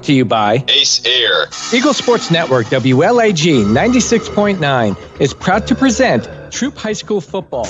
to you by Ace Air. Eagle Sports Network, WLAG 96.9, is proud to present Troup High School football.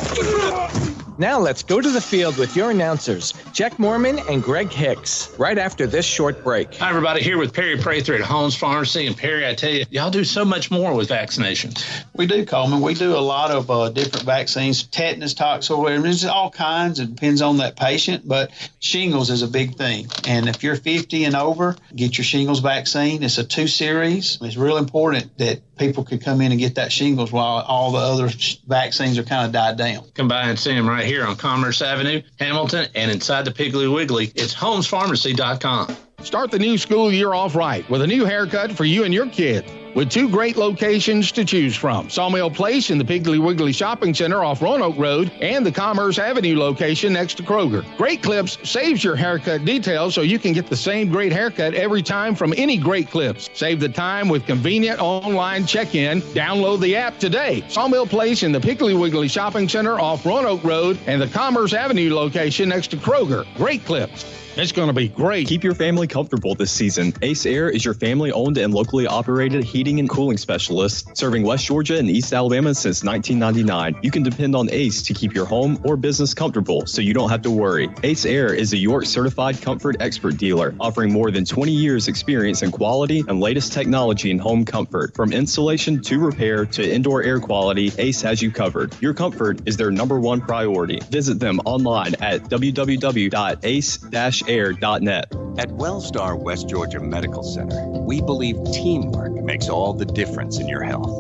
Now let's go to the field with your announcers, Jack Mormon and Greg Hicks, right after this short break. Hi, everybody. Here with Perry Prather at Holmes Pharmacy. And Perry, I tell you, y'all do so much more with vaccinations. We do, Coleman. We do a lot of different vaccines, tetanus, toxoid, there's all kinds. It depends on that patient, but shingles is a big thing. And if you're 50 and over, get your shingles vaccine. It's a 2-series. It's real important that people could come in and get that shingles while all the other vaccines are kind of died down. Come by and see them right here on Commerce Avenue, Hamilton, and inside the Piggly Wiggly. It's homespharmacy.com. Start the new school year off right with a new haircut for you and your kid. With 2 great locations to choose from, Sawmill Place in the Piggly Wiggly Shopping Center off Roanoke Road and the Commerce Avenue location next to Kroger. Great Clips saves your haircut details so you can get the same great haircut every time from any Great Clips. Save the time with convenient online check-in. Download the app today. Sawmill Place in the Piggly Wiggly Shopping Center off Roanoke Road and the Commerce Avenue location next to Kroger. Great Clips. It's going to be great. Keep your family comfortable this season. Ace Air is your family-owned and locally operated heating and cooling specialist, serving West Georgia and East Alabama since 1999. You can depend on Ace to keep your home or business comfortable so you don't have to worry. Ace Air is a York-certified comfort expert dealer, offering more than 20 years experience in quality and latest technology in home comfort. From installation to repair to indoor air quality, Ace has you covered. Your comfort is their #1 priority. Visit them online at www.ace-air.net. At Wellstar West Georgia Medical Center, we believe teamwork makes all the difference in your health.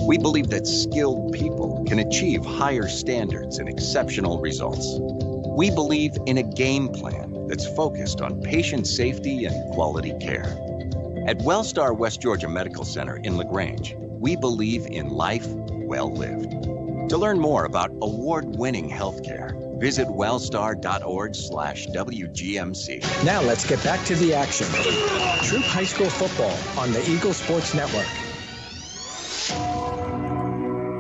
We believe that skilled people can achieve higher standards and exceptional results. We believe in a game plan that's focused on patient safety and quality care. At Wellstar West Georgia Medical Center in LaGrange, we believe in life well lived. To learn more about award-winning healthcare, visit wellstar.org/WGMC. Now let's get back to the action. Troup High School football on the Eagle Sports Network.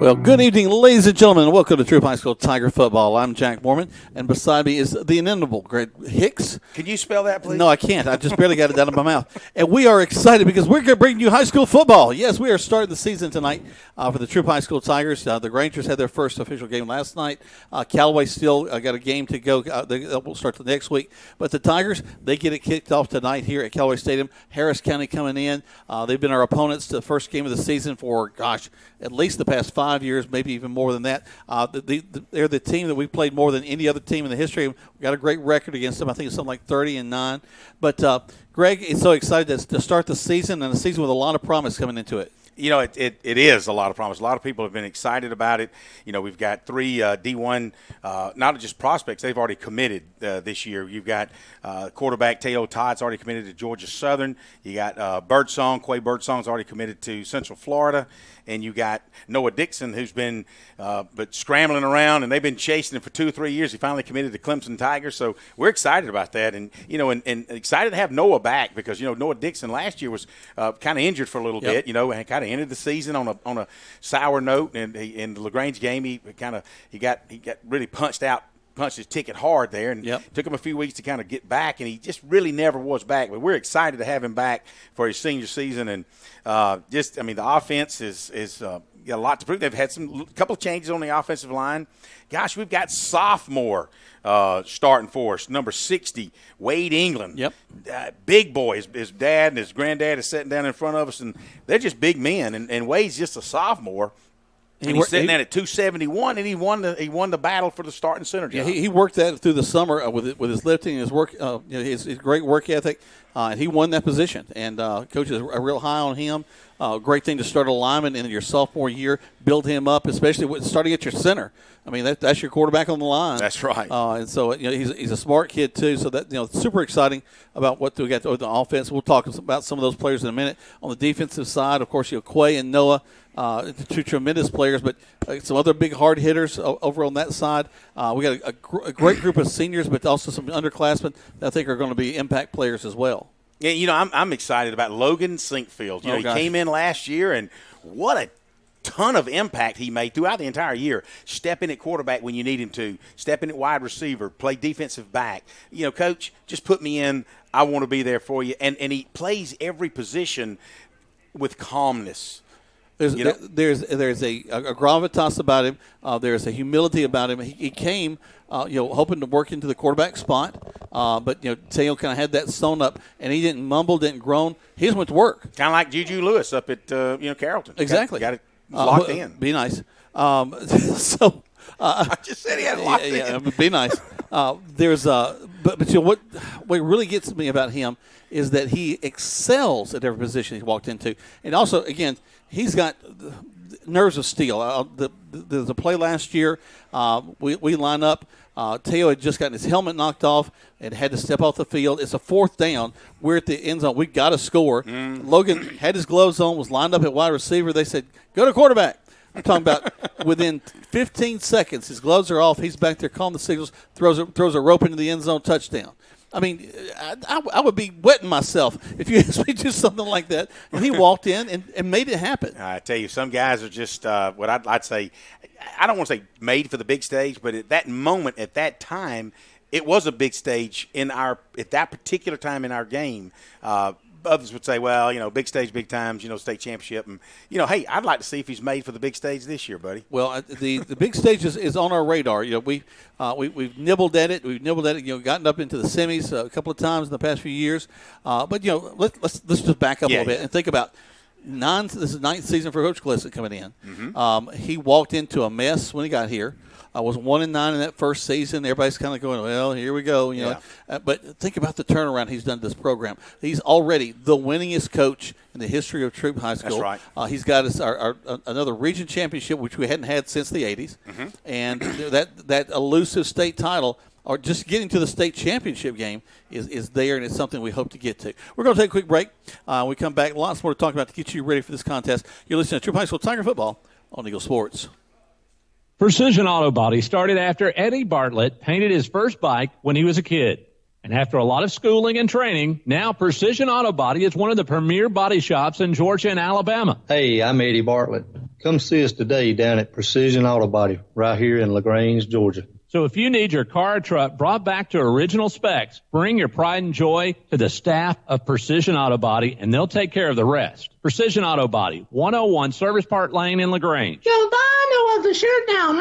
Well, good evening, ladies and gentlemen. Welcome to Troup High School Tiger Football. I'm Jack Mormon, and beside me is the inimitable Greg Hicks. Can you spell that, please? No, I can't. I just barely got it out of my mouth. And we are excited because we're going to bring you high school football. Yes, we are starting the season tonight for the Troup High School Tigers. The Grangers had their first official game last night. Callaway still got a game to go. We'll start the next week. But the Tigers, they get it kicked off tonight here at Callaway Stadium. Harris County coming in. They've been our opponents to the first game of the season for, at least the past 5 years, maybe even more than that. They're the team that we've played more than any other team in the history. We've got a great record against them. I think it's something like 30-9. But, Greg is so excited to start the season, and a season with a lot of promise coming into it. You know, it is a lot of promise. A lot of people have been excited about it. You know, we've got 3 D1, not just prospects, they've already committed this year. You've got quarterback Teo Todd's already committed to Georgia Southern. You got Birdsong, Quay Birdsong's already committed to Central Florida. And you got Noah Dixon, who's been but scrambling around, and they've been chasing him for 2 or 3 years. He finally committed to Clemson Tigers, so we're excited about that. And, you know, and excited to have Noah back because, you know, Noah Dixon last year was kind of injured for a little bit, you know, and kind of ended the season on a sour note. And in the LaGrange game, he got really punched his ticket hard there, and took him a few weeks to kind of get back, and he just really never was back. But we're excited to have him back for his senior season, and the offense is got a lot to prove. They've had a couple of changes on the offensive line. Gosh, we've got sophomore starting for us, number 60, Wade England. Big boy. His dad and his granddad is sitting down in front of us, and they're just big men, and Wade's just a sophomore. And he's sitting at 271, and he won the battle for the starting center job. Yeah, he worked that through the summer with his lifting and his work, his great work ethic, and he won that position. And coaches are real high on him. Great thing to start a lineman in your sophomore year, build him up, especially starting at your center. I mean, that's your quarterback on the line. That's right. And so he's a smart kid too. So that super exciting about what we got on the offense. We'll talk about some of those players in a minute. On the defensive side, of course, Quay and Noah. 2 tremendous players, but some other big hard hitters over on that side. We got a great group of seniors, but also some underclassmen that I think are going to be impact players as well. Yeah, I'm excited about Logan Sinkfield. He came in last year, and what a ton of impact he made throughout the entire year. Stepping at quarterback when you need him to, stepping at wide receiver, play defensive back. Coach, just put me in. I want to be there for you. And he plays every position with calmness. There's a gravitas about him. There's a humility about him. He came, hoping to work into the quarterback spot, but Teo kind of had that sewn up, and he didn't mumble, didn't groan. He just went to work. Kind of like Juju Lewis up at Carrollton. Exactly. Got it locked in. Be nice. I just said he had it locked in. Yeah, be nice. But what really gets me about him is that he excels at every position he walked into, and also again he's got nerves of steel. There's a play last year. We line up. Teo had just gotten his helmet knocked off and had to step off the field. It's a 4th down. We're at the end zone. We got to score. Logan had his gloves on, was lined up at wide receiver. They said, "Go to quarterback." I'm talking about within 15 seconds, his gloves are off. He's back there calling the signals, throws a rope into the end zone, touchdown. I mean, I would be wetting myself if you asked me to do something like that. And he walked in and made it happen. I tell you, some guys are just what I'd say, I don't want to say made for the big stage, but at that moment, at that time, it was a big stage at that particular time in our game. Others would say, well, big stage, big times, state championship. And, hey, I'd like to see if he's made for the big stage this year, buddy. Well, the big stage is on our radar. We've nibbled at it. We've nibbled at it, gotten up into the semis a couple of times in the past few years. But, let's just back up a little bit and think about this is 9th season for Coach Glissett coming in. Mm-hmm. He walked into a mess when he got here. I was 1-9 in that first season. Everybody's kind of going, well, here we go. But think about the turnaround he's done to this program. He's already the winningest coach in the history of Troup High School. That's right. He's got us another region championship, which we hadn't had since the 80s. Mm-hmm. And that elusive state title, or just getting to the state championship game, is there, and it's something we hope to get to. We're going to take a quick break. We come back. Lots more to talk about to get you ready for this contest. You're listening to Troup High School Tiger Football on Eagle Sports. Precision Auto Body started after Eddie Bartlett painted his first bike when he was a kid. And after a lot of schooling and training, now Precision Auto Body is one of the premier body shops in Georgia and Alabama. Hey, I'm Eddie Bartlett. Come see us today down at Precision Auto Body right here in LaGrange, Georgia. So if you need your car or truck brought back to original specs, bring your pride and joy to the staff of Precision Auto Body, and they'll take care of the rest. Precision Auto Body, 101 Service Park Lane in LaGrange. Giordano of the shirt down.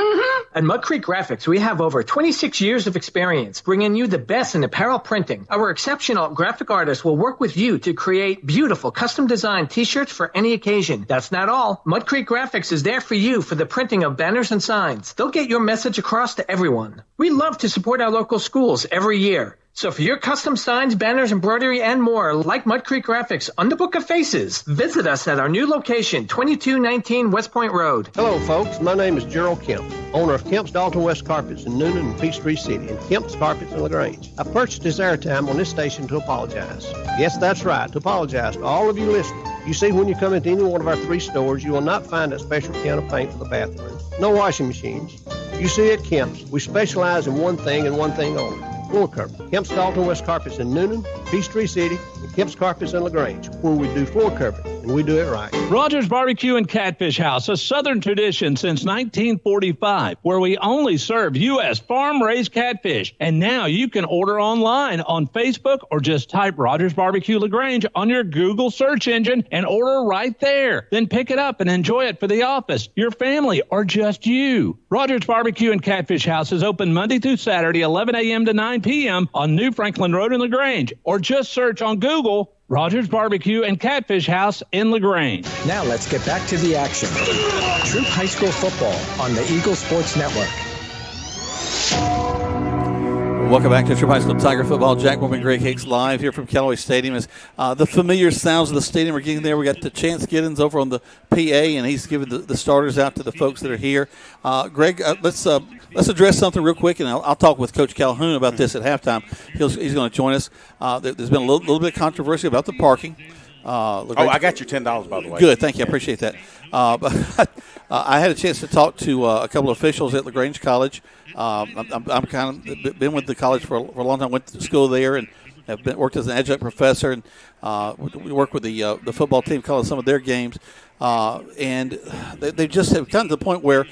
At Mud Creek Graphics, we have over 26 years of experience bringing you the best in apparel printing. Our exceptional graphic artists will work with you to create beautiful custom-designed T-shirts for any occasion. That's not all. Mud Creek Graphics is there for you for the printing of banners and signs. They'll get your message across to everyone. We love to support our local schools every year. So for your custom signs, banners, embroidery, and more, like Mud Creek Graphics on the Book of Faces, visit us at our new location, 2219 West Point Road. Hello, folks. My name is Gerald Kemp, owner of Kemp's Dalton West Carpets in Noonan and Peachtree City, and Kemp's Carpets in LaGrange. I purchased this airtime on this station to apologize. Yes, that's right, to apologize to all of you listening. You see, when you come into any one of our 3 stores, you will not find that special can of paint for the bathroom. No washing machines. You see, at Kemp's, we specialize in one thing and one thing only. Floor covering. Kemp's Dalton West Carpets in Noonan, Peachtree City, and Kemp's Carpets in LaGrange, where we do floor covering, and we do it right. Rogers Barbecue and Catfish House, a Southern tradition since 1945, where we only serve U.S. farm-raised catfish. And now you can order online on Facebook or just type Rogers Barbecue LaGrange on your Google search engine and order right there. Then pick it up and enjoy it for the office, your family, or just you. Rogers Barbecue and Catfish House is open Monday through Saturday, 11 a.m. to 9 p.m. on New Franklin Road in LaGrange, or just search on Google Rogers Barbecue and Catfish House in LaGrange. Now let's get back to the action. Troup High School football on the Eagle Sports Network. Welcome back to Troup High School Tiger Football. Jack Mormon, Greg Hicks live here from Callaway Stadium. As the familiar sounds of the stadium are getting there, we got Chance Giddens over on the PA, and he's giving the starters out to the folks that are here. Greg, let's address something real quick, and I'll talk with Coach Calhoun about this at halftime. He's going to join us. There's been a little bit of controversy about the parking. I got your $10, by the way. Good, thank you. I appreciate that. But I had a chance to talk to a couple of officials at LaGrange College. I'm kind of been with the college for a long time. Went to school there and have worked as an adjunct professor, and we work with the football team, calling some of their games. And they just have gotten to the point where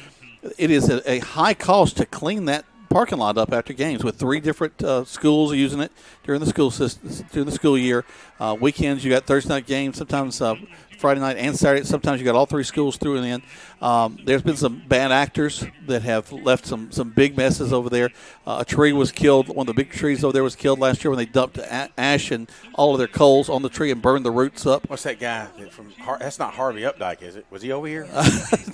it is a high cost to clean that parking lot up after games, with 3 different schools using it during the school year. Weekends, you got Thursday night games, sometimes Friday night and Saturday. Sometimes you got all 3 schools through and in. There's been some bad actors that have left some big messes over there. A tree was killed. One of the big trees over there was killed last year when they dumped ash and all of their coals on the tree and burned the roots up. What's that guy from? That's not Harvey Updike, is it? Was he over here?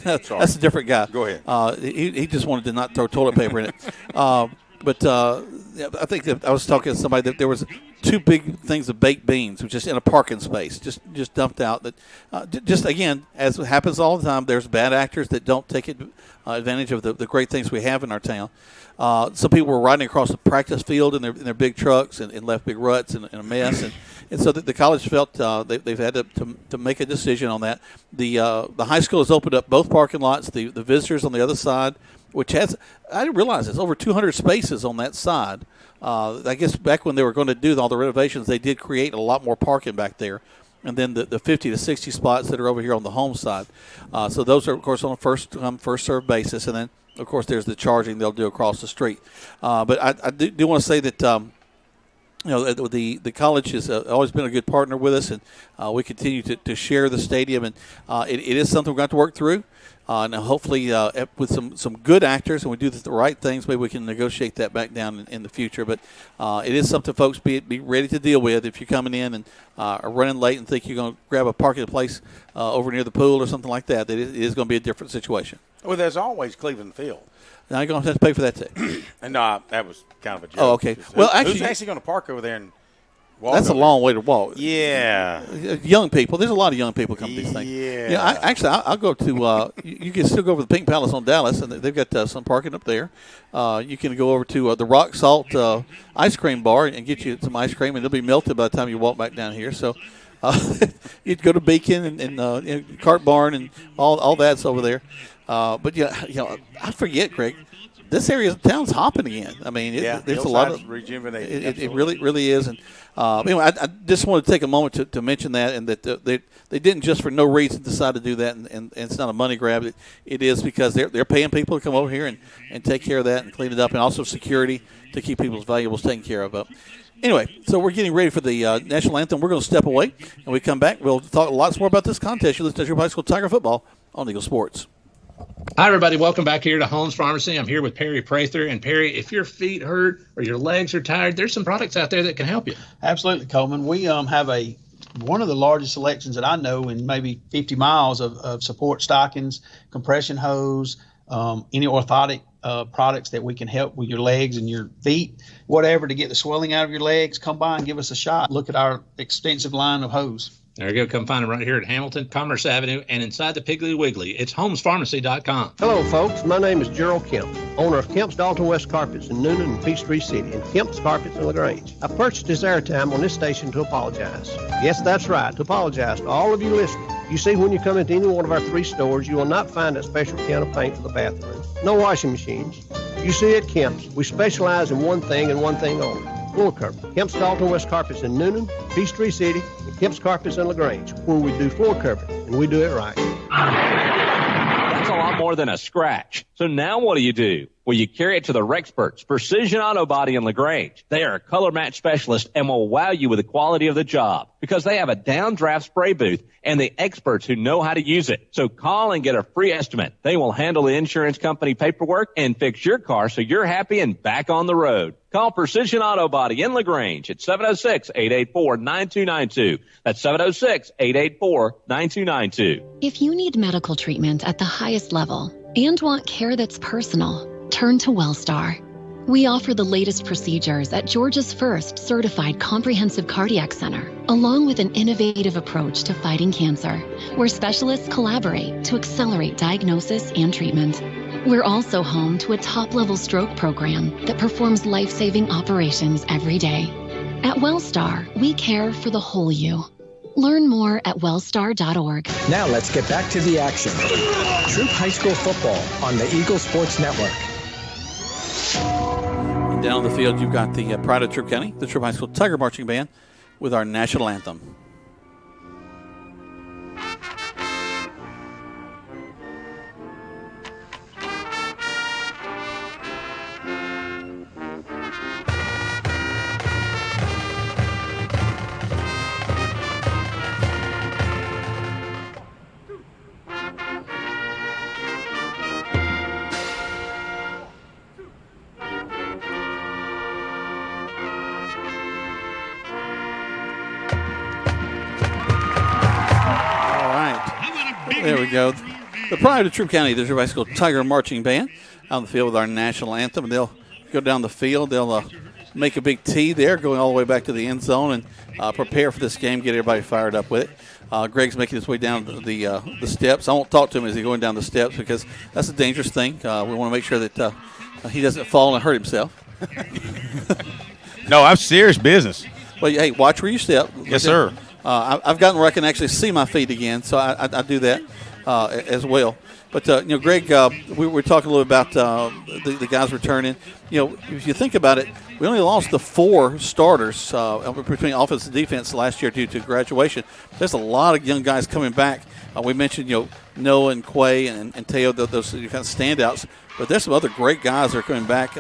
That's a different guy. Go ahead. He just wanted to not throw toilet paper in it. But I think that I was talking to somebody that there was 2 big things of baked beans, which is in a parking space, just dumped out. That just again, as happens all the time, there's bad actors that don't take advantage of the great things we have in our town. Some people were riding across the practice field in their big trucks and left big ruts and a mess. And so the college felt they've had to make a decision on that. The high school has opened up both parking lots. The visitors on the other side, which has, I didn't realize it's over 200 spaces on that side. I guess back when they were going to do all the renovations, they did create a lot more parking back there. And then the 50 to 60 spots that are over here on the home side. So those are, of course, on a first-come, first-served basis. And then, of course, there's the charging they'll do across the street. But I do want to say that the college has always been a good partner with us, and we continue to share the stadium. And it is something we're going to work through. And hopefully with some good actors, and we do the right things, maybe we can negotiate that back down in the future. But it is something folks be ready to deal with if you're coming in and are running late and think you're going to grab a parking place over near the pool or something like that. It is going to be a different situation. Well, there's always Cleveland Field. Now you're going to have to pay for that too. No, that was kind of a joke. Oh, okay. Well, who's actually going to park over there and walk? That's a long way to walk. Yeah. Young people. There's a lot of young people come to these things. Yeah. I'll go to you can still go over to the Pink Palace on Dallas, and they've got some parking up there. You can go over to the Rock Salt ice cream bar and get you some ice cream, and it'll be melted by the time you walk back down here. So you'd go to Beacon and Cart Barn and all that's over there. But I forget, Greg. This area of town's hopping again. I mean, there's a lot of rejuvenated. It really is. And anyway, I just want to take a moment to mention that, and that they didn't just for no reason decide to do that, and it's not a money grab. It is because they're paying people to come over here and take care of that and clean it up, and also security to keep people's valuables taken care of. Anyway, so we're getting ready for the national anthem. We're going to step away, and we come back. We'll talk lots more about this contest. You listen to Troup High School Tiger Football on Eagle Sports. Hi, everybody. Welcome back here to Holmes Pharmacy. I'm here with Perry Prather. And, Perry, if your feet hurt or your legs are tired, there's some products out there that can help you. Absolutely, Coleman. We have one of the largest selections that I know in maybe 50 miles of support stockings, compression hose, any orthotic products that we can help with your legs and your feet, whatever, to get the swelling out of your legs. Come by and give us a shot. Look at our extensive line of hose. There you go. Come find them right here at Hamilton, Commerce Avenue, and inside the Piggly Wiggly. It's homespharmacy.com. Hello, folks. My name is Gerald Kemp, owner of Kemp's Dalton West Carpets in Noonan and Peachtree City, and Kemp's Carpets in LaGrange. I purchased this airtime on this station to apologize. Yes, that's right, to apologize to all of you listening. You see, when you come into any one of our 3 stores, you will not find that special can of paint for the bathroom. No washing machines. You see, at Kemp's, we specialize in one thing and one thing only. Floor cover. Kemp's Dalton West Carpets in Noonan, Peachtree City, and Kemp's Carpets in LaGrange, where we do floor cover, and we do it right. That's a lot more than a scratch. So now what do? Well, you carry it to the Rexperts, Precision Auto Body in LaGrange. They are a color match specialist and will wow you with the quality of the job because they have a downdraft spray booth and the experts who know how to use it. So call and get a free estimate. They will handle the insurance company paperwork and fix your car so you're happy and back on the road. Call Precision Auto Body in LaGrange at 706-884-9292. That's 706-884-9292. If you need medical treatment at the highest level and want care that's personal, turn to WellStar. We offer the latest procedures at Georgia's first certified comprehensive cardiac center, along with an innovative approach to fighting cancer, where specialists collaborate to accelerate diagnosis and treatment. We're also home to a top-level stroke program that performs life-saving operations every day. At WellStar, we care for the whole you. Learn more at wellstar.org. Now let's get back to the action. Troup High School football on the Eagle Sports Network. Down the field, you've got the Pride of Troup County, the Troup High School Tiger Marching Band, with our national anthem. There we go. The pride of Troup County, there's your high school Tiger Marching Band on the field with our national anthem. And they'll go down the field. They'll make a big T there, going all the way back to the end zone and prepare for this game, get everybody fired up with it. Greg's making his way down the steps. I won't talk to him as he's going down the steps because that's a dangerous thing. We want to make sure that he doesn't fall and hurt himself. No, I'm serious business. Well, hey, watch where you step. Yes, sir. I've gotten where I can actually see my feet again, so I do that as well. But, Greg, we were talking a little about the guys returning. If you think about it, we only lost the 4 starters between offense and defense last year due to graduation. There's a lot of young guys coming back. We mentioned, Noah and Quay and Teo, those kind of standouts. But there's some other great guys that are coming back.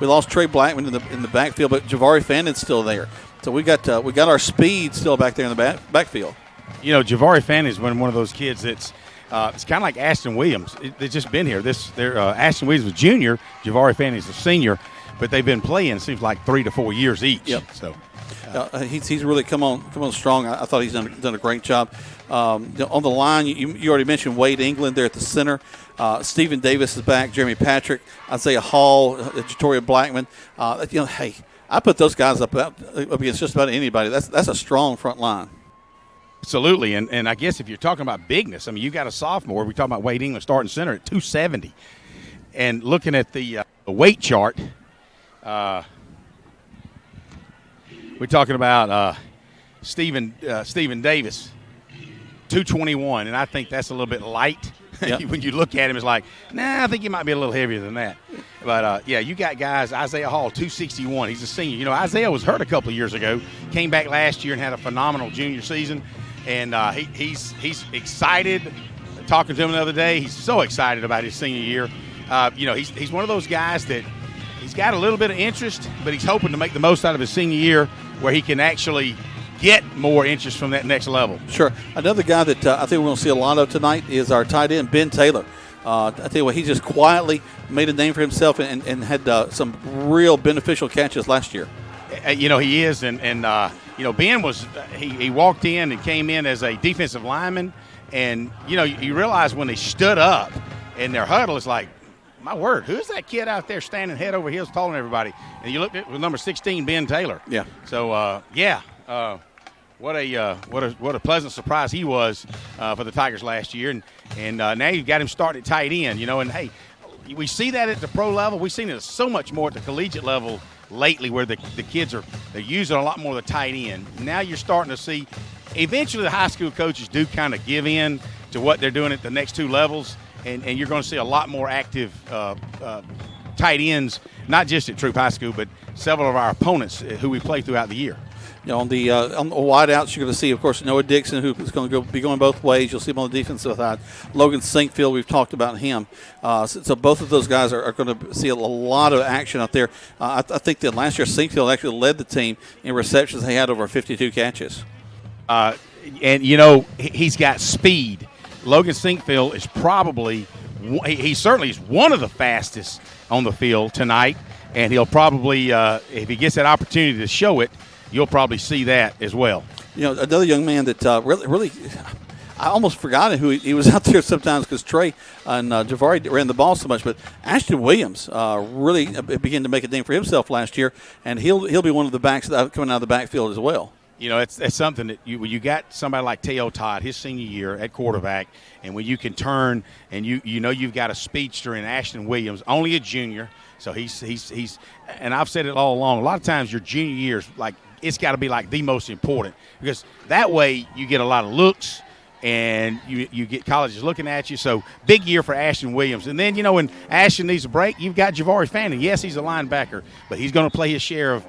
We lost Trey Blackman in the backfield, but Javari Fannon's still there. So we got our speed still back there in the backfield. Javari Fannin is one of those kids that's it's kind of like Ashton Williams. They've just been here. Ashton Williams was junior, Javari Fannin is a senior, but they've been playing, it seems like 3 to 4 years each. Yep. So he's really come on strong. I thought he's done a great job. On the line, you already mentioned Wade England there at the center. Stephen Davis is back. Jeremy Patrick, Isaiah Hall, Jatoria Blackman. Hey, I put those guys up against just about anybody. That's a strong front line. Absolutely, and I guess if you're talking about bigness, you got a sophomore. We're talking about Wade England starting center at 270. And looking at the weight chart, we're talking about Stephen Davis, 221, and I think that's a little bit light. Yep. When you look at him, it's like, I think he might be a little heavier than that. But, you got guys, Isaiah Hall, 261. He's a senior. Isaiah was hurt a couple of years ago, came back last year and had a phenomenal junior season. And he's excited. Talking to him the other day, he's so excited about his senior year. He's one of those guys that he's got a little bit of interest, but he's hoping to make the most out of his senior year where he can actually get more interest from that next level. Sure. Another guy that I think we're going to see a lot of tonight is our tight end, Ben Taylor. I tell you what, he just quietly made a name for himself and had some real beneficial catches last year. He is, and Ben was he walked in and came in as a defensive lineman, and you realize when they stood up in their huddle, it's like, my word, who's that kid out there standing head over heels taller than everybody? And you looked at with number 16, Ben Taylor. Yeah. So what a pleasant surprise he was for the Tigers last year, and now you've got him starting at tight end. And hey, we see that at the pro level. We've seen it so much more at the collegiate level lately, where the kids they're using a lot more of the tight end. Now you're starting to see, eventually the high school coaches do kind of give in to what they're doing at the next 2 levels, and you're going to see a lot more active tight ends, not just at Troup High School, but several of our opponents who we play throughout the year. On the wideouts, you're going to see, of course, Noah Dixon, who is going to be going both ways. You'll see him on the defensive side. Logan Sinkfield, we've talked about him. So both of those guys are going to see a lot of action out there. I think that last year Sinkfield actually led the team in receptions. He had over 52 catches. And, he's got speed. Logan Sinkfield is probably he certainly is one of the fastest on the field tonight, and he'll probably, if he gets that opportunity to show it, you'll probably see that as well. Another young man that really, I almost forgot who he was out there sometimes because Trey and Javari ran the ball so much. But Ashton Williams really began to make a name for himself last year, and he'll be one of the backs coming out of the backfield as well. It's something that you got somebody like Teo Todd, his senior year at quarterback, and when you can turn and you've got a speedster in Ashton Williams, only a junior, so he's and I've said it all along. A lot of times your junior years, like, it's got to be like the most important, because that way you get a lot of looks and you get colleges looking at you. So big year for Ashton Williams. And then, when Ashton needs a break, you've got Javari Fannin. Yes, he's a linebacker, but he's going to play his share of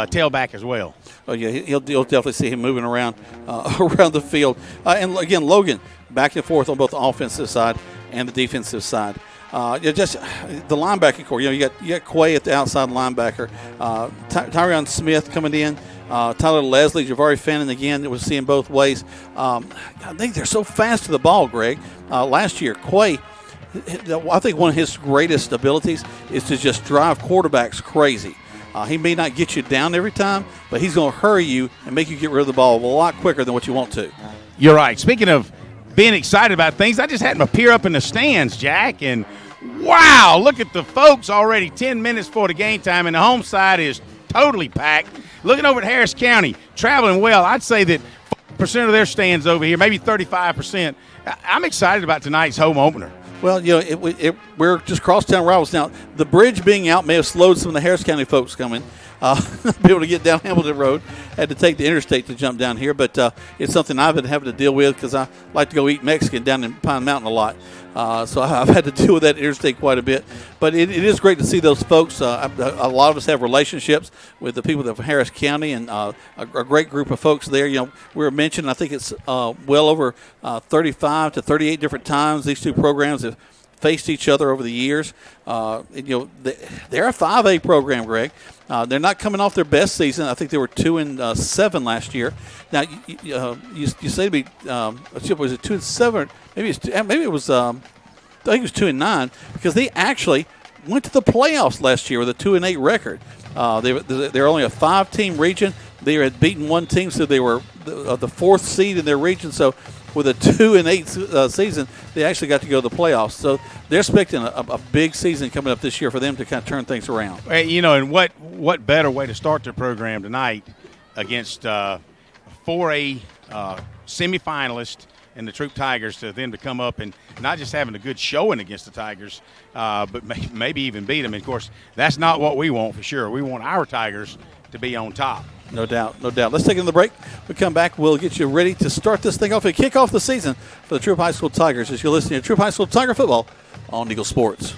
tailback as well. Oh, yeah, you'll definitely see him moving around around the field. And, again, Logan back and forth on both the offensive side and the defensive side. Just the linebacking core. You got Quay at the outside linebacker. Tyrion Smith coming in. Tyler Leslie, Javari Fannin again. We're seeing both ways. I think they're so fast to the ball, Greg. Last year, Quay, I think one of his greatest abilities is to just drive quarterbacks crazy. He may not get you down every time, but he's going to hurry you and make you get rid of the ball a lot quicker than what you want to. You're right. Speaking of being excited about things. I just had them appear up in the stands, Jack, and wow, look at the folks already 10 minutes before the game time, and the home side is totally packed. Looking over at Harris County, traveling well. I'd say that 40% of their stands over here, maybe 35%. I'm excited about tonight's home opener. Well, we're just crosstown rivals now. The bridge being out may have slowed some of the Harris County folks coming. Be able to get down Hamilton Road. Had to take the interstate to jump down here, but it's something I've been having to deal with because I like to go eat Mexican down in Pine Mountain a lot. So I've had to deal with that interstate quite a bit. But it is great to see those folks. A lot of us have relationships with the people of Harris County, and a great group of folks there. We were mentioned, I think it's well over 35 to 38 different times these two programs have faced each other over the years. They're a 5A program, Greg. They're not coming off their best season. I think they were 2-7 last year. Now, you say to me, was it 2-7? Maybe it was. I think it was 2-9 because they actually went to the playoffs last year with a 2-8 record. They're only a 5-team region. They had beaten one team, so they were the 4th seed in their region. So with a 2-8 season, they actually got to go to the playoffs. So they're expecting a big season coming up this year for them to kind of turn things around. And what better way to start their program tonight against 4A semifinalist and the Troup Tigers to them to come up and not just having a good showing against the Tigers, but maybe even beat them. And, of course, that's not what we want for sure. We want our Tigers to be on top. No doubt, no doubt. Let's take another break. We'll come back. We'll get you ready to start this thing off and kick off the season for the Troup High School Tigers as you're listening to Troup High School Tiger Football on Eagle Sports.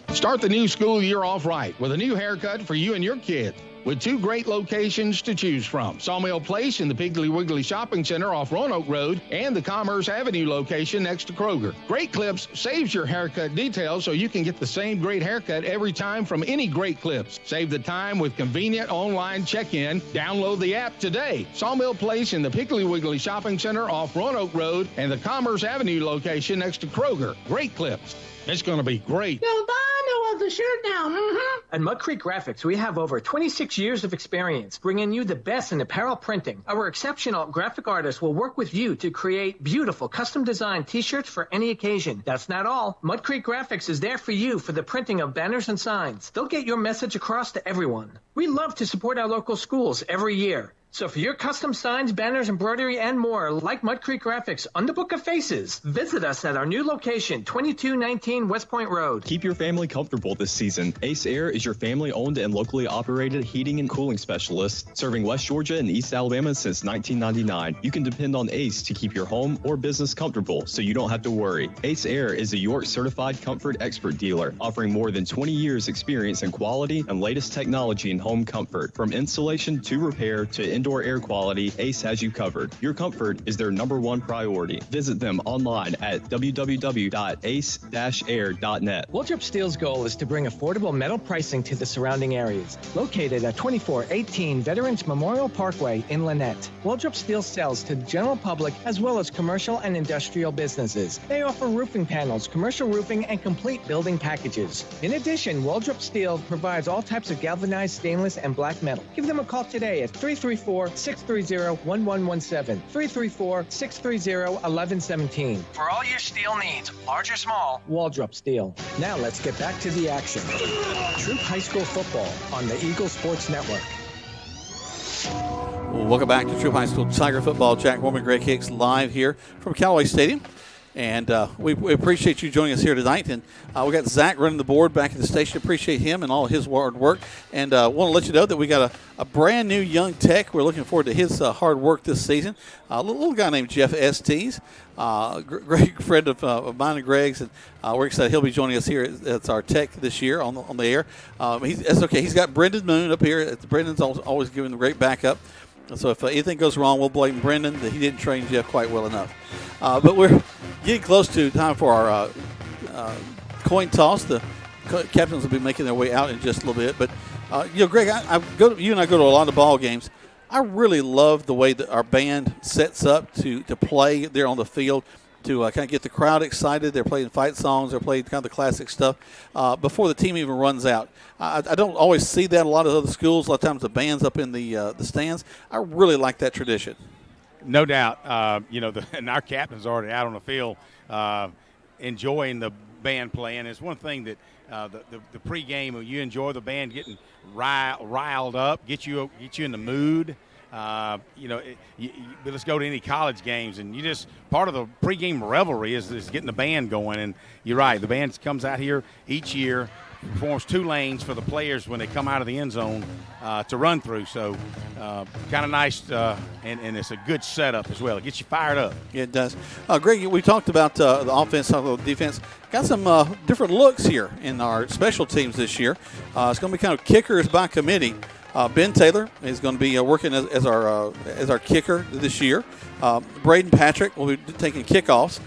Start the new school year off right with a new haircut for you and your kid. With 2 great locations to choose from, Sawmill Place in the Piggly Wiggly Shopping Center off Roanoke Road and the Commerce Avenue location next to Kroger. Great Clips saves your haircut details so you can get the same great haircut every time from any Great Clips. Save the time with convenient online check-in. Download the app today. Sawmill Place in the Piggly Wiggly Shopping Center off Roanoke Road and the Commerce Avenue location next to Kroger. Great Clips. It's going to be great. You'll buy no other shirt now. At Mud Creek Graphics, we have over 26 years of experience bringing you the best in apparel printing. Our exceptional graphic artists will work with you to create beautiful custom-designed T-shirts for any occasion. That's not all. Mud Creek Graphics is there for you for the printing of banners and signs. They'll get your message across to everyone. We love to support our local schools every year. So for your custom signs, banners, embroidery, and more, like Mud Creek Graphics on the Book of Faces, visit us at our new location, 2219 West Point Road. Keep your family comfortable this season. Ace Air is your family-owned and locally operated heating and cooling specialist, serving West Georgia and East Alabama since 1999. You can depend on Ace to keep your home or business comfortable, so you don't have to worry. Ace Air is a York-certified comfort expert dealer, offering more than 20 years experience in quality and latest technology in home comfort. From installation to repair to indoor air quality, Ace has you covered. Your comfort is their #1 priority. Visit them online at www.ace-air.net. Waldrop Steel's goal is to bring affordable metal pricing to the surrounding areas. Located at 2418 Veterans Memorial Parkway in Lynette, Waldrop Steel sells to the general public as well as commercial and industrial businesses. They offer roofing panels, commercial roofing, and complete building packages. In addition, Waldrop Steel provides all types of galvanized stainless and black metal. Give them a call today at 334-630-1117, 334-630-1117. For all your steel needs, large or small, Waldrop Steel. Now let's get back to the action. Troup High School football on the Eagle Sports Network. Well, welcome back to Troup High School Tiger Football. Jack Mormon, Greg Hicks live here from Callaway Stadium. And we appreciate you joining us here tonight. And we got Zach running the board back at the station. Appreciate him and all his hard work. And want to let you know that we got a brand new young tech. We're looking forward to his hard work this season. A little guy named Jeff Estes, great friend of mine and Greg's. And we're excited he'll be joining us here as our tech this year on the air. That's okay. He's got Brendan Moon up here. Brendan's always giving the great backup. So if anything goes wrong, we'll blame Brendan that he didn't train Jeff quite well enough. But we're getting close to time for our coin toss. The captains will be making their way out in just a little bit. But, Greg, you and I go to a lot of ball games. I really love the way that our band sets up to play there on the field, to kind of get the crowd excited. They're playing fight songs. They're playing kind of the classic stuff before the team even runs out. I don't always see that in a lot of other schools. A lot of times the band's up in the stands. I really like that tradition. No doubt. And our captain's already out on the field enjoying the band playing. It's one thing that the pregame, you enjoy the band getting riled up, get you in the mood. But let's go to any college games, and you just part of the pregame revelry is getting the band going. And you're right, the band comes out here each year, forms 2 lanes for the players when they come out of the end zone to run through. So kind of nice, and it's a good setup as well. It gets you fired up. Yeah, it does. Greg, we talked about the offense, the defense. Got some different looks here in our special teams this year. It's going to be kind of kickers by committee. Ben Taylor is going to be working as our kicker this year. Braden Patrick will be taking kickoffs.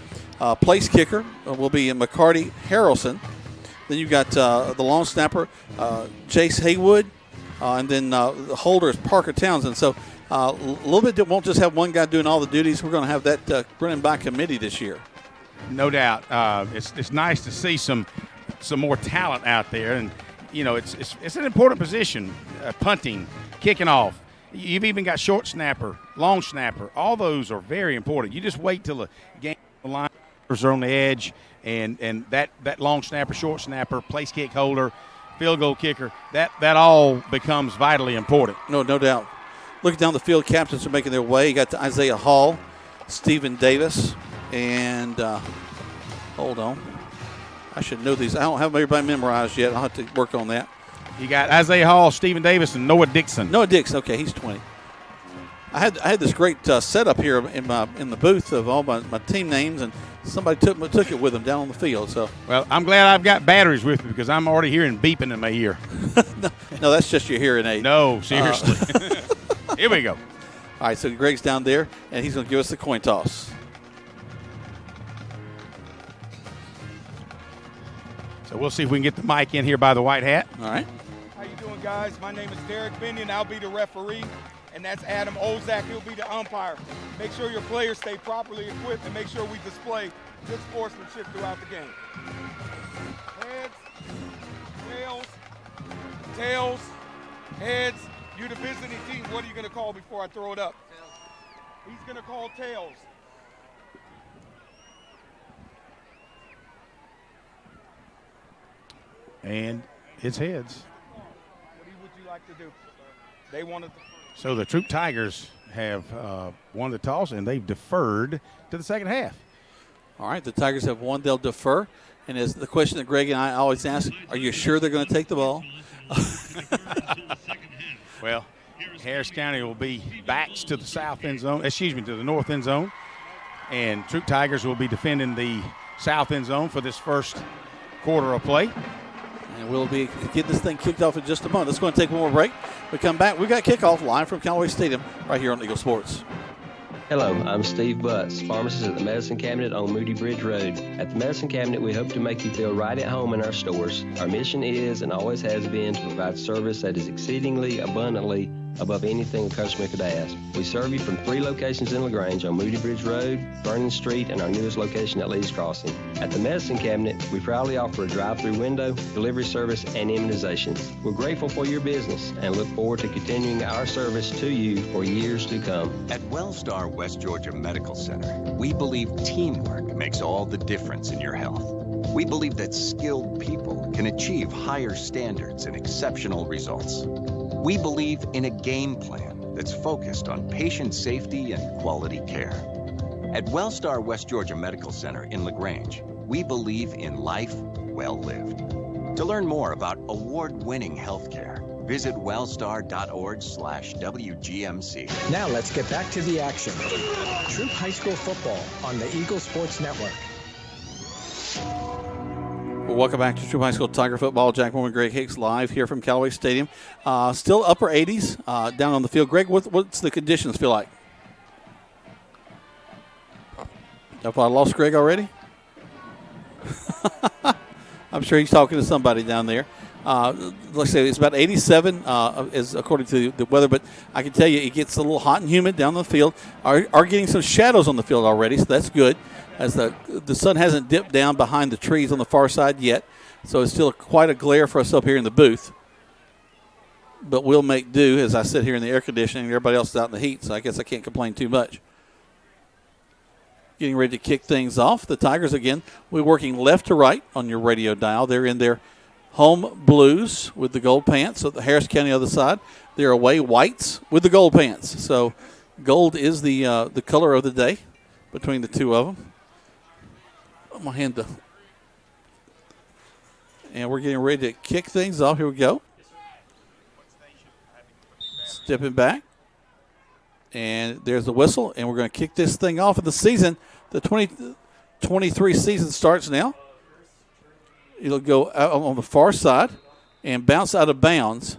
Place kicker will be McCarty Harrelson. Then you've got the long snapper, Chase Haywood, and then the holder is Parker Townsend. So a little bit, it won't just have one guy doing all the duties. We're going to have that running by committee this year. No doubt. It's nice to see some more talent out there, and it's an important position. Punting, kicking off. You've even got short snapper, long snapper. All those are very important. You just wait till the game line are on the edge. And that long snapper, short snapper, place kick holder, field goal kicker, that all becomes vitally important. No doubt. Looking down the field, captains are making their way. You got Isaiah Hall, Stephen Davis, and hold on. I should know these. I don't have everybody memorized yet. I'll have to work on that. You got Isaiah Hall, Stephen Davis, and Noah Dixon. Noah Dixon, okay, he's 20. I had this great setup here in the booth of all my team names, and somebody took it with them down on the field. So, well, I'm glad I've got batteries with me because I'm already hearing beeping in my ear. No, that's just your hearing aid. No, seriously. Here we go. All right, so Greg's down there, and he's going to give us the coin toss. So we'll see if we can get the mic in here by the white hat. All right. How you doing, guys? My name is Derek Binion. I'll be the referee. And that's Adam Ozak. He'll be the umpire. Make sure your players stay properly equipped and make sure we display good sportsmanship throughout the game. Heads, tails, heads. You're the visiting team. What are you going to call before I throw it up? Tails. He's going to call tails. And it's heads. What would you like to do? They wanted to. So the Troup Tigers have won the toss, and they've deferred to the second half. All right, the Tigers have won. They'll defer. And as the question that Greg and I always ask, are you sure they're going to take the ball? Well, Harris County will be backs to the to the north end zone. And Troup Tigers will be defending the south end zone for this first quarter of play. And we'll be getting this thing kicked off in just a moment. Let's go and take one more break. We come back. We've got kickoff live from Callaway Stadium right here on Eagle Sports. Hello, I'm Steve Butts, pharmacist at the Medicine Cabinet on Moody Bridge Road. At the Medicine Cabinet, we hope to make you feel right at home in our stores. Our mission is and always has been to provide service that is exceedingly abundantly above anything a customer could ask. We serve you from 3 locations in LaGrange on Moody Bridge Road, Vernon Street, and our newest location at Lee's Crossing. At the Medicine Cabinet, we proudly offer a drive-through window, delivery service, and immunizations. We're grateful for your business and look forward to continuing our service to you for years to come. At Wellstar West Georgia Medical Center, we believe teamwork makes all the difference in your health. We believe that skilled people can achieve higher standards and exceptional results. We believe in a game plan that's focused on patient safety and quality care. At Wellstar West Georgia Medical Center in LaGrange, we believe in life well lived. To learn more about award-winning healthcare, visit wellstar.org/WGMC. Now let's get back to the action. Troup High School football on the Eagle Sports Network. Well, welcome back to Troup High School Tiger football. Jack Moore and Greg Hicks live here from Callaway Stadium. Still upper 80s down on the field. Greg, what's the conditions feel like? Have I lost Greg already? I'm sure he's talking to somebody down there. Let's say it's about 87 is according to the weather, but I can tell you it gets a little hot and humid down the field. Are getting some shadows on the field already, so that's good. As the sun hasn't dipped down behind the trees on the far side yet, so it's still quite a glare for us up here in the booth. But we'll make do as I sit here in the air conditioning. Everybody else is out in the heat, so I guess I can't complain too much. getting ready to kick things off. The Tigers, again, we're working left to right on your radio dial. They're in their home blues with the gold pants. So the Harris County other side, they're away whites with the gold pants. So gold is the color of the day between the two of them. I'm going to hand the... And we're getting ready to kick things off. Here we go. Stepping back. And there's the whistle. And we're going to kick this thing off of the season. The 2023 season starts now. It'll go out on the far side and bounce out of bounds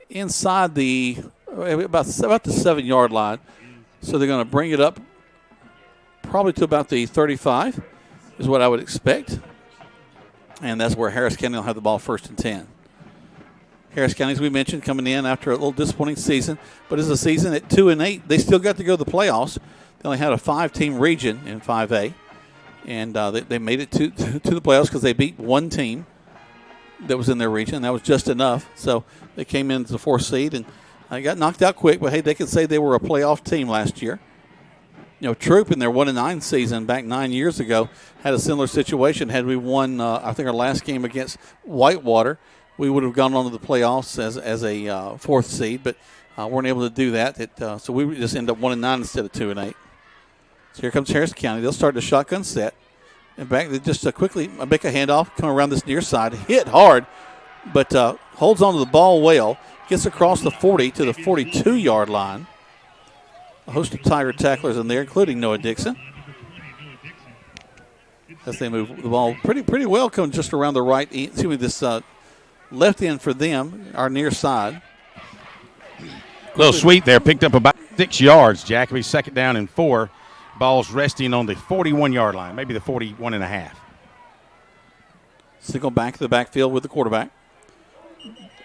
inside the about the 7-yard line. So they're going to bring it up probably to about the 35 is what I would expect. And that's where Harris County will have the ball 1st and 10. Harris County, as we mentioned, coming in after a little disappointing season, but it's a season at 2-8. They still got to go to the playoffs. They only had a 5-team region in 5A, and they made it to the playoffs because they beat one team that was in their region. That was just enough. So they came in as the 4th seed, and they got knocked out quick. But hey, they could say they were a playoff team last year. You know, Troup in their 1-9 season back 9 years ago had a similar situation. Had we won, I think, our last game against Whitewater, we would have gone on to the playoffs as a 4th seed, but weren't able to do that. So we just end up 1-9 instead of 2-8. So here comes Harris County. They'll start the shotgun set. And back, they just quickly make a handoff, come around this near side, hit hard, but holds on to the ball well, gets across the 40 to the 42-yard line. A host of Tiger tacklers in there, including Noah Dixon. As they move the ball pretty well, come just around the right, this left end for them, our near side. Little sweep there, picked up about 6 yards, Jacoby. 2nd down and 4. Ball's resting on the 41-yard line, maybe the 41.5. Single back to the backfield with the quarterback.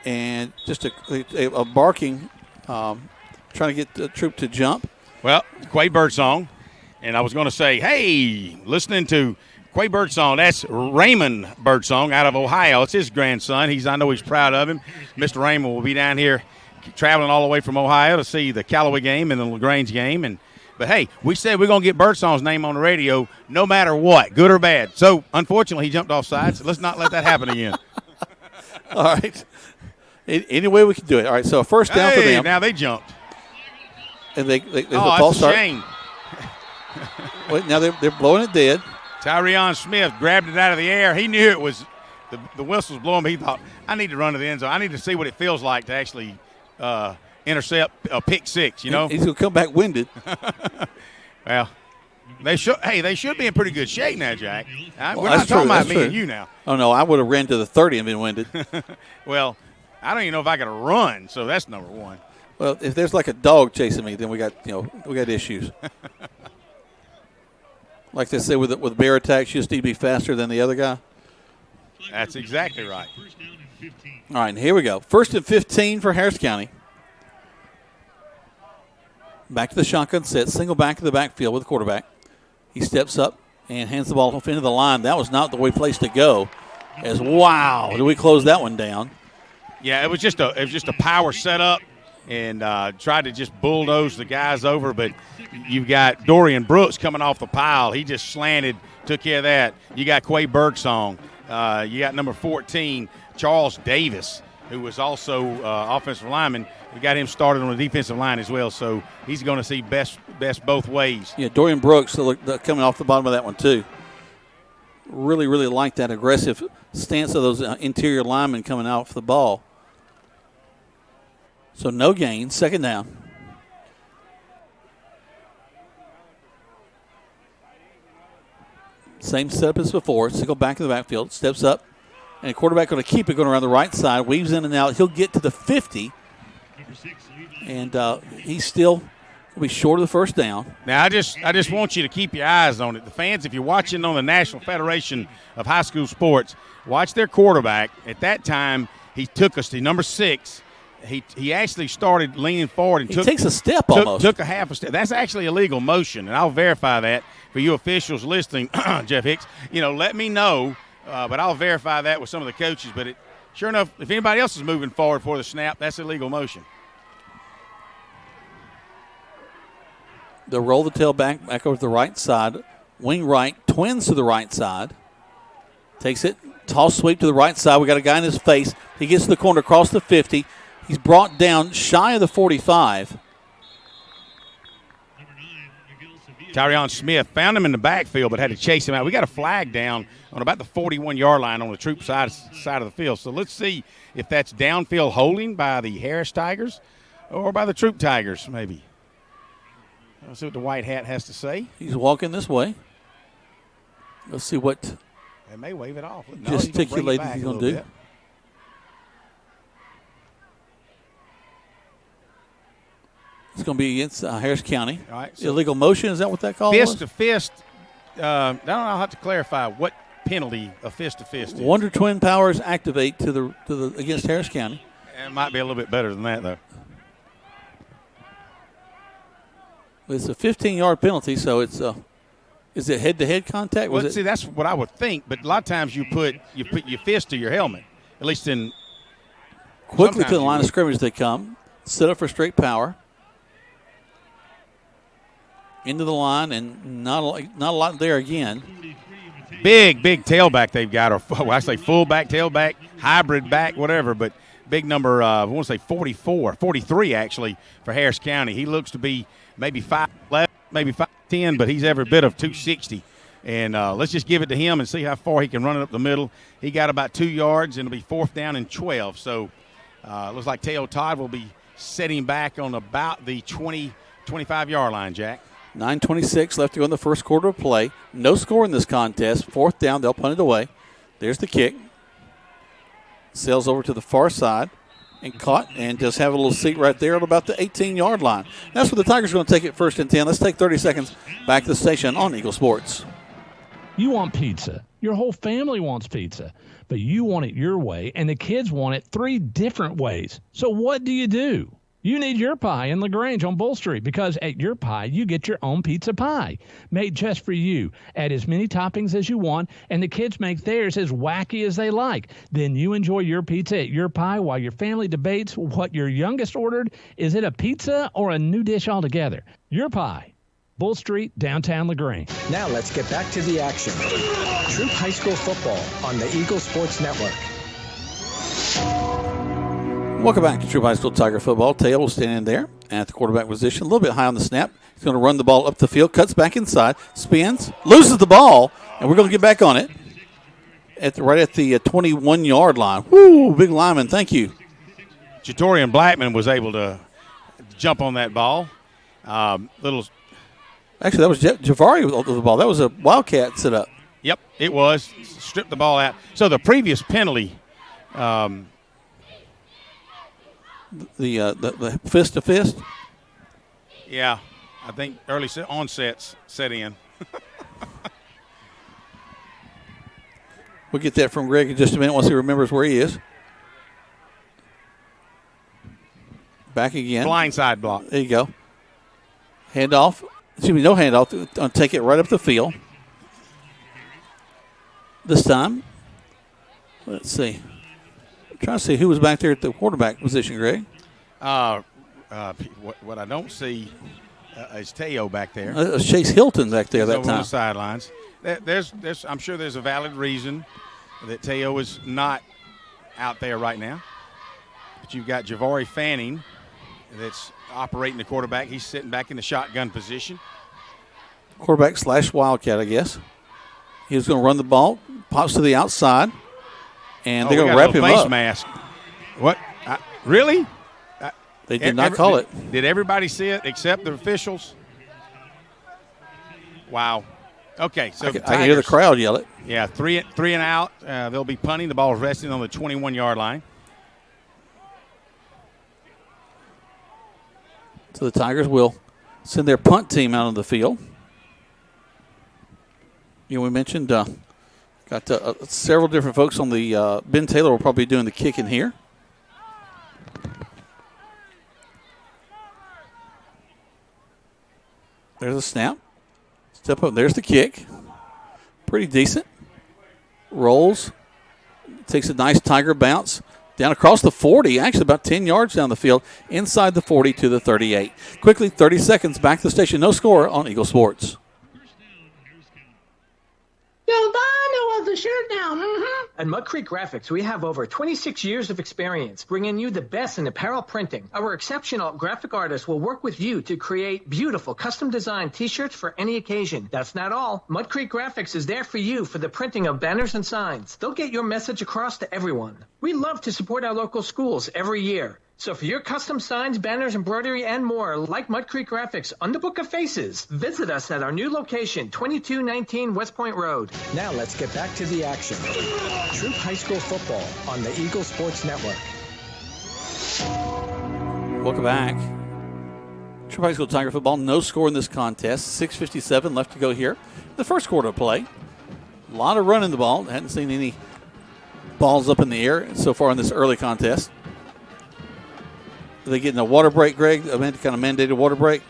And just a barking, trying to get the Troup to jump. Well, Quay Birdsong, and I was going to say, hey, listening to Quay Birdsong, that's Raymond Birdsong out of Ohio. It's his grandson. I know he's proud of him. Mr. Raymond will be down here traveling all the way from Ohio to see the Callaway game and the LaGrange game. But, hey, we said we're going to get Birdsong's name on the radio no matter what, good or bad. So, unfortunately, he jumped off sides. So let's not let that happen again. All right. Any way we can do it. All right, so a first down for them. Now they jumped. And there's a that's false a start. shame. Wait, now they're blowing it dead. Tyreon Smith grabbed it out of the air. He knew it was the whistle was blowing, but he thought, I need to run to the end zone. I need to see what it feels like to actually intercept a pick six, you know. He's going to come back winded. Well, they should be in pretty good shape now, Jack. We're not talking about me and you now. Oh, no, I would have ran to the 30 and been winded. Well, I don't even know if I could run, so that's number one. Well, if there's like a dog chasing me, then we got issues. Like they say with bear attacks, you just need to be faster than the other guy. That's exactly right. All right, and here we go. 1st and 15 for Harris County. Back to the shotgun set, single back to the backfield with the quarterback. He steps up and hands the ball off into the line. That was not the way place to go. Wow, did we close that one down? Yeah, it was just a power setup. And tried to just bulldoze the guys over, but you've got Dorian Brooks coming off the pile. He just slanted, took care of that. You got Quay Birdsong. You got number 14, Charles Davis, who was also offensive lineman. We got him started on the defensive line as well, so he's going to see best both ways. Yeah, Dorian Brooks coming off the bottom of that one too. Really, really like that aggressive stance of those interior linemen coming off the ball. So no gain, 2nd down. Same setup as before. Single back in the backfield, steps up, and the quarterback going to keep it going around the right side, weaves in and out. He'll get to the 50, and he's still going to be short of the 1st down. Now, I just want you to keep your eyes on it. The fans, if you're watching on the National Federation of High School Sports, watch their quarterback. At that time, he took us to number 6. He actually started leaning forward and takes a step almost. Took a half a step. That's actually a legal motion, and I'll verify that for you officials listening, Jeff Hicks. Let me know, but I'll verify that with some of the coaches. But sure enough, if anybody else is moving forward for the snap, that's a legal motion. They'll roll the tailback back over to the right side. Wing right, twins to the right side. Takes it, toss sweep to the right side. We got a guy in his face. He gets to the corner, across the 50. He's brought down shy of the 45. Tyrion Smith found him in the backfield but had to chase him out. We got a flag down on about the 41-yard line on the Troup side of the field. So let's see if that's downfield holding by the Harris Tigers or by the Troup Tigers maybe. Let's see what the white hat has to say. He's walking this way. Let's see what they may wave it off. Gesticulating he's going to do. It's going to be against Harris County. All right, so illegal motion, is that what that call was? Fist to fist. I don't know. I'll have to clarify what penalty a fist to fist is. Wonder Twin powers activate to the against Harris County. It might be a little bit better than that though. It's a 15-yard penalty, so it's is it head-to-head contact? Well, see, that's what I would think, but a lot of times you put your fist to your helmet, at least in. Quickly to the line of scrimmage they come. Set up for straight power. Into the line, and not a lot there again. Big tailback they've got, or well, I say fullback, tailback, hybrid back, whatever, but big number, I want to say 43 actually for Harris County. He looks to be maybe 5'11", maybe 5'10", but he's every bit of 260. And let's just give it to him and see how far he can run it up the middle. He got about 2 yards, and it'll be 4th down and 12. So it looks like Teo Todd will be setting back on about the 25-yard line, Jack. 9:26 left to go in the first quarter of play. No score in this contest. 4th down, they'll punt it away. There's the kick. Sails over to the far side and caught, and just have a little seat right there at about the 18-yard line. That's where the Tigers are going to take it 1st and 10. Let's take 30 seconds back to the station on Eagle Sports. You want pizza. Your whole family wants pizza, but you want it your way, and the kids want it 3 different ways. So what do? You need Your Pie in LaGrange on Bull Street, because at Your Pie, you get your own pizza pie made just for you. Add as many toppings as you want, and the kids make theirs as wacky as they like. Then you enjoy your pizza at Your Pie while your family debates what your youngest ordered. Is it a pizza or a new dish altogether? Your Pie, Bull Street, downtown LaGrange. Now let's get back to the action. Troup High School football on the Eagle Sports Network. Welcome back to Troup High School Tiger football. Tail will stand in there at the quarterback position, a little bit high on the snap. He's going to run the ball up the field, cuts back inside, spins, loses the ball, and we're going to get back on it right at the 21-yard line. Woo, big lineman, thank you. Jatorian Blackman was able to jump on that ball. Actually, that was Javari with the ball. That was a Wildcat set up. Yep, it was. Stripped the ball out. So the previous penalty, the fist to fist? Yeah, I think early onsets set in. We'll get that from Greg in just a minute once he remembers where he is. Back again. Blindside block. There you go. Handoff. Excuse me, no handoff. Take it right up the field. This time, let's see. Trying to see who was back there at the quarterback position, Greg. What I don't see is Teo back there. Chase Hilton back there that time. On the sidelines. I'm sure there's a valid reason that Teo is not out there right now. But you've got Javari Fanning that's operating the quarterback. He's sitting back in the shotgun position. Quarterback / Wildcat, I guess. He was going to run the ball, pops to the outside. And they're going to wrap him face up. Mask. What? Really? They did not call it. Did everybody see it except the officials? Wow. Okay, so I can hear the crowd yell it. Yeah, three and out. They'll be punting. The ball is resting on the 21-yard line. So the Tigers will send their punt team out on the field. We mentioned got several different folks on the Ben Taylor will probably be doing the kicking here. There's a snap. Step up. There's the kick. Pretty decent. Rolls. Takes a nice Tiger bounce. down across the 40, actually about 10 yards down the field, inside the 40 to the 38. Quickly, 30 seconds, back to the station. No score on Eagle Sports. I know of the shirt now. At Mud Creek Graphics, we have over 26 years of experience bringing you the best in apparel printing. Our exceptional graphic artists will work with you to create beautiful custom-designed T-shirts for any occasion. That's not all. Mud Creek Graphics is there for you for the printing of banners and signs. They'll get your message across to everyone. We love to support our local schools every year. So for your custom signs, banners, embroidery, and more, like Mud Creek Graphics on the Book of Faces, visit us at our new location, 2219 West Point Road. Now let's get back to the action. Troup High School football on the Eagle Sports Network. Welcome back. Troup High School Tiger football, no score in this contest. 6:57 left to go here. The first quarter of play. A lot of running the ball. Hadn't seen any balls up in the air so far in this early contest. Are they getting a water break, Greg? A kind of mandated water break?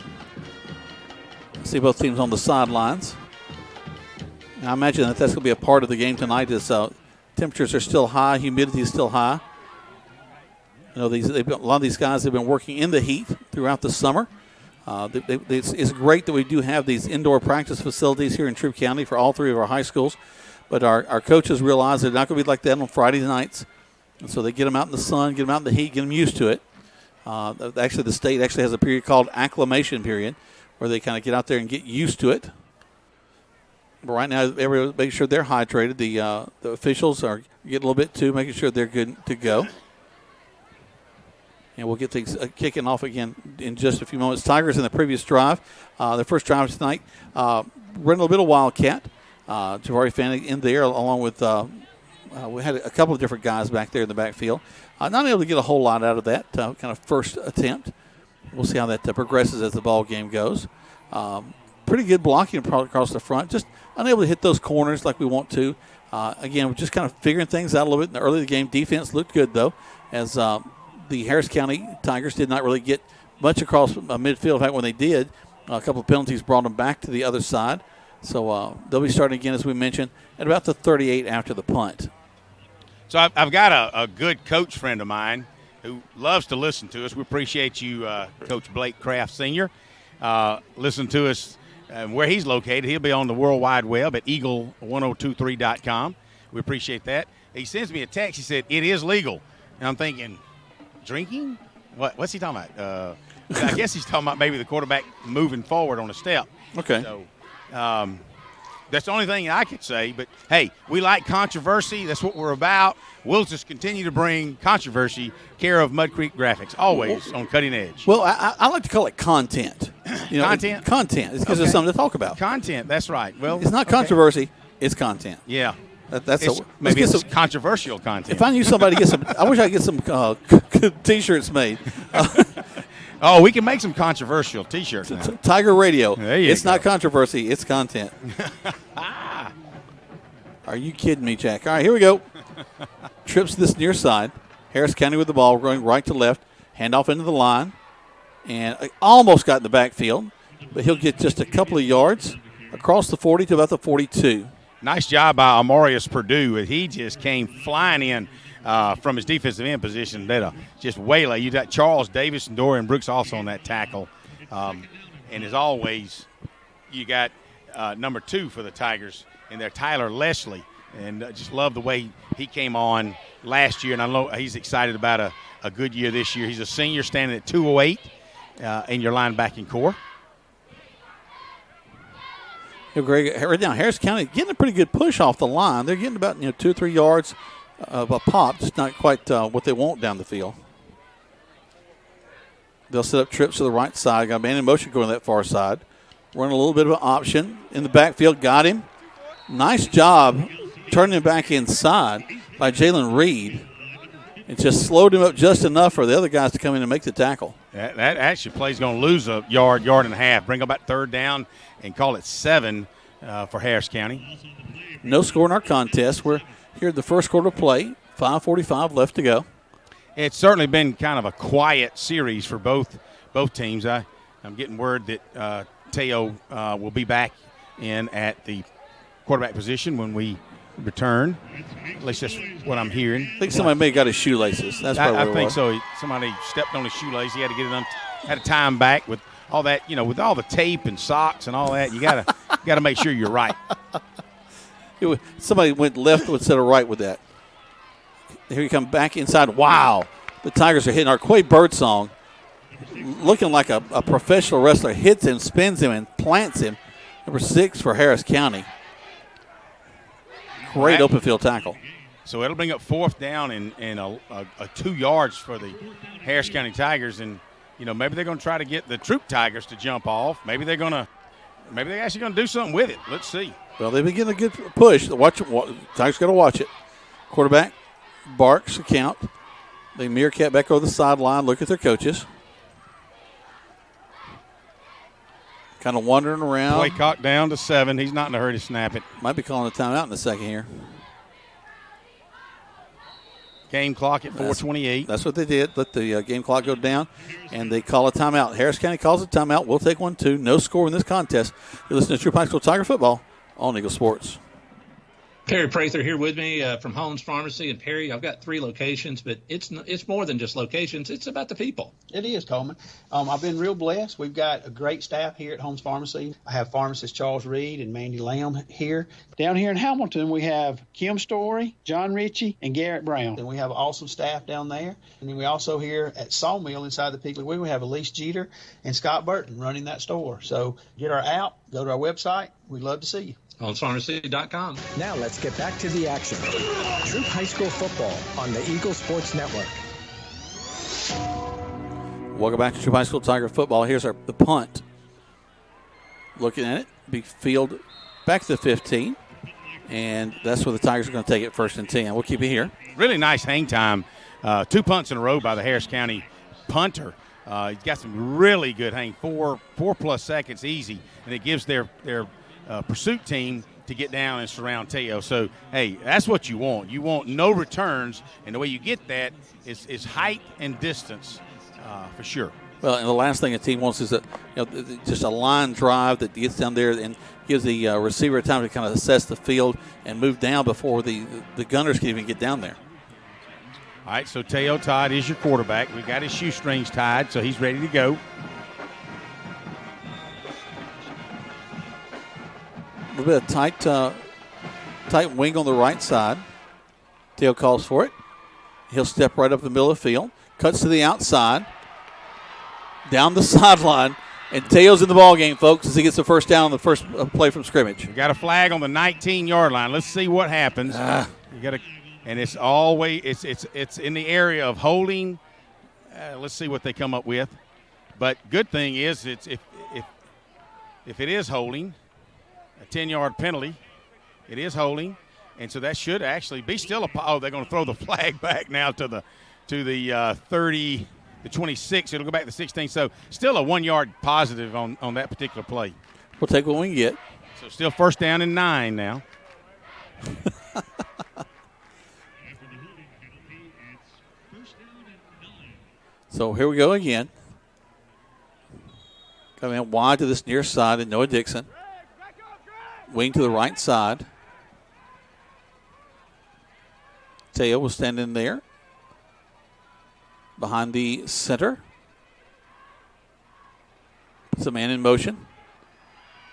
See both teams on the sidelines. Now, I imagine that's going to be a part of the game tonight as temperatures are still high, humidity is still high. You know, a lot of these guys have been working in the heat throughout the summer. It's great that we do have these indoor practice facilities here in Troup County for all three of our high schools. But our coaches realize they're not going to be like that on Friday nights. And so they get them out in the sun, get them out in the heat, get them used to it. Actually, the state actually has a period called acclimation period where they kind of get out there and get used to it. But right now, everybody making sure they're hydrated. The officials are getting a little bit too, making sure they're good to go. And we'll get things kicking off again in just a few moments. Tigers in the previous drive, their first drive tonight, running a little bit of Wildcat. Javari Fanning in there along with we had a couple of different guys back there in the backfield. Not able to get a whole lot out of that kind of first attempt. We'll see how that progresses as the ball game goes. Pretty good blocking across the front. Just unable to hit those corners like we want to. Again, we're just kind of figuring things out a little bit in the early game. Defense looked good, though, as the Harris County Tigers did not really get much across midfield. In fact, when they did, a couple of penalties brought them back to the other side. So they'll be starting again, as we mentioned, at about the 38 after the punt. So I've got a good coach friend of mine who loves to listen to us. We appreciate you, Coach Blake Kraft Sr. Listen to us where he's located. He'll be on the World Wide Web at eagle1023.com. We appreciate that. He sends me a text. He said, "It is legal." And I'm thinking, drinking? What's he talking about? I guess he's talking about maybe the quarterback moving forward on a step. Okay. So that's the only thing I could say. But, hey, we like controversy. That's what we're about. We'll just continue to bring controversy care of Mud Creek Graphics, always on cutting edge. Well, I like to call it content. You know, content? Content. It's because there's something to talk about. Content, that's right. Well, it's not controversy. It's content. Yeah. Maybe it's controversial content. If I knew somebody to get some – I wish I could get some T-shirts made. Oh, we can make some controversial T-shirts now. Tiger Radio. It's not controversy. It's content. Are you kidding me, Jack? All right, here we go. Trips to this near side. Harris County with the ball, going right to left. Handoff into the line. And almost got in the backfield, but he'll get just a couple of yards across the 40 to about the 42. Nice job by Amarius Purdue. He just came flying in from his defensive end position. Just waylay. You got Charles Davis and Dorian Brooks also on that tackle. And as always, you got number 2 for the Tigers in there, Tyler Leslie. And just love the way he came on last year. And I know he's excited about a good year this year. He's a senior standing at 208 in your linebacking core. Greg, right now, Harris County getting a pretty good push off the line. They're getting about 2 or 3 yards of a pop, just not quite what they want down the field. They'll set up trips to the right side. Got a man in motion going to that far side. Run a little bit of an option in the backfield. Got him. Nice job turning him back inside by Jalen Reed. It just slowed him up just enough for the other guys to come in and make the tackle. That actually play's going to lose a yard and a half. Bring about third down and call it 7 for Harris County. No score in our contest. We're here at the first quarter play. 5:45 left to go. It's certainly been kind of a quiet series for both teams. I'm getting word that Teo will be back in at the quarterback position when we return. At least that's what I'm hearing. I think somebody may have got his shoelaces. That's I think so. Somebody stepped on his shoelace. He had to get it had to tie him back with all that, with all the tape and socks and all that. You gotta make sure you're right. Somebody went left instead of right with that. Here you come back inside. Wow. The Tigers are hitting our Quay Birdsong. Looking like a professional wrestler. Hits him, spins him, and plants him. Number 6 for Harris County. Great open field tackle. So it'll bring up 4th down and a 2 yards for the Harris County Tigers. And, maybe they're going to try to get the Troup Tigers to jump off. Maybe they're actually going to do something with it. Let's see. Well, they've been getting a good push. Tigers got to watch it. Quarterback barks a count. They meerkat back over the sideline, look at their coaches. Kind of wandering around. Waycock down to 7. He's not in a hurry to snap it. Might be calling a timeout in a second here. Game clock at 4:28. That's what they did. Let the game clock go down, and they call a timeout. Harris County calls a timeout. We'll take one, too. No score in this contest. You listen to Troup High School Tiger Football on Eagle Sports. Perry Prather here with me from Holmes Pharmacy. And Perry, I've got 3 locations, but it's more than just locations. It's about the people. It is, Coleman. I've been real blessed. We've got a great staff here at Holmes Pharmacy. I have pharmacist Charles Reed and Mandy Lamb here. Down here in Hamilton, we have Kim Story, John Ritchie, and Garrett Brown. And we have awesome staff down there. And then we also here at Sawmill inside the Piggly Wiggly, we have Elise Jeter and Scott Burton running that store. So get our app, go to our website. We'd love to see you. HolmesPharmacy.com. Now let's get back to the action. Troup High School football on the Eagle Sports Network. Welcome back to Troup High School Tiger Football. Here's the punt. Looking at it, big field back to the 15, and that's where the Tigers are going to take it 1st and 10. We'll keep it here. Really nice hang time. 2 punts in a row by the Harris County punter. He's got some really good hang, 4+ seconds easy, and it gives their pursuit team to get down and surround Teo. So, hey, that's what you want. You want no returns, and the way you get that is height and distance for sure. Well, and the last thing a team wants is just a line drive that gets down there and gives the receiver time to kind of assess the field and move down before the gunners can even get down there. All right, so Teo Todd is your quarterback. We got his shoestrings tied, so he's ready to go. A little bit of tight wing on the right side. Teo calls for it. He'll step right up the middle of the field. Cuts to the outside. Down the sideline. And Teo's in the ball game, folks, as he gets the first down on the first play from scrimmage. We got a flag on the 19-yard line. Let's see what happens. You got to, and it's always it's in the area of holding. Let's see what they come up with. But good thing is it's if it is holding. A 10-yard penalty. It is holding, and so that should actually be still they're going to throw the flag back now to the 30, the 26. It'll go back to 16. So still a 1-yard positive on that particular play. We'll take what we can get. So still 1st down and 9 now. So here we go again. Coming in wide to this near side, and Noah Dixon. Wing to the right side. Teo will stand in there. Behind the center. Puts the man in motion.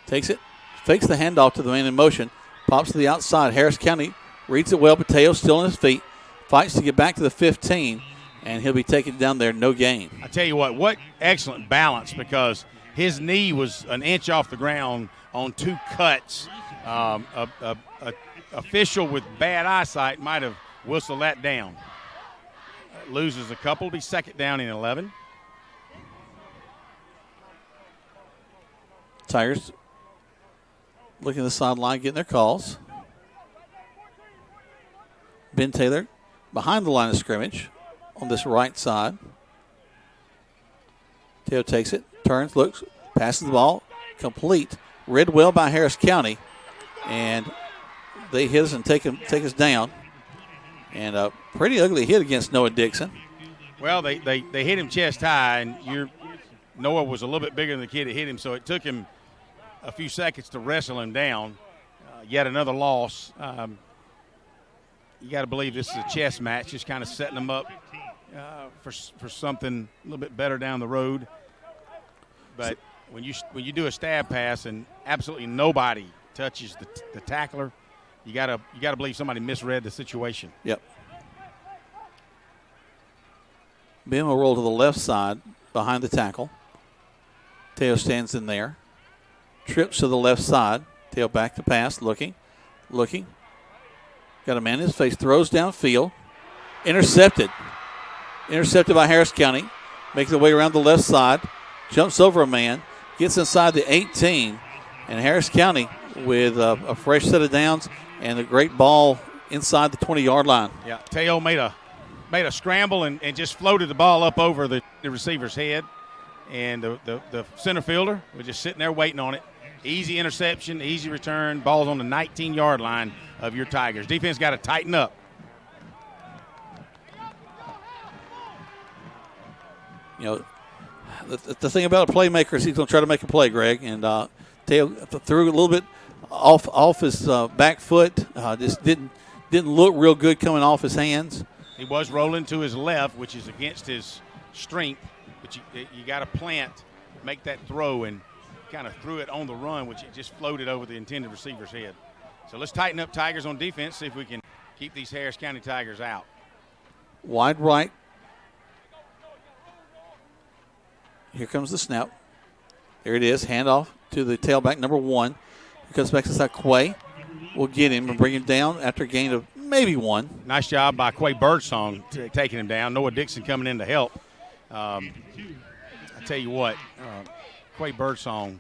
Takes it. Fakes the handoff to the man in motion. Pops to the outside. Harris County reads it well, but Teo's still on his feet. Fights to get back to the 15, and he'll be taken down there, no gain. I tell you what excellent balance, because his knee was an inch off the ground on 2 cuts. A official with bad eyesight might have whistled that down. Loses a couple. Be 2nd down and 11. Tigers looking at the sideline, getting their calls. Ben Taylor behind the line of scrimmage on this right side. Teo takes it, turns, looks, passes the ball, complete. Read well by Harris County, and they hit us and take us down. And a pretty ugly hit against Noah Dixon. Well, they hit him chest high, and Noah was a little bit bigger than the kid that hit him, so it took him a few seconds to wrestle him down. Yet another loss. you got to believe this is a chess match, just kind of setting them up for something a little bit better down the road. But when you do a stab pass and absolutely nobody touches the tackler, you gotta believe somebody misread the situation. Yep. Ben will roll to the left side behind the tackle. Teo stands in there. Trips to the left side. Teo back to pass, looking. Got a man in his face, throws downfield. Intercepted by Harris County. Makes the way around the left side. Jumps over a man. Gets inside the 18. And Harris County with a fresh set of downs and a great ball inside the 20-yard line. Yeah, Teo made a scramble and just floated the ball up over the receiver's head. And the center fielder was just sitting there waiting on it. Easy interception, easy return. Ball's on the 19-yard line of your Tigers. Defense got to tighten up. You know, the thing about a playmaker is he's going to try to make a play, Greg. And Teo threw a little bit off his back foot. Just didn't look real good coming off his hands. He was rolling to his left, which is against his strength. But you got to plant, make that throw, and kind of threw it on the run, which it just floated over the intended receiver's head. So let's tighten up Tigers on defense, see if we can keep these Harris County Tigers out. Wide right. Here comes the snap. There it is. Handoff to the tailback, number 1. He comes back to side. Quay will get him and bring him down after a gain of maybe 1. Nice job by Quay Birdsong taking him down. Noah Dixon coming in to help. I tell you what, Quay Birdsong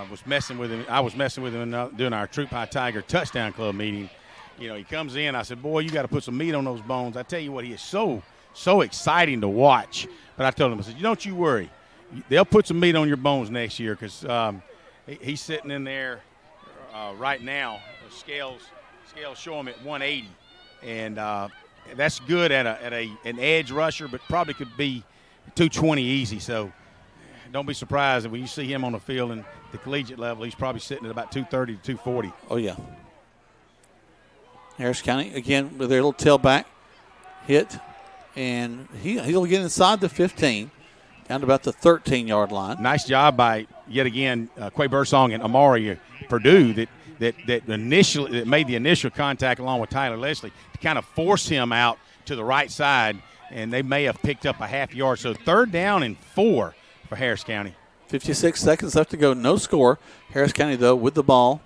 was messing with him. I was messing with him doing our Troup High Tiger Touchdown Club meeting. You know, he comes in. I said, boy, you got to put some meat on those bones. I tell you what, he is so exciting to watch. But I told him, I said, don't you worry. They'll put some meat on your bones next year because he's sitting in there right now. The scales show him at 180. And that's good at an edge rusher, but probably could be 220 easy. So don't be surprised when you see him on the field and the collegiate level, he's probably sitting at about 230 to 240. Oh, yeah. Harris County, again, with their little tailback hit. And he'll get inside the 15, down to about the 13-yard line. Nice job by, yet again, Quay Birdsong and Amari Purdue that made the initial contact along with Tyler Leslie to kind of force him out to the right side, and they may have picked up a half yard. So 3rd down and 4 for Harris County. 56 seconds left to go, no score. Harris County, though, with the ball,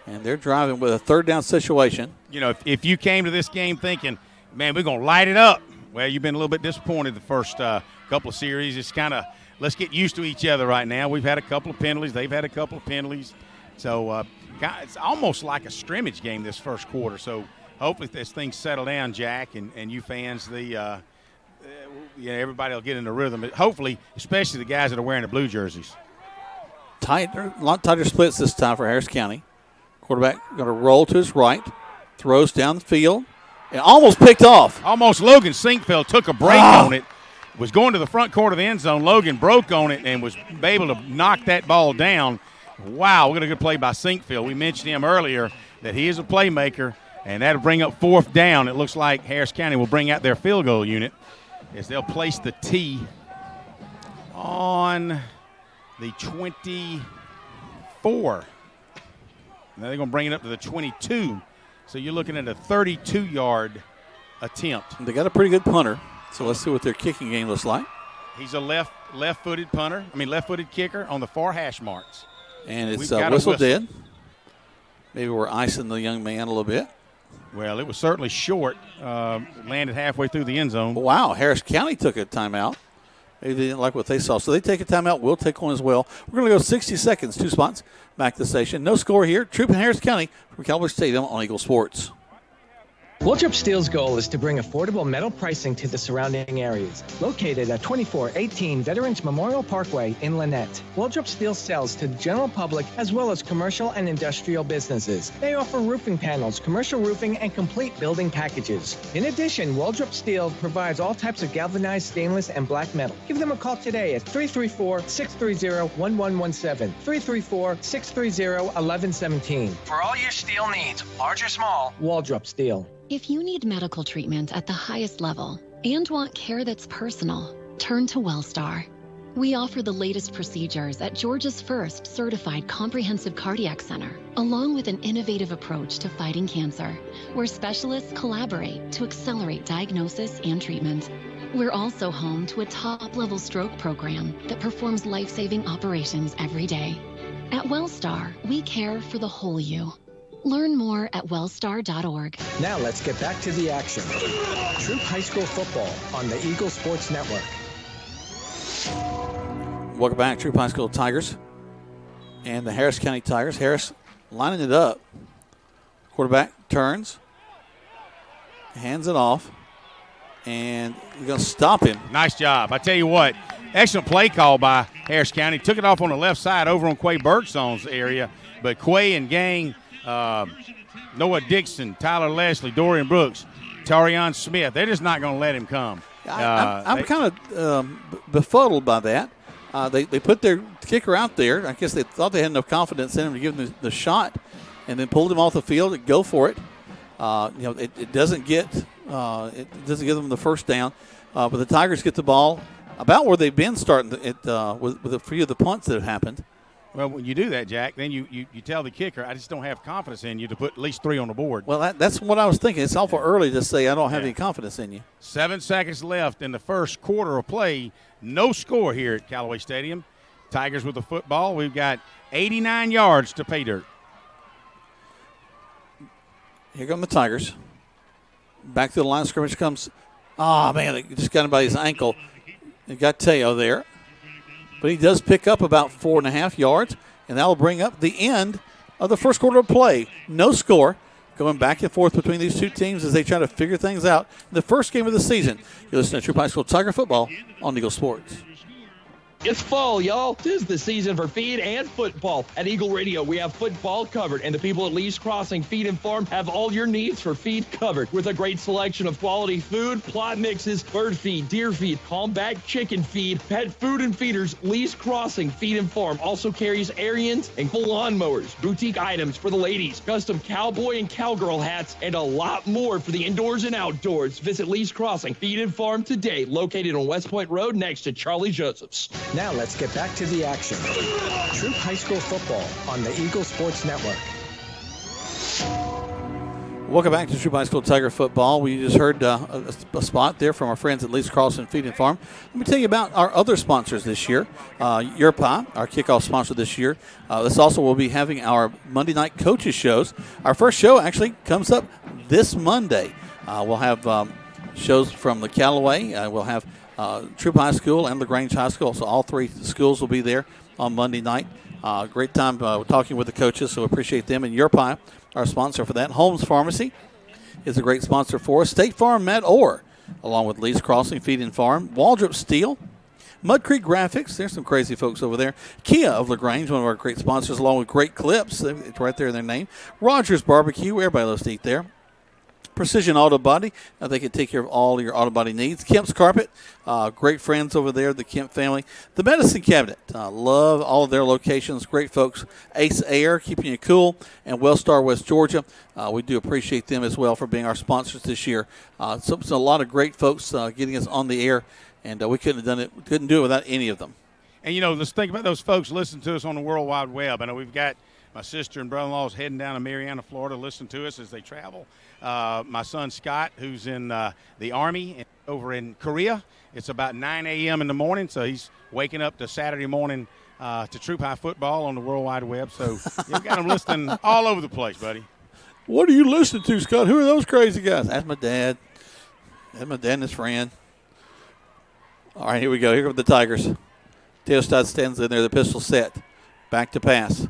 and they're driving with a 3rd down situation. You know, if you came to this game thinking, man, we're going to light it up, well, you've been a little bit disappointed the first couple of series. It's kind of, let's get used to each other right now. We've had a couple of penalties. They've had a couple of penalties. So it's almost like a scrimmage game this first quarter. So hopefully this thing settle down, Jack, and you fans, everybody will get in the rhythm. But hopefully, especially the guys that are wearing the blue jerseys. A lot tighter splits this time for Harris County. Quarterback going to roll to his right, throws down the field, and almost picked off. Almost Logan Sinkfeld took a break on it. Was going to the front corner of the end zone. Logan broke on it and was able to knock that ball down. Wow, what a good play by Sinkfield. We mentioned him earlier that he is a playmaker, and that'll bring up 4th down. It looks like Harris County will bring out their field goal unit as they'll place the tee on the 24. Now they're going to bring it up to the 22. So you're looking at a 32-yard attempt. They got a pretty good punter. So let's see what their kicking game looks like. He's a left-footed kicker on the far hash marks. And it's whistle dead. Maybe we're icing the young man a little bit. Well, it was certainly short. Landed halfway through the end zone. Wow, Harris County took a timeout. Maybe they didn't like what they saw. So they take a timeout. We'll take one as well. We're going to go 60 seconds, 2 spots back to the station. No score here. Troup and Harris County from Cowboy Stadium on Eagle Sports. Waldrop Steel's goal is to bring affordable metal pricing to the surrounding areas. Located at 2418 Veterans Memorial Parkway in Lynette, Waldrop Steel sells to the general public as well as commercial and industrial businesses. They offer roofing panels, commercial roofing, and complete building packages. In addition, Waldrop Steel provides all types of galvanized stainless and black metal. Give them a call today at 334-630-1117, 334-630-1117. For all your steel needs, large or small, Waldrop Steel. If you need medical treatment at the highest level and want care that's personal, turn to WellStar. We offer the latest procedures at Georgia's first certified comprehensive cardiac center, along with an innovative approach to fighting cancer, where specialists collaborate to accelerate diagnosis and treatment. We're also home to a top-level stroke program that performs life-saving operations every day. At WellStar, we care for the whole you. Learn more at wellstar.org. Now let's get back to the action. Troup High School football on the Eagle Sports Network. Welcome back, Troup High School Tigers and the Harris County Tigers. Harris lining it up. Quarterback turns, hands it off, and you're going to stop him. Nice job. I tell you what, excellent play call by Harris County. Took it off on the left side over on Quay Birdsong's area, but Quay and gang, Noah Dixon, Tyler Leslie, Dorian Brooks, Tarion Smith, they're just not going to let him come. I'm kind of befuddled by that. They put their kicker out there. I guess they thought they had enough confidence in him to give him the shot, and then pulled him off the field and go for it. It doesn't give them the first down, but the Tigers get the ball about where they've been starting with a few of the punts that have happened. Well, when you do that, Jack, then you tell the kicker, I just don't have confidence in you to put at least 3 on the board. Well, that's what I was thinking. It's awful early to say I don't have any confidence in you. 7 seconds left in the first quarter of play. No score here at Callaway Stadium. Tigers with the football. We've got 89 yards to pay dirt. Here come the Tigers. Back to the line of scrimmage comes. Oh, man, they just got him by his ankle. They got Teo there. But he does pick up about 4.5 yards, and that will bring up the end of the first quarter of play. No score. Going back and forth between these two teams as they try to figure things out in the first game of the season. You listen to Troup High School Tiger Football on Eagle Sports. It's fall, y'all. Tis the season for feed and football. At Eagle Radio, we have football covered, and the people at Lee's Crossing Feed and Farm have all your needs for feed covered with a great selection of quality food, plot mixes, bird feed, deer feed, combat chicken feed, pet food and feeders. Lee's Crossing Feed and Farm also carries Ariens and full lawnmowers, boutique items for the ladies, custom cowboy and cowgirl hats, and a lot more for the indoors and outdoors. Visit Lee's Crossing Feed and Farm today, located on West Point Road next to Charlie Joseph's. Now let's get back to the action. Troup High School football on the Eagle Sports Network. Welcome back to Troup High School Tiger Football. We just heard a spot there from our friends at Lee's Crossing Feed and Farm. Let me tell you about our other sponsors this year. Your Pie, our kickoff sponsor this year. This also will be having our Monday night coaches shows. Our first show actually comes up this Monday. We'll have shows from the Callaway. We'll have Troup High School and LaGrange High School. So all 3 schools will be there on Monday night. Great time talking with the coaches, so appreciate them. And Your Pie, our sponsor for that. Holmes Pharmacy is a great sponsor for us. State Farm Met Orr, along with Lee's Crossing Feed and Farm. Waldrop Steel. Mud Creek Graphics. There's some crazy folks over there. Kia of LaGrange, one of our great sponsors, along with Great Clips. It's right there in their name. Rogers Barbecue. Everybody loves to eat there. Precision Auto Body. They can take care of all your auto body needs. Kemp's Carpet. Great friends over there, the Kemp family. The Medicine Cabinet. Love all of their locations. Great folks. Ace Air, keeping you cool. And Wellstar West Georgia. We do appreciate them as well for being our sponsors this year. So a lot of great folks getting us on the air, and we couldn't do it without any of them. And, let's think about those folks listening to us on the World Wide Web. I know we've got my sister and brother-in-law is heading down to Marianna, Florida, listen to us as they travel. My son Scott, who's in the Army over in Korea, it's about 9 a.m. in the morning, so he's waking up to Saturday morning to Troup High football on the World Wide Web. So you've got him listening all over the place, buddy. What are you listening to, Scott? Who are those crazy guys? That's my dad. That's my dad and his friend. All right, here we go. Here come the Tigers. Teostad stands in there, the pistol set. Back to pass.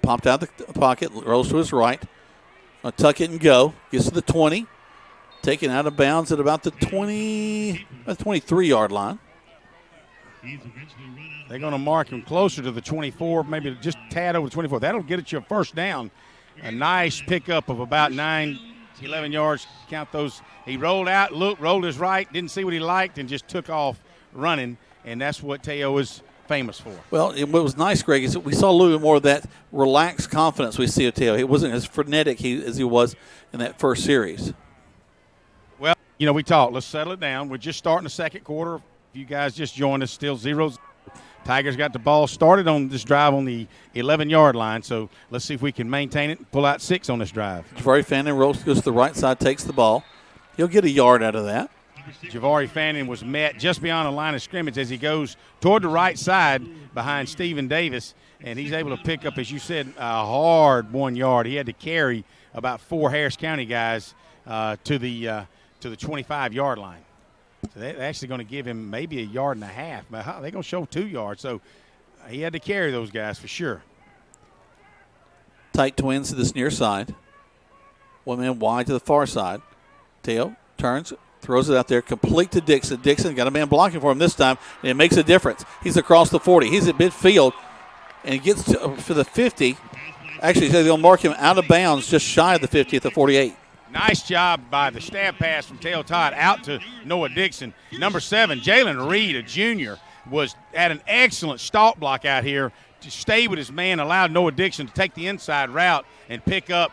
Popped out of the pocket, rolls to his right. Tuck it and go. Gets to the 20. Taken out of bounds at about the 23-yard line. They're going to mark him closer to the 24, maybe just a tad over the 24. That'll get at you a first down. A nice pickup of about 11 yards. Count those. He rolled out, looked, rolled his right, didn't see what he liked, and just took off running. And that's what Teo is famous for. Well, what was nice, Greg, is we saw a little bit more of that relaxed confidence we see of Teo. He wasn't as frenetic as he was in that first series. You know, we talked. Let's settle it down. We're just starting the second quarter. If you guys just joined us, still 0-0. Tigers got the ball started on this drive on the 11-yard line, so let's see if we can maintain it and pull out 6 on this drive. Javari Fannin rolls, goes to the right side, takes the ball. He'll get a yard out of that. Javari Fannin was met just beyond the line of scrimmage as he goes toward the right side behind Stephen Davis, and he's able to pick up, as you said, a hard 1 yard. He had to carry about 4 Harris County guys to the 25-yard line. So they're actually going to give him maybe a yard and a half. But they're going to show 2 yards. So he had to carry those guys for sure. Tight twins to this near side. One man wide to the far side. Teo turns, throws it out there, complete to Dixon. Dixon got a man blocking for him this time, and it makes a difference. He's across the 40. He's at midfield, and he gets for the 50. Actually, they'll mark him out of bounds just shy of the 50 at the 48. Nice job by the stab pass from Teo Todd out to Noah Dixon. Number 7, Jalen Reed, a junior, had an excellent stalk block out here to stay with his man, allowed Noah Dixon to take the inside route and pick up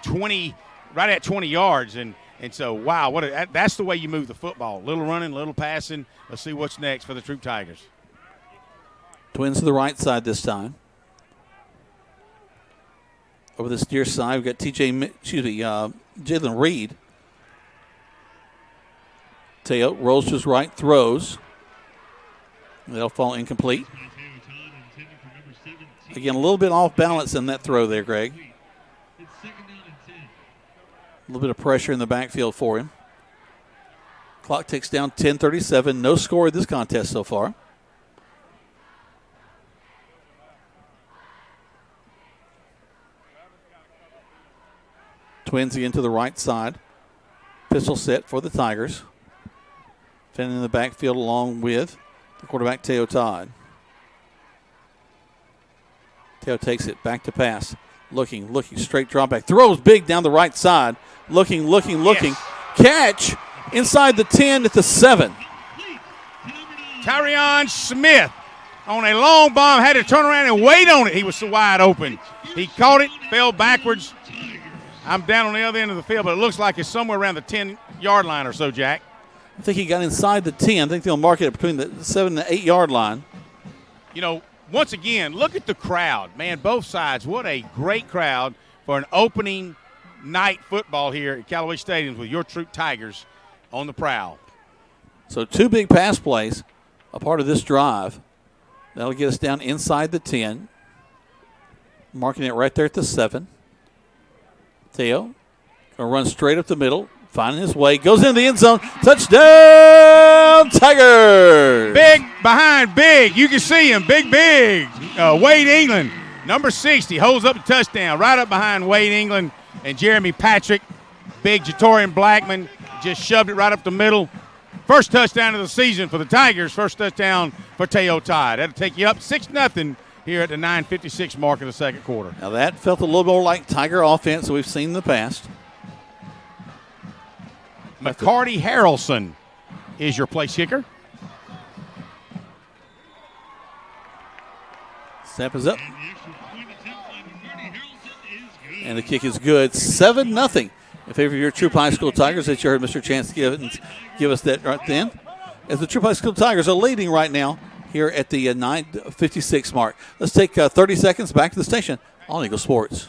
20, right at 20 yards. And so, wow, that's the way you move the football. Little running, little passing. Let's see what's next for the Troup Tigers. Twins to the right side this time. Over this near side, we've got Jalen Reed. Teo rolls to his right, throws. That'll fall incomplete. Again, a little bit off balance in that throw there, Greg. A little bit of pressure in the backfield for him. Clock ticks down, 10:37. No score in this contest so far. Twins again to the right side. Pistol set for the Tigers. Finn in the backfield along with the quarterback, Teo Todd. Teo takes it back to pass. Looking, straight drop back. Throws big down the right side. Looking. Yes. Catch inside the 10 at the 7. Tyrion Smith on a long bomb, had to turn around and wait on it. He was so wide open. He caught it, fell backwards. I'm down on the other end of the field, but it looks like it's somewhere around the 10-yard line or so, Jack. I think he got inside the 10. I think they'll mark it between the 7 and the 8-yard line. You know, once again, look at the crowd. Man, both sides, what a great crowd for an opening night football here at Callaway Stadium with your Troup Tigers on the prowl. So 2 big pass plays, a part of this drive. That'll get us down inside the 10. Marking it right there at the 7. Teo going to run straight up the middle, finding his way, goes into the end zone. Touchdown, Tigers! Big behind big. You can see him. Big. Wade England, number 60, holds up the touchdown right up behind Wade England and Jeremy Patrick. Big Jatorian Blackman just shoved it right up the middle. First touchdown of the season for the Tigers. First touchdown for Teo Todd. That'll take you up 6-0 here at the 9:56 mark of the second quarter. Now that felt a little more like Tiger offense that we've seen in the past. McCarty Harrelson is your place kicker. Snap is up. And the kick is good. 7-0 in favor of your Troup High School Tigers that you heard Mr. Chance give us that right then. As the Troup High School Tigers are leading right now here at the 9:56 mark. Let's take 30 seconds back to the station on Eagle Sports.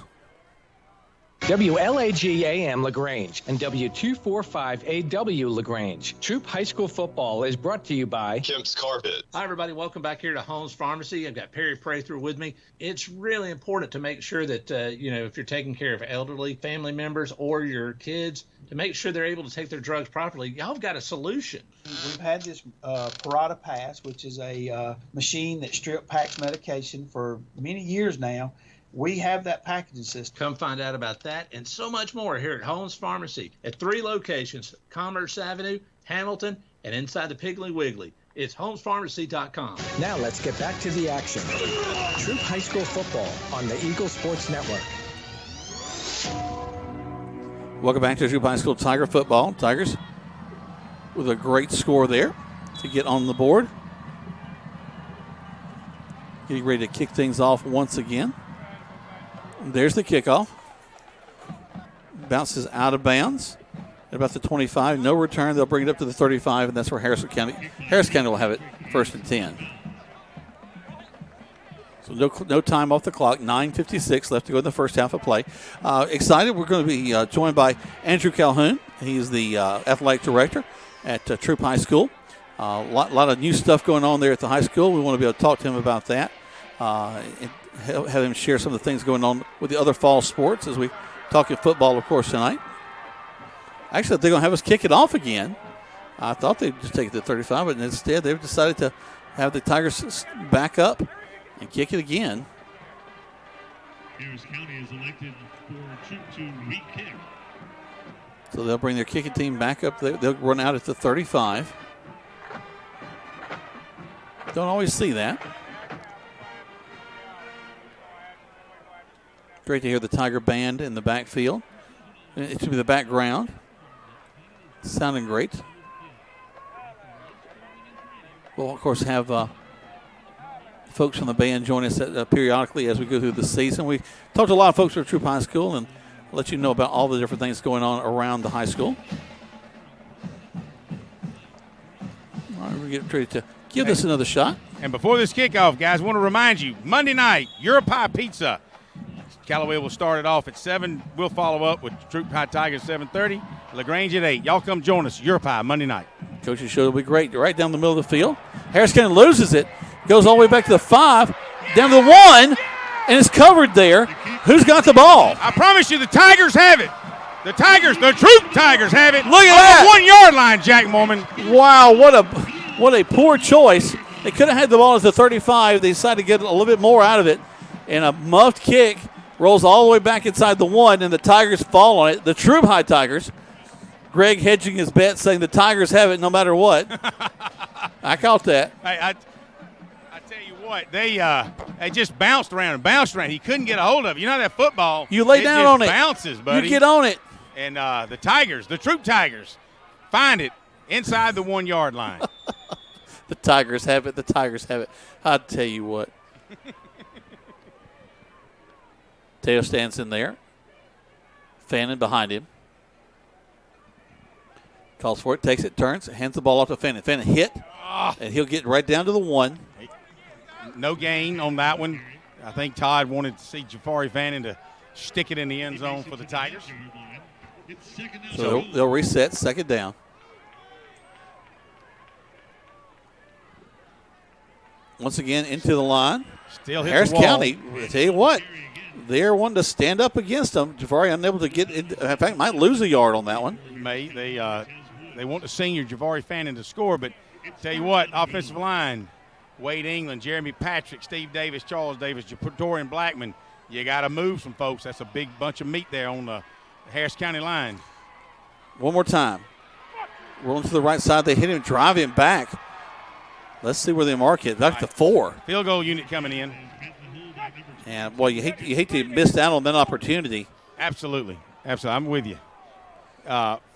WLAG AM LaGrange and W245AW LaGrange. Troup High School Football is brought to you by Kemp's Carpet. Hi, everybody. Welcome back here to Holmes Pharmacy. I've got Perry Prather with me. It's really important to make sure that, if you're taking care of elderly family members or your kids, to make sure they're able to take their drugs properly. Y'all have got a solution. We've had this Parata Pass, which is a machine that strip packs medication for many years now. We have that packaging system. Come find out about that and so much more here at Holmes Pharmacy at 3 locations, Commerce Avenue, Hamilton, and inside the Piggly Wiggly. It's homespharmacy.com. Now let's get back to the action. Troup High School Football on the Eagle Sports Network. Welcome back to Troup High School Tiger football. Tigers with a great score there to get on the board. Getting ready to kick things off once again. There's the kickoff. Bounces out of bounds. at about the 25. No return. They'll bring it up to the 35, and that's where Harris County will have it 1st and 10. So no time off the clock. 9:56 left to go in the first half of play. Excited. We're going to be joined by Andrew Calhoun. He's the athletic director at Troup High School. A lot of new stuff going on there at the high school. We want to be able to talk to him about that. And have him share some of the things going on with the other fall sports as we talk football, of course, tonight. Actually, they're going to have us kick it off again. I thought they'd just take it to 35, but instead they've decided to have the Tigers back up and kick it again. Harris County is elected for Troup to re-kick. So they'll bring their kicking team back up. They'll run out at the 35. Don't always see that. Great to hear the Tiger Band in the backfield. It should be the background. Sounding great. We'll, of course, have folks from the band join us periodically as we go through the season. We talked to a lot of folks from Troup High School and let you know about all the different things going on around the high school. All right, we're getting ready to give this another shot. And before this kickoff, guys, I want to remind you, Monday night, Your Pie Pizza. Callaway will start it off at 7. We'll follow up with Troup High Tigers 7:30. LaGrange at 8. Y'all come join us. Your Pie Monday night. Coach's show will be great. Right down the middle of the field. Harris County loses it. Goes all the way back to the 5. Down to the 1. And it's covered there. Who's got the ball? I promise you the Tigers have it. The Troup Tigers have it. Look at that. On the 1 yard line, Jack Mormon. Wow, what a poor choice. They could have had the ball at the 35. They decided to get a little bit more out of it. And a muffed kick rolls all the way back inside the 1, and the Tigers fall on it. The Troup High Tigers. Greg hedging his bet, saying the Tigers have it no matter what. I caught that. Hey, I tell you what, they just bounced around and bounced around. He couldn't get a hold of it. You know that football. You lay down on it. Bounces, buddy. You get on it. And the Tigers, the Troup Tigers, find it inside the 1 yard line. The Tigers have it. The Tigers have it. I tell you what. Teo stands in there. Fannin behind him. Calls for it, takes it, turns, hands the ball off to Fannin. Fannin hit, and he'll get right down to the 1. No gain on that one. I think Todd wanted to see Jafari Fannin to stick it in the end zone for the Tigers. So they'll reset, 2nd down. Once again, into the line. Still hits Harris the wall. County, I tell you what, they're one to stand up against them. Jafari unable to get in fact, might lose a yard on that one. They want the senior Jafari Fannin to score, but tell you what, offensive line, Wade England, Jeremy Patrick, Steve Davis, Charles Davis, Jatorian Blackman. You got to move some folks. That's a big bunch of meat there on the Harris County line. One more time. Rolling to the right side. They hit him, drive him back. Let's see where they mark it. Back to 4. Field goal unit coming in. And, boy, you hate to miss out on that opportunity. Absolutely. I'm with you.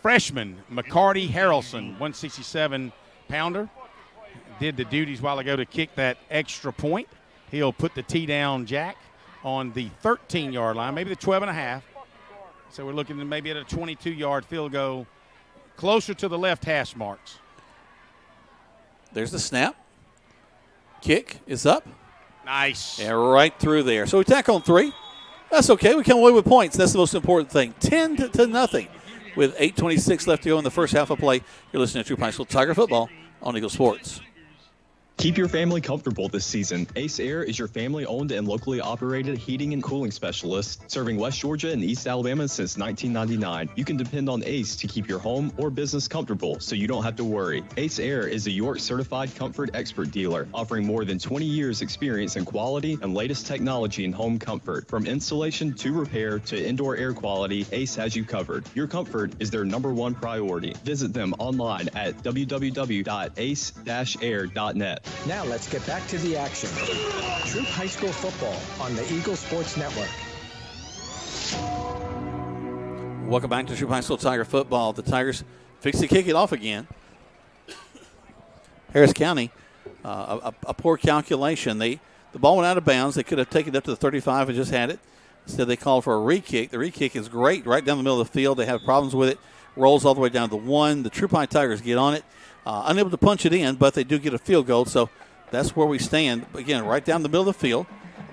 Freshman McCarty Harrelson, 167-pounder, did the duties while ago to kick that extra point. He'll put the tee down, Jack, on the 13-yard line, maybe the 12.5. So we're looking at maybe at a 22-yard field goal, closer to the left hash marks. There's the snap. Kick is up. Nice. And right through there. So we tack on 3. That's okay. We come away with points. That's the most important thing. 10-0 with 8:26 left to go in the first half of play. You're listening to Troup High School Tiger Football on Eagle Sports. Keep your family comfortable this season. Ace Air is your family-owned and locally operated heating and cooling specialist, serving West Georgia and East Alabama since 1999. You can depend on Ace to keep your home or business comfortable, so you don't have to worry. Ace Air is a York-certified comfort expert dealer, offering more than 20 years' experience in quality and latest technology in home comfort. From installation to repair to indoor air quality, Ace has you covered. Your comfort is their #1 priority. Visit them online at www.ace-air.net. Now let's get back to the action. Troup High School football on the Eagle Sports Network. Welcome back to Troup High School Tiger Football. The Tigers fix to kick it off again. Harris County, a poor calculation. The ball went out of bounds. They could have taken it up to the 35 and just had it. Instead, they called for a re-kick. The re-kick is great right down the middle of the field. They have problems with it rolls all the way down to the 1. The Troup High Tigers get on it, unable to punch it in, but they do get a field goal. So that's where we stand. Again, right down the middle of the field,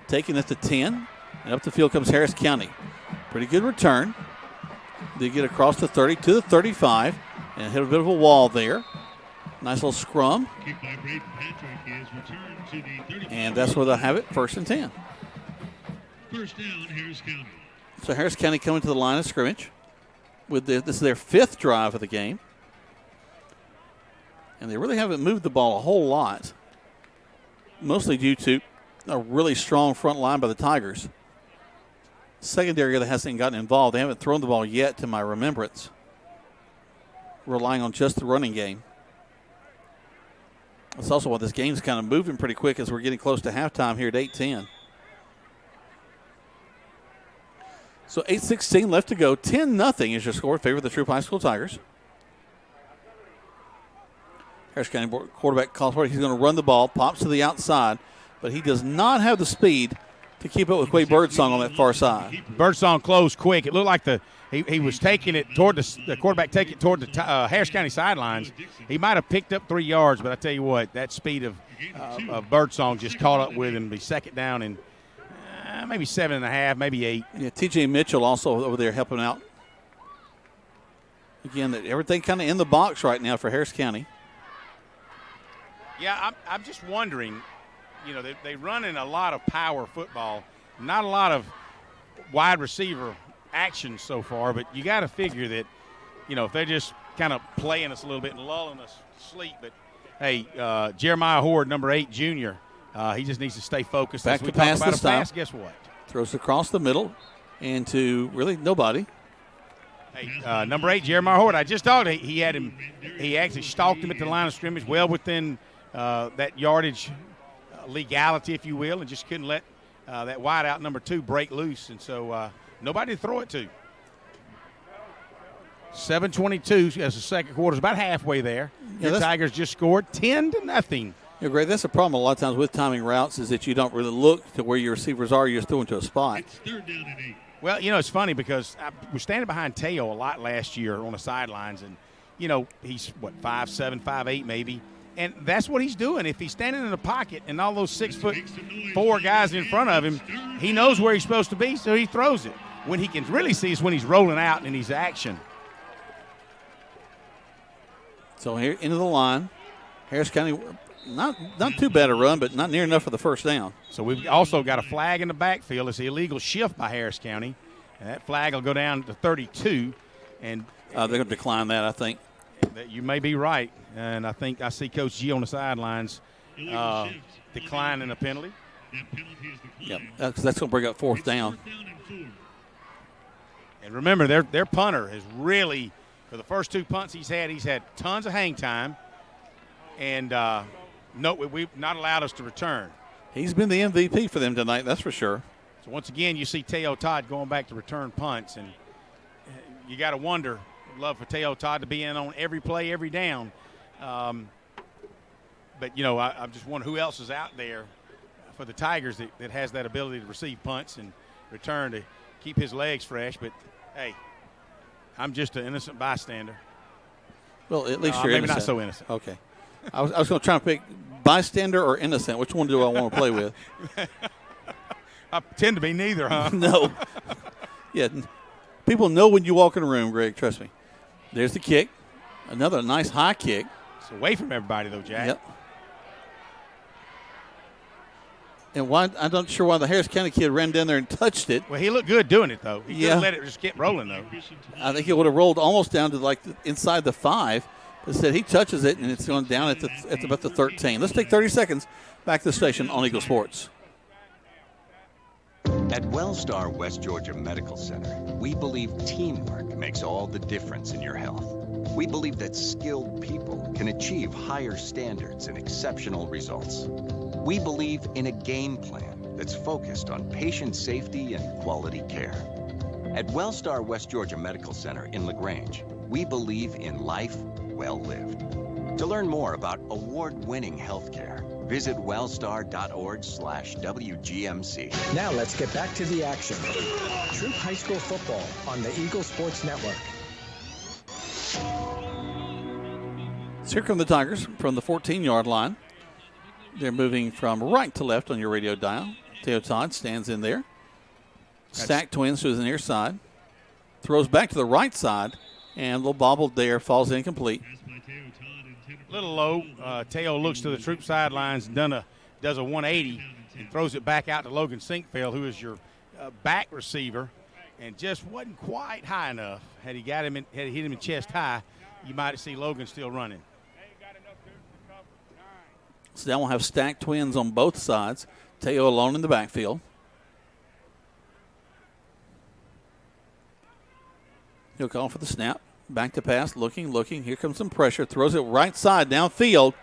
taking it to 10, and up the field comes Harris County. Pretty good return. They get across the 30 to the 35 and hit a bit of a wall there. Nice little scrum. And that's where they'll have it, 1st and 10. First down, Harris County. So Harris County coming to the line of scrimmage. This is their 5th drive of the game. And they really haven't moved the ball a whole lot, mostly due to a really strong front line by the Tigers. Secondary that hasn't gotten involved. They haven't thrown the ball yet to my remembrance, relying on just the running game. That's also why this game's kind of moving pretty quick as we're getting close to halftime here at 8:10. So 8:16 left to go. 10-0 is your score in favor of the Troup High School Tigers. Harris County quarterback calls for it. He's going to run the ball, pops to the outside, but he does not have the speed to keep up with Quay Birdsong on that far side. Birdsong closed quick. It looked like he was taking it toward the quarterback, take it toward the Harris County sidelines. He might have picked up 3 yards, but I tell you what, that speed of Birdsong just caught up with him. Be 2nd down and maybe 7.5, maybe 8. Yeah, T.J. Mitchell also over there helping out. Again, everything kind of in the box right now for Harris County. Yeah, I'm just wondering, they run in a lot of power football, not a lot of wide receiver action so far, but you got to figure that, if they're just kind of playing us a little bit and lulling us to sleep. But, hey, Jeremiah Horde, number 8, junior, he just needs to stay focused. Back as we to pass talk about this a pass, time. guess what? Throws across the middle into really nobody. Hey, number 8, Jeremiah Horde, I just thought he had him. He actually stalked him at the line of scrimmage, well within that yardage legality, if you will, and just couldn't let that wideout number 2 break loose. And so nobody to throw it to. 7:22 as the second quarter is about halfway there. The Tigers just scored 10-0. Yeah, Greg, that's a problem a lot of times with timing routes is that you don't really look to where your receivers are. You're just throwing to a spot. It's 3rd down and 8. Well, it's funny because I was standing behind Teo a lot last year on the sidelines, and, he's, 5'7", 5'8", maybe. And that's what he's doing. If he's standing in the pocket and all those 6'4" guys in front of him, he knows where he's supposed to be, so he throws it. When he can really see is when he's rolling out and he's action. So here into the line, Harris County, not too bad a run, but not near enough for the first down. So we've also got a flag in the backfield. It's an illegal shift by Harris County, and that flag will go down to 32. And they're going to decline that, I think. You may be right, and I think I see Coach G on the sidelines declining a penalty. Yeah, that's going to bring up 4th down. And remember, their punter has really, for the first 2 punts he's had tons of hang time, and we've not allowed us to return. He's been the MVP for them tonight, that's for sure. So once again, you see Teo Todd going back to return punts, and you got to wonder. Love for Teo Todd to be in on every play, every down. But, I just wonder who else is out there for the Tigers that has that ability to receive punts and return to keep his legs fresh. But, hey, I'm just an innocent bystander. Well, at least you're maybe innocent. Not so innocent. Okay. I was going to try and pick bystander or innocent. Which one do I want to play with? I tend to be neither, huh? No. Yeah. People know when you walk in a room, Greg, trust me. There's the kick. Another nice high kick. It's away from everybody, though, Jack. Yep. And I'm not sure why the Harris County kid ran down there and touched it. Well, he looked good doing it, though. He couldn't let it just get rolling, though. I think it would have rolled almost down to inside the 5. Instead, he touches it, and it's going down at about the 13. Let's take 30 seconds back to the station on Eagle Sports. At WellStar West Georgia Medical Center, we believe teamwork makes all the difference in your health. We believe that skilled people can achieve higher standards and exceptional results. We believe in a game plan that's focused on patient safety and quality care. At WellStar West Georgia Medical Center in LaGrange, we believe in life well lived. To learn more about award-winning healthcare, visit wellstar.org/WGMC. Now let's get back to the action. Troup High School football on the Eagle Sports Network. So here come the Tigers from the 14-yard line. They're moving from right to left on your radio dial. Teo Todd stands in there. Stack twins to the near side. Throws back to the right side, and a little bobbled there, falls incomplete. A little low. Teo looks to the Troup sidelines, does a 180, and throws it back out to Logan Sinkfield, who is your back receiver, and just wasn't quite high enough. Had he hit him in chest high, you might see Logan still running. So now we'll have stacked twins on both sides. Teo alone in the backfield. He'll call for the snap. Back to pass, looking. Here comes some pressure. Throws it right side downfield.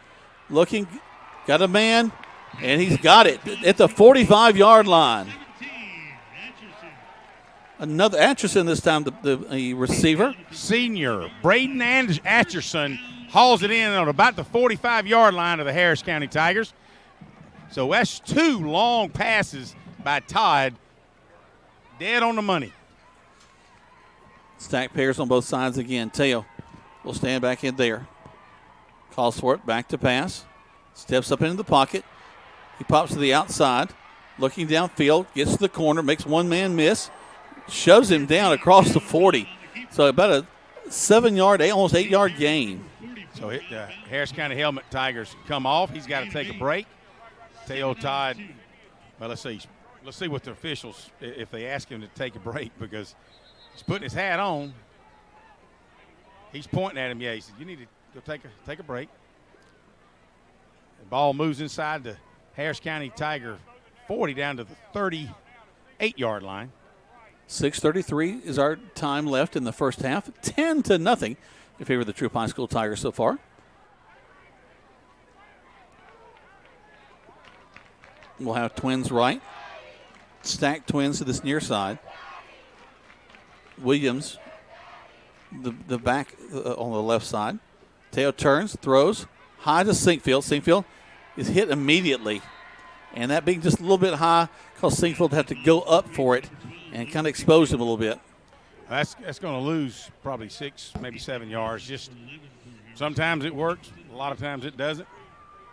Looking, got a man, and he's got it at the 45-yard line. Another Atchison this time, the receiver. Senior Braden Atchison hauls it in on about the 45-yard line of the Harris County Tigers. So that's 2 long passes by Todd. Dead on the money. Stack pairs on both sides again. Teo will stand back in there. Calls for it, back to pass. Steps up into the pocket. He pops to the outside. Looking downfield, gets to the corner, makes one man miss. Shoves him down across the 40. So about a 7-yard, almost 8-yard gain. So the Harris County Helmet Tigers come off. He's got to take a break. Teo Todd, well, let's see what the officials, if they ask him to take a break, because he's putting his hat on. He's pointing at him. Yeah, he said, you need to go take a break. The ball moves inside the Harris County Tiger 40 down to the 38-yard line. 6:33 is our time left in the first half. 10-0 in favor of the Troup High School Tigers so far. We'll have twins right. Stacked twins to this near side. Williams, the back on the left side. Teo turns, throws, high to Sinkfield. Sinkfield is hit immediately. And that being just a little bit high, caused Sinkfield to have to go up for it and kind of exposed him a little bit. That's going to lose probably 6, maybe 7 yards. Just sometimes it works, a lot of times it doesn't.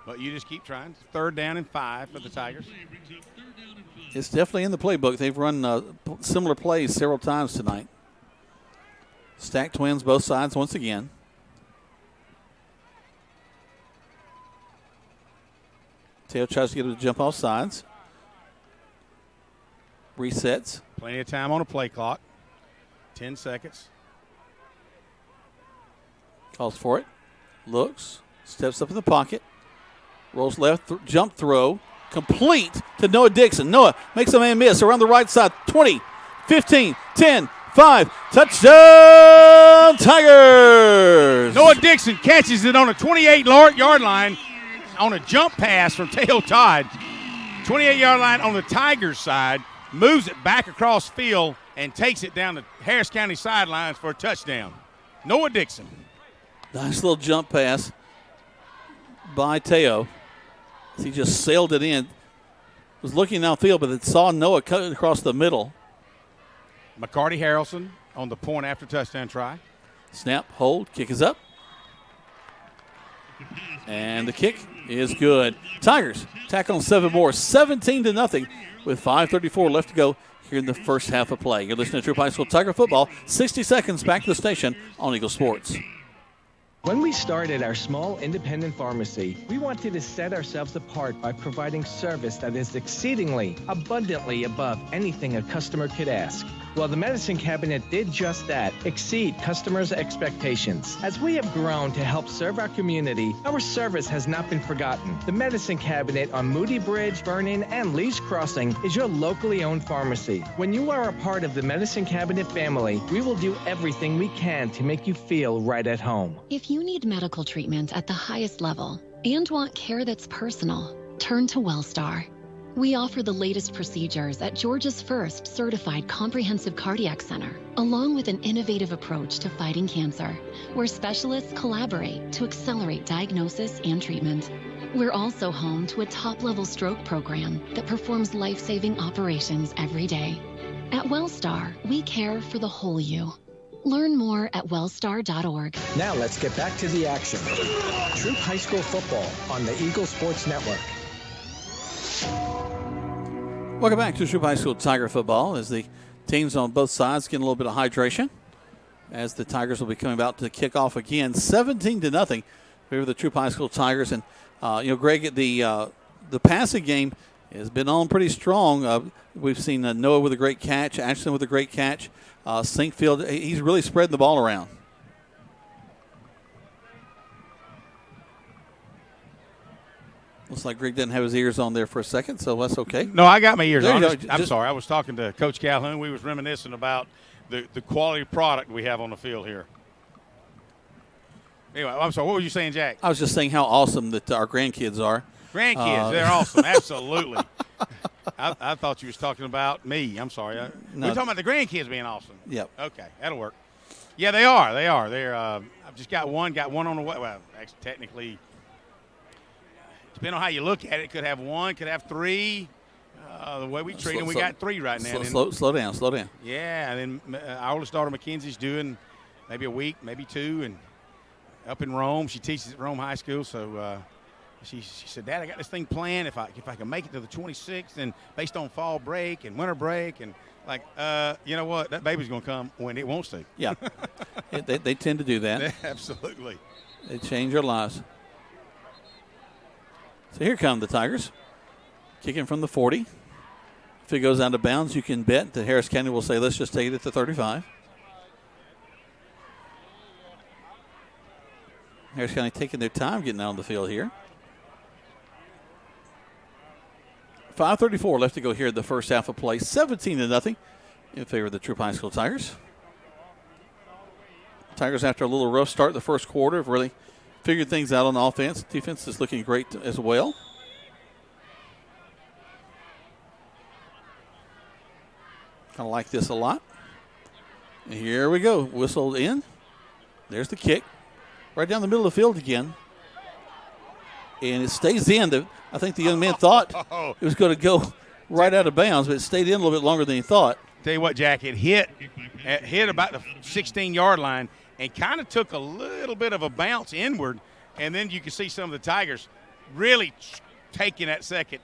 But you just keep trying. 3rd down and 5 for the Tigers. It's definitely in the playbook. They've run similar plays several times tonight. Stacked twins both sides once again. Teo tries to get him to jump off sides. Resets. Plenty of time on a play clock. 10 seconds. Calls for it. Looks. Steps up in the pocket. Rolls left. Jump throw. Complete to Noah Dixon. Noah makes a man miss around the right side. 20, 15, 10, 5. Touchdown, Tigers! Noah Dixon catches it on a 28-yard line on a jump pass from Teo Todd. 28-yard line on the Tigers side. Moves it back across field and takes it down the Harris County sidelines for a touchdown. Noah Dixon. Nice little jump pass by Teo. He just sailed it in. Was looking downfield, but it saw Noah cutting across the middle. McCarty Harrelson on the point after touchdown try. Snap, hold, kick is up. And the kick is good. Tigers tack on 7 more, 17-0 with 5:34 left to go here in the first half of play. You're listening to Troup High School Tiger Football. 60 seconds back to the station on Eagle Sports. When we started our small independent pharmacy, we wanted to set ourselves apart by providing service that is exceedingly, abundantly above anything a customer could ask. Well, the Medicine Cabinet did just that, exceed customers' expectations. As we have grown to help serve our community, our service has not been forgotten. The Medicine Cabinet on Moody Bridge, Vernon, and Lee's Crossing is your locally owned pharmacy. When you are a part of the Medicine Cabinet family, we will do everything we can to make you feel right at home. If you need medical treatment at the highest level and want care that's personal, turn to WellStar. We offer the latest procedures at Georgia's first certified comprehensive cardiac center, along with an innovative approach to fighting cancer, where specialists collaborate to accelerate diagnosis and treatment. We're also home to a top-level stroke program that performs life-saving operations every day. At WellStar, we care for the whole you. Learn more at wellstar.org. Now let's get back to the action. Troup High School football on the Eagle Sports Network. Welcome back to Troup High School Tiger football as the teams on both sides get a little bit of hydration as the Tigers will be coming out to kick off again. 17-0 favor the Troup High School Tigers. And, Greg, the passing game has been on pretty strong. We've seen Noah with a great catch, Ashton with a great catch. Sinkfield, he's really spreading the ball around. Looks like Greg didn't have his ears on there for a second, so that's okay. No, I got my ears there on. I'm sorry. I was talking to Coach Calhoun. We was reminiscing about the quality product we have on the field here. Anyway, I'm sorry. What were you saying, Jack? I was just saying how awesome that our grandkids are. Grandkids, they're awesome. Absolutely. I thought you was talking about me. I'm sorry. No. We're talking about the grandkids being awesome. Yep. Okay, that'll work. Yeah, they are. They're. I've just got one on the way. Well, actually, technically, depending on how you look at it, could have one, could have three. The way we treat them, we got three right now. Slow down. Yeah, and then our oldest daughter, Mackenzie's doing maybe a week, maybe two, and up in Rome. She teaches at Rome High School, so she said, Dad, I got this thing planned. If I can make it to the 26th, and based on fall break and winter break, and you know what? That baby's going to come when it wants to. Yeah, they tend to do that. Absolutely. They change our lives. So here come the Tigers, kicking from the 40. If it goes out of bounds, you can bet that Harris County will say, let's just take it at the 35. Harris County taking their time getting out on the field here. 5:34 left to go here in the first half of play. 17-0 in favor of the Troup High School Tigers. Tigers, after a little rough start in the first quarter, have really figured things out on offense. Defense is looking great as well. Kind of like this a lot. And here we go. Whistled in. There's the kick. Right down the middle of the field again. And it stays in. I think the young man thought it was going to go right out of bounds, but it stayed in a little bit longer than he thought. Tell you what, Jack, it hit about the 16-yard line and kind of took a little bit of a bounce inward, and then you can see some of the Tigers really taking that second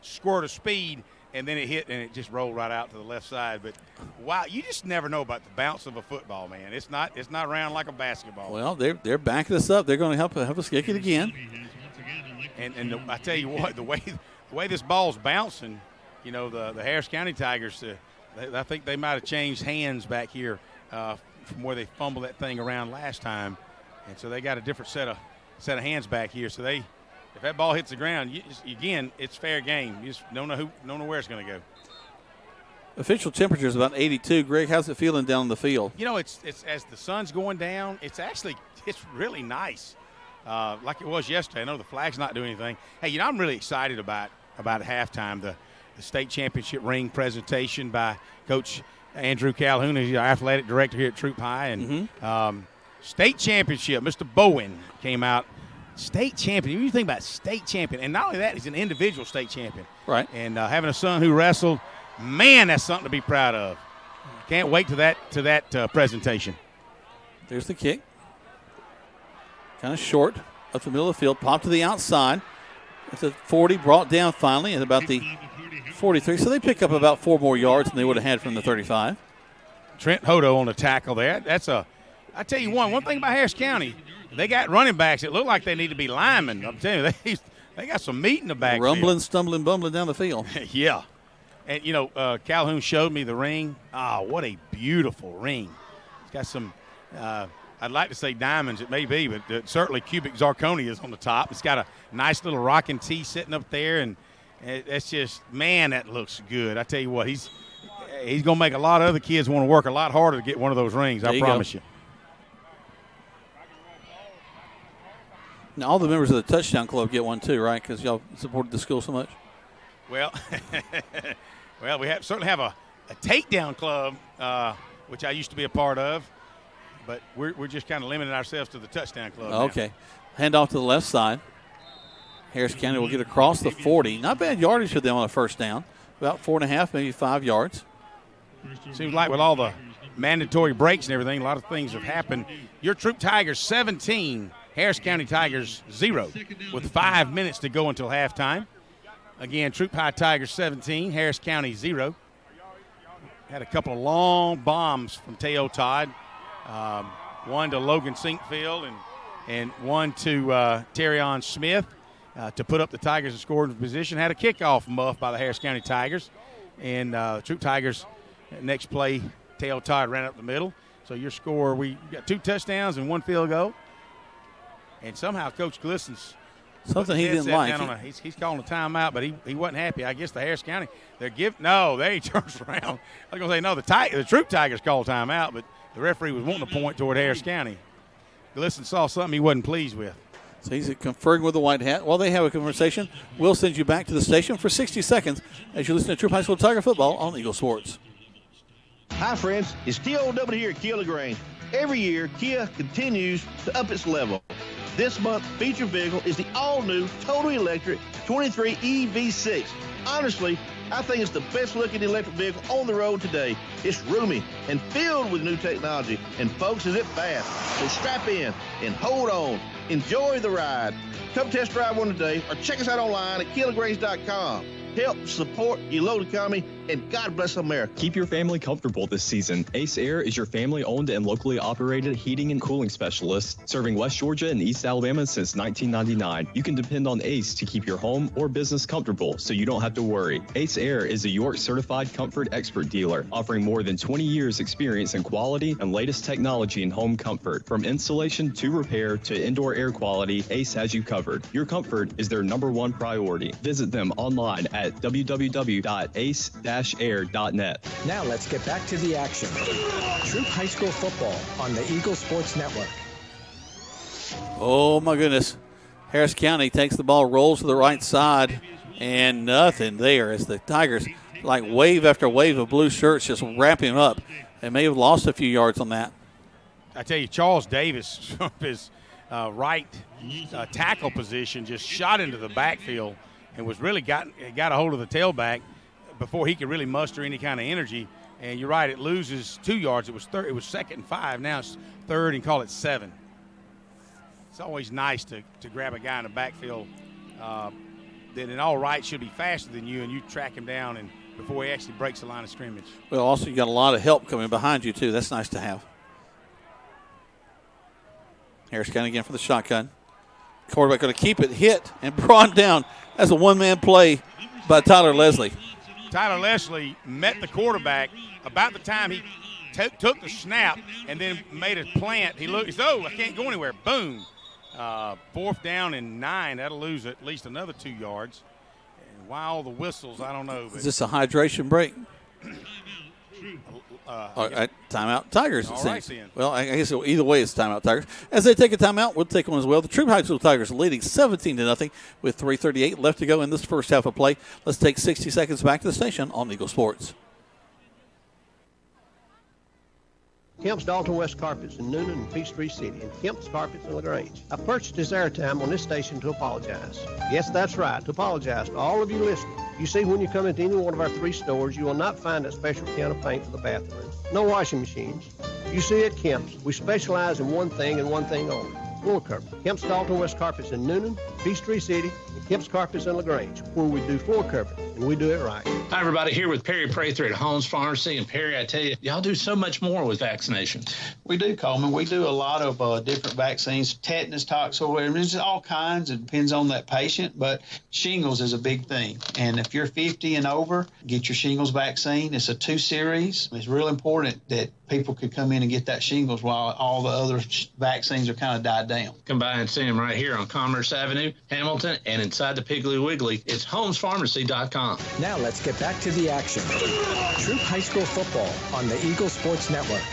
squirt of speed, and then it hit and it just rolled right out to the left side. But wow, you just never know about the bounce of a football, man. It's not round like a basketball. Well, they're backing us up. They're going to help us kick it again. And I tell you what, the way this ball's bouncing, you know, the Harris County Tigers, I think they might have changed hands back here from where they fumbled that thing around last time, and so they got a different set of hands back here. So if that ball hits the ground, again, it's fair game. You just don't know where it's going to go. Official temperature is about 82. Greg, how's it feeling down the field? You know, it's as the sun's going down, it's really nice. Like it was yesterday. I know the flag's not doing anything. Hey, you know, I'm really excited about halftime, the state championship ring presentation by Coach Andrew Calhoun, who's our athletic director here at Troup High. And state championship, Mr. Bowen came out. State champion. You think about state champion. And not only that, he's an individual state champion. Right. And having a son who wrestled, man, that's something to be proud of. Can't wait to that presentation. There's the kick. Kind of short, up the middle of the field, popped to the outside. It's a 40, brought down finally at about the 43. So they pick up about 4 more yards than they would have had from the 35. Trent Hodo on the tackle there. I tell you one thing about Harris County, they got running backs that look like they need to be linemen. I'm telling you, they got some meat in the backfield. Rumbling, stumbling, bumbling down the field. Yeah. And, you know, Calhoun showed me the ring. Oh, what a beautiful ring. It's got some I'd like to say diamonds, it may be, but certainly cubic zirconia is on the top. It's got a nice little rocking tee sitting up there, and it's just, man, that looks good. I tell you what, he's going to make a lot of other kids want to work a lot harder to get one of those rings, I promise you. Now, all the members of the Touchdown Club get one too, right, because y'all supported the school so much? Well, we certainly have a takedown club, which I used to be a part of. But we're just kind of limiting ourselves to the Touchdown Club. Okay. Now. Hand off to the left side. Harris County will get across the 40. Not bad yardage for them on a first down. About 4.5, maybe 5 yards. Seems like with all the mandatory breaks and everything, a lot of things have happened. Your Troup Tigers 17, Harris County Tigers 0, with 5 minutes to go until halftime. Again, Troup High Tigers 17, Harris County 0. Had a couple of long bombs from Teo Todd. One to Logan Sinkfield and one to Terrion Smith to put up the Tigers in scoring position. Had a kickoff muff by the Harris County Tigers. And Troup Tigers, next play, Teo Todd ran up the middle. So your score, we got 2 touchdowns and 1 field goal. And somehow Coach Glisson's something he didn't like. He's calling a timeout, but he wasn't happy. I guess the Harris County, there he turns around. I was going to say, no, the Troup Tigers called timeout, but the referee was wanting to point toward Harris County. Glisson saw something he wasn't pleased with. So he's conferring with the white hat. While they have a conversation, we'll send you back to the station for 60 seconds as you listen to Troup High School Tiger Football on Eagle Sports. Hi, friends. It's TOW here at Kia LaGrange. Every year, Kia continues to up its level. This month's featured vehicle is the all-new, totally electric 23 EV6. Honestly, I think it's the best-looking electric vehicle on the road today. It's roomy and filled with new technology, and folks, is it fast. So strap in and hold on. Enjoy the ride. Come test drive one today or check us out online at KiaLaGrange.com. Help support your local economy, and God bless America. Keep your family comfortable this season. Ace Air is your family-owned and locally operated heating and cooling specialist, serving West Georgia and East Alabama since 1999. You can depend on Ace to keep your home or business comfortable, so you don't have to worry. Ace Air is a York-certified comfort expert dealer, offering more than 20 years experience in quality and latest technology in home comfort. From installation to repair to indoor air quality, Ace has you covered. Your comfort is their #1 priority. Visit them online at www.ace-air.net. Now let's get back to the action. Troup High School football on the Eagle Sports Network. Oh, my goodness. Harris County takes the ball, rolls to the right side, and nothing there as the Tigers, like wave after wave of blue shirts, just wrap him up. They may have lost a few yards on that. I tell you, Charles Davis from his right tackle position just shot into the backfield and was really got a hold of the tailback before he could really muster any kind of energy. And you're right, it loses 2 yards. It was 2nd and 5. Now it's 3rd and call it 7. It's always nice to grab a guy in the backfield that in all right should be faster than you, and you track him down and before he actually breaks the line of scrimmage. Well, also you got a lot of help coming behind you too. That's nice to have. Harris County again for the shotgun. Quarterback going to keep it, hit, and brought down. That's a one-man play by Tyler Leslie. Tyler Leslie met the quarterback about the time he took the snap and then made a plant. He looked, he said, oh, I can't go anywhere. Boom. 4th down and 9. That'll lose at least another 2 yards. And why all the whistles, I don't know. Is this a hydration break? Timeout Tigers, it all seems. Right, well, I guess either way it's timeout Tigers. As they take a timeout, we'll take one as well. The Troup High School Tigers leading 17-0 with 3:38 left to go in this first half of play. Let's take 60 seconds back to the station on Eagle Sports. Kemp's Dalton West Carpets in Noonan and Peachtree City, and Kemp's Carpets in LaGrange. I purchased this airtime on this station to apologize. Yes, that's right, to apologize to all of you listening. You see, when you come into any one of our 3 stores, you will not find a special can of paint for the bathroom. No washing machines. You see, at Kemp's, we specialize in one thing and one thing only. Floor coverings. Kemp's Dalton West Carpets in Noonan, Peachtree City, and Kemp's Carpets in LaGrange, where we do floor covering, and we do it right. Hi, everybody. Here with Perry Prather at Holmes Pharmacy. And, Perry, I tell you, y'all do so much more with vaccinations. We do, Coleman. We do a lot of different vaccines, tetanus, toxoid. There's all kinds. It depends on that patient, but shingles is a big thing. And if you're 50 and over, get your shingles vaccine. It's a 2-series. It's real important that people could come in and get that shingles while all the other vaccines are kind of died down. Come by and see them right here on Commerce Avenue, Hamilton, and inside the Piggly Wiggly. It's homespharmacy.com. Now let's get back to the action. Troup High School football on the Eagle Sports Network.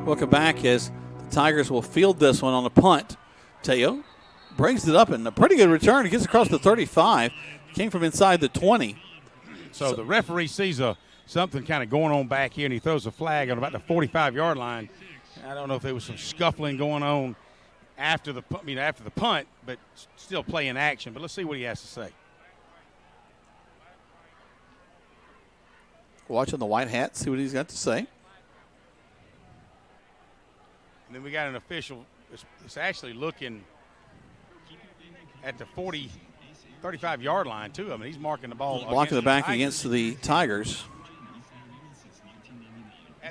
Welcome back as the Tigers will field this one on a punt. Teo brings it up in a pretty good return. He gets across the 35. Came from inside the 20. So the referee sees something kind of going on back here, and he throws a flag on about the 45-yard line. I don't know if there was some scuffling going on after the punt, but still play in action. But let's see what he has to say. watching the white hat, see what he's got to say. And then we got an official. It's actually looking at the 35-yard line, too. I mean, he's marking the ball. Blocking the back against the Tigers.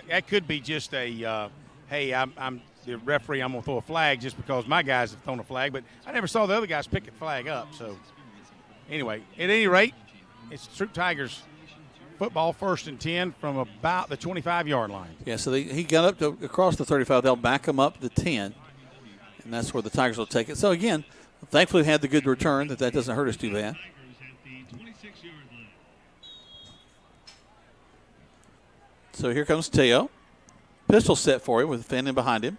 That could be just a, hey, I'm the referee, I'm going to throw a flag just because my guys have thrown a flag. But I never saw the other guys pick the flag up. So, anyway, at any rate, it's Troup Tigers football, 1st and 10 from about the 25-yard line. Yeah, so he got up to across the 35. They'll back him up to 10, and that's where the Tigers will take it. So, again, thankfully had the good return that doesn't hurt us too bad. So here comes Teo. Pistol set for him with Fannin behind him.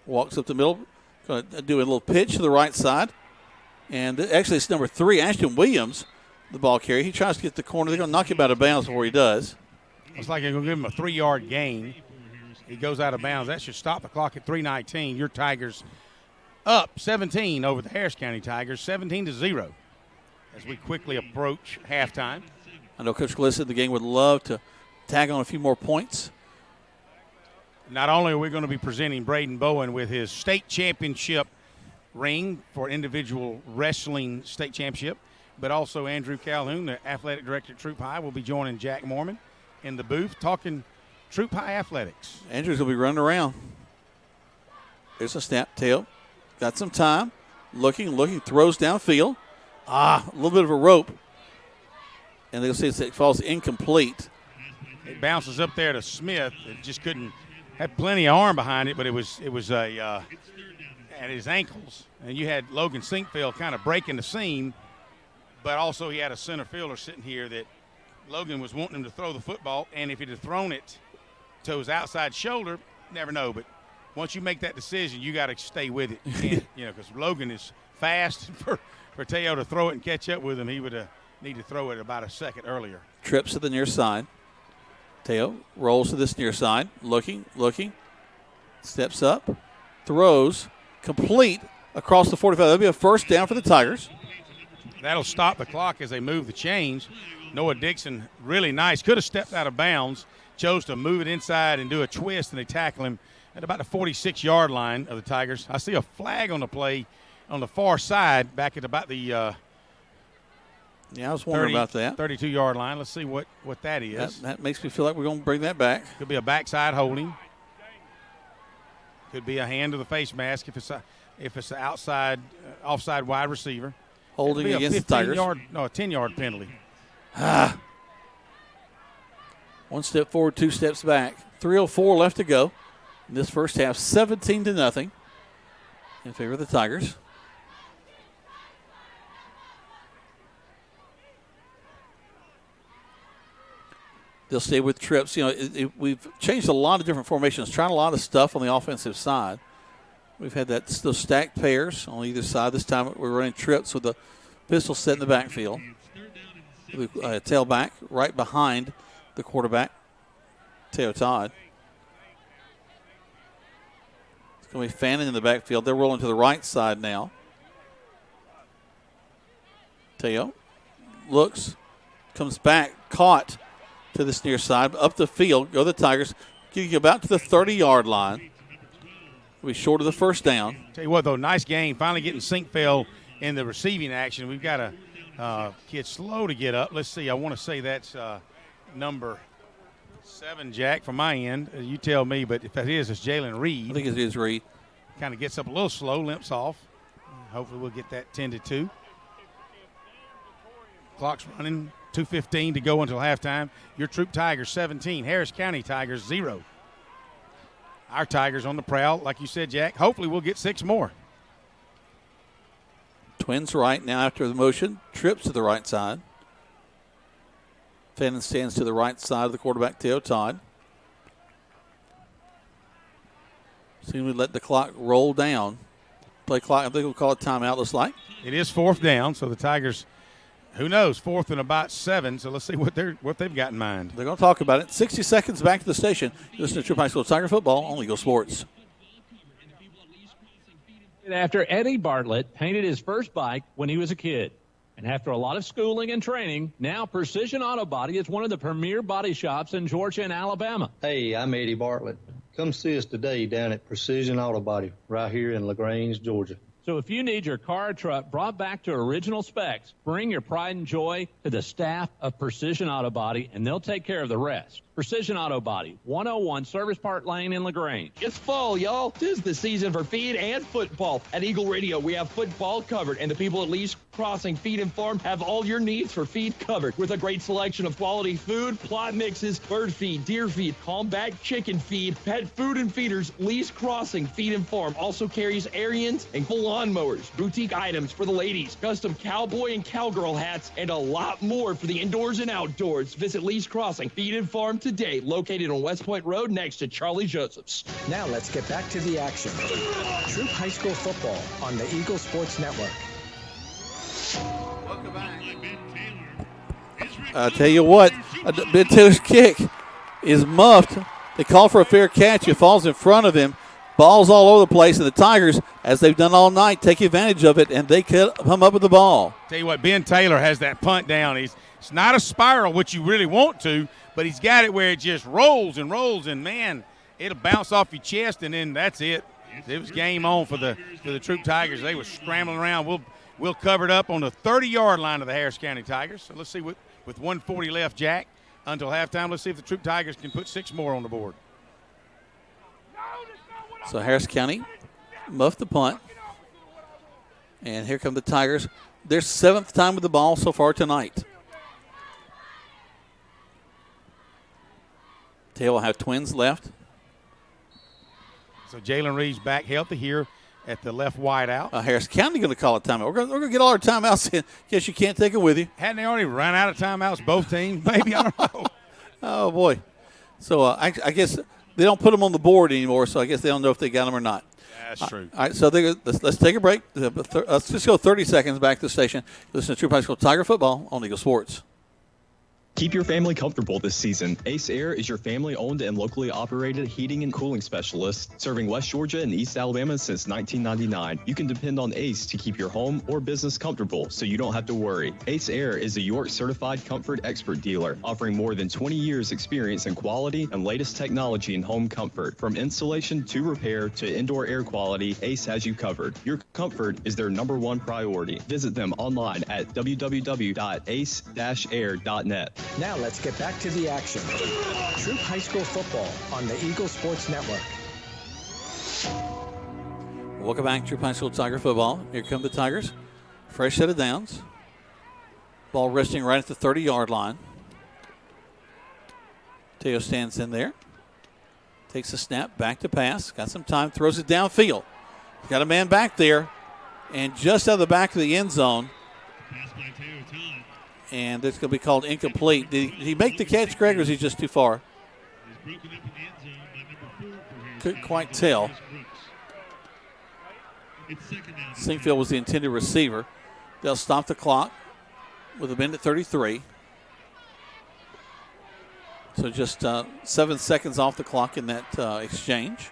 Walks up the middle. Going to do a little pitch to the right side. And actually it's number 3, Ashton Williams, the ball carrier. He tries to get the corner. They're going to knock him out of bounds before he does. It's like they're going to give him a 3-yard gain. He goes out of bounds. That should stop the clock at 3:19. Your Tigers up 17 over the Harris County Tigers, 17-0 as we quickly approach halftime. I know Coach Glisson, the gang would love to tag on a few more points. Not only are we going to be presenting Braden Bowen with his state championship ring for individual wrestling state championship, but also Andrew Calhoun, the athletic director at Troup High, will be joining Jack Mormon in the booth talking Troup High athletics. Andrew's going to be running around. There's a snap. Tail got some time. Looking, throws downfield. A little bit of a rope. And they'll see it falls incomplete. It bounces up there to Smith. It just couldn't have plenty of arm behind it, but it was at his ankles. And you had Logan Sinkfield kind of breaking the seam, but also he had a center fielder sitting here that Logan was wanting him to throw the football, and if he'd have thrown it to his outside shoulder, never know. But once you make that decision, you got to stay with it. You can't, because Logan is fast. For Teo to throw it and catch up with him, he would need to throw it about a second earlier. Trips to the near side. Teo rolls to this near side, looking, steps up, throws, complete across the 45. That'll be a first down for the Tigers. That'll stop the clock as they move the chains. Noah Dixon, really nice, could have stepped out of bounds, chose to move it inside and do a twist, and they tackle him at about the 46-yard line of the Tigers. I see a flag on the play on the far side back at about the I was wondering about that. 32-yard line. Let's see what that is. That makes me feel like we're going to bring that back. Could be a backside holding. Could be a hand to the face mask if it's an outside offside wide receiver. Holding against the Tigers. A 10-yard penalty. One step forward, 2 steps back. 3:04 left to go in this first half. 17-0 in favor of the Tigers. They'll stay with trips. We've changed a lot of different formations, trying a lot of stuff on the offensive side. We've had those stacked pairs on either side. This time we're running trips with the pistol set in the backfield. Tailback right behind the quarterback, Teo Todd. It's going to be Fannin in the backfield. They're rolling to the right side now. Teo looks, comes back, caught to this near side, up the field, go the Tigers, getting about to the 30-yard line. We'll be short of the first down. Tell you what, though, nice game. Finally getting Sinkfield in the receiving action. We've got a kid slow to get up. Let's see. I want to say that's number 7, Jack, from my end. You tell me, but if that is, it's Jalen Reed. I think it is Reed. Kind of gets up a little slow, limps off. Hopefully we'll get that 10-2. Clock's running. 2:15 to go until halftime. Your Troup Tigers 17, Harris County Tigers 0. Our Tigers on the prowl, like you said, Jack. Hopefully we'll get 6 more. Twins right now after the motion. Trips to the right side. Fannin stands to the right side of the quarterback, Teo Todd. Soon we let the clock roll down. Play clock, I think we'll call it timeout, looks like. It is 4th down, so the Tigers, who knows, 4th and about 7, so let's see what they've got in mind. They're going to talk about it. 60 seconds back to the station. Listen to Troup High School Tiger football on Eagle Sports. After Eddie Bartlett painted his first bike when he was a kid. And after a lot of schooling and training, now Precision Auto Body is one of the premier body shops in Georgia and Alabama. Hey, I'm Eddie Bartlett. Come see us today down at Precision Auto Body right here in LaGrange, Georgia. So if you need your car or truck brought back to original specs, bring your pride and joy to the staff of Precision Auto Body, and they'll take care of the rest. Precision Auto Body, 101 Service Park Lane in LaGrange. It's fall, y'all. 'Tis the season for feed and football. At Eagle Radio, we have football covered, and the people at Lee's Crossing Feed and Farm have all your needs for feed covered with a great selection of quality food, plot mixes, bird feed, deer feed, combat chicken feed, pet food and feeders. Lee's Crossing Feed and Farm also carries Ariens and full lawnmowers, boutique items for the ladies, custom cowboy and cowgirl hats, and a lot more for the indoors and outdoors. Visit Lee's Crossing Feed and Farm today, located on West Point Road next to Charlie Joseph's. Now let's get back to the action. Troup High School football on the Eagle Sports Network. I'll tell you what, Ben Taylor's kick is muffed. They call for a fair catch. It falls in front of him. Ball's all over the place, and the Tigers, as they've done all night, take advantage of it, and they come up with the ball. Tell you what, Ben Taylor has that punt down. It's not a spiral, which you really want to, but he's got it where it just rolls, and man, it'll bounce off your chest, and then that's it. It was game on for the Troup Tigers. They were scrambling around. We'll cover it up on the 30-yard line of the Harris County Tigers. So let's see, with 1:40 left, Jack, until halftime, let's see if the Troup Tigers can put 6 more on the board. So Harris County muffed the punt. And here come the Tigers. Their 7th time with the ball so far tonight. Tail will have twins left. So Jalen Reeves back healthy here at the left wide out. Harris County going to call a timeout. We're going to get all our timeouts in. Guess you can't take it with you. Hadn't they already run out of timeouts, both teams? Maybe, I don't know. Oh, boy. So I guess they don't put them on the board anymore, so I guess they don't know if they got them or not. That's true. All right, so let's take a break. Let's just go 30 seconds back to the station. Listen to Troup High School Tiger Football on Eagle Sports. Keep your family comfortable this season. Ace Air is your family-owned and locally operated heating and cooling specialist, serving West Georgia and East Alabama since 1999. You can depend on Ace to keep your home or business comfortable, so you don't have to worry. Ace Air is a York-certified comfort expert dealer, offering more than 20 years' experience in quality and latest technology in home comfort. From installation to repair to indoor air quality, Ace has you covered. Your comfort is their #1 priority. Visit them online at www.ace-air.net. Now let's get back to the action. Troup High School football on the Eagle Sports Network. Welcome back to Troup High School Tiger football. Here come the Tigers. Fresh set of downs. Ball resting right at the 30-yard line. Teo stands in there. Takes a snap, back to pass. Got some time, throws it downfield. Got a man back there. And just out of the back of the end zone. And it's going to be called incomplete. Did he make the catch, Greg, or is he just too far? Couldn't quite tell. Sinkfield was the intended receiver. They'll stop the clock with a minute 33. So just 7 seconds off the clock in that exchange.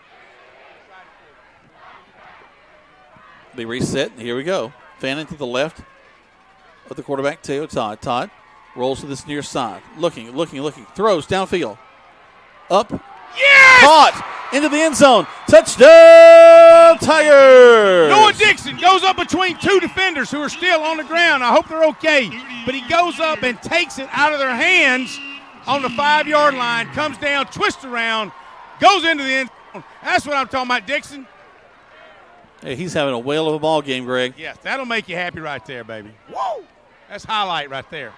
They reset. Here we go. Fanning to the left of the quarterback, Teo Todd. Todd rolls to this near side. Looking. Throws downfield. Up. Yes! Caught into the end zone. Touchdown, Tigers! Noah Dixon goes up between 2 defenders who are still on the ground. I hope they're okay. But he goes up and takes it out of their hands on the 5-yard line, comes down, twists around, goes into the end zone. That's what I'm talking about, Dixon. Hey, he's having a whale of a ball game, Greg. Yes, that'll make you happy right there, baby. Whoa! That's highlight right there.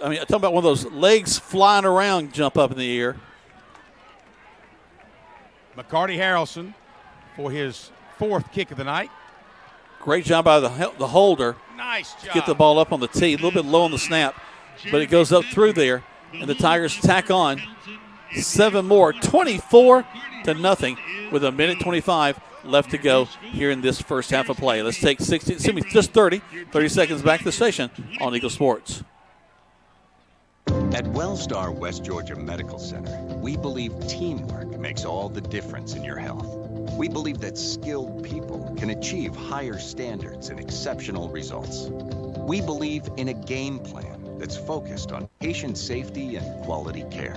I mean, I'm talking about one of those legs flying around, jump up in the air. McCarty Harrelson for his 4th kick of the night. Great job by the holder. Nice job. To get the ball up on the tee. A little bit low on the snap, but it goes up through there, and the Tigers tack on 7 more, 24-0 with a minute 25 left to go here in this first half of play. Let's take 30 seconds back to the station on Eagle Sports. At Wellstar West Georgia Medical Center, we believe teamwork makes all the difference in your health. We believe that skilled people can achieve higher standards and exceptional results. We believe in a game plan that's focused on patient safety and quality care.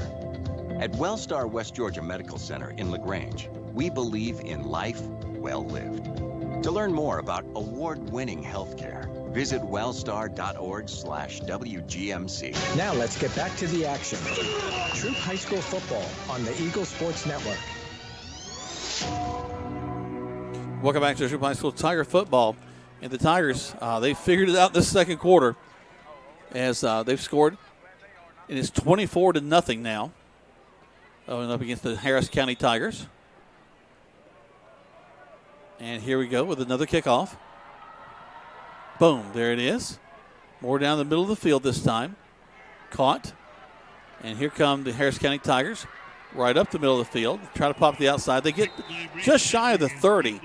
At Wellstar West Georgia Medical Center in LaGrange, we believe in life well lived. To learn more about award-winning healthcare, visit wellstar.org/WGMC. Now let's get back to the action. Troup High School football on the Eagle Sports Network. Welcome back to Troup High School Tiger football. And the Tigers, they figured it out this second quarter as they've scored. It is 24-0 now. Going up against the Harris County Tigers. And here we go with another kickoff. Boom, there it is. More down the middle of the field this time. Caught. And here come the Harris County Tigers. Right up the middle of the field. Try to pop the outside. They get just shy of the 30.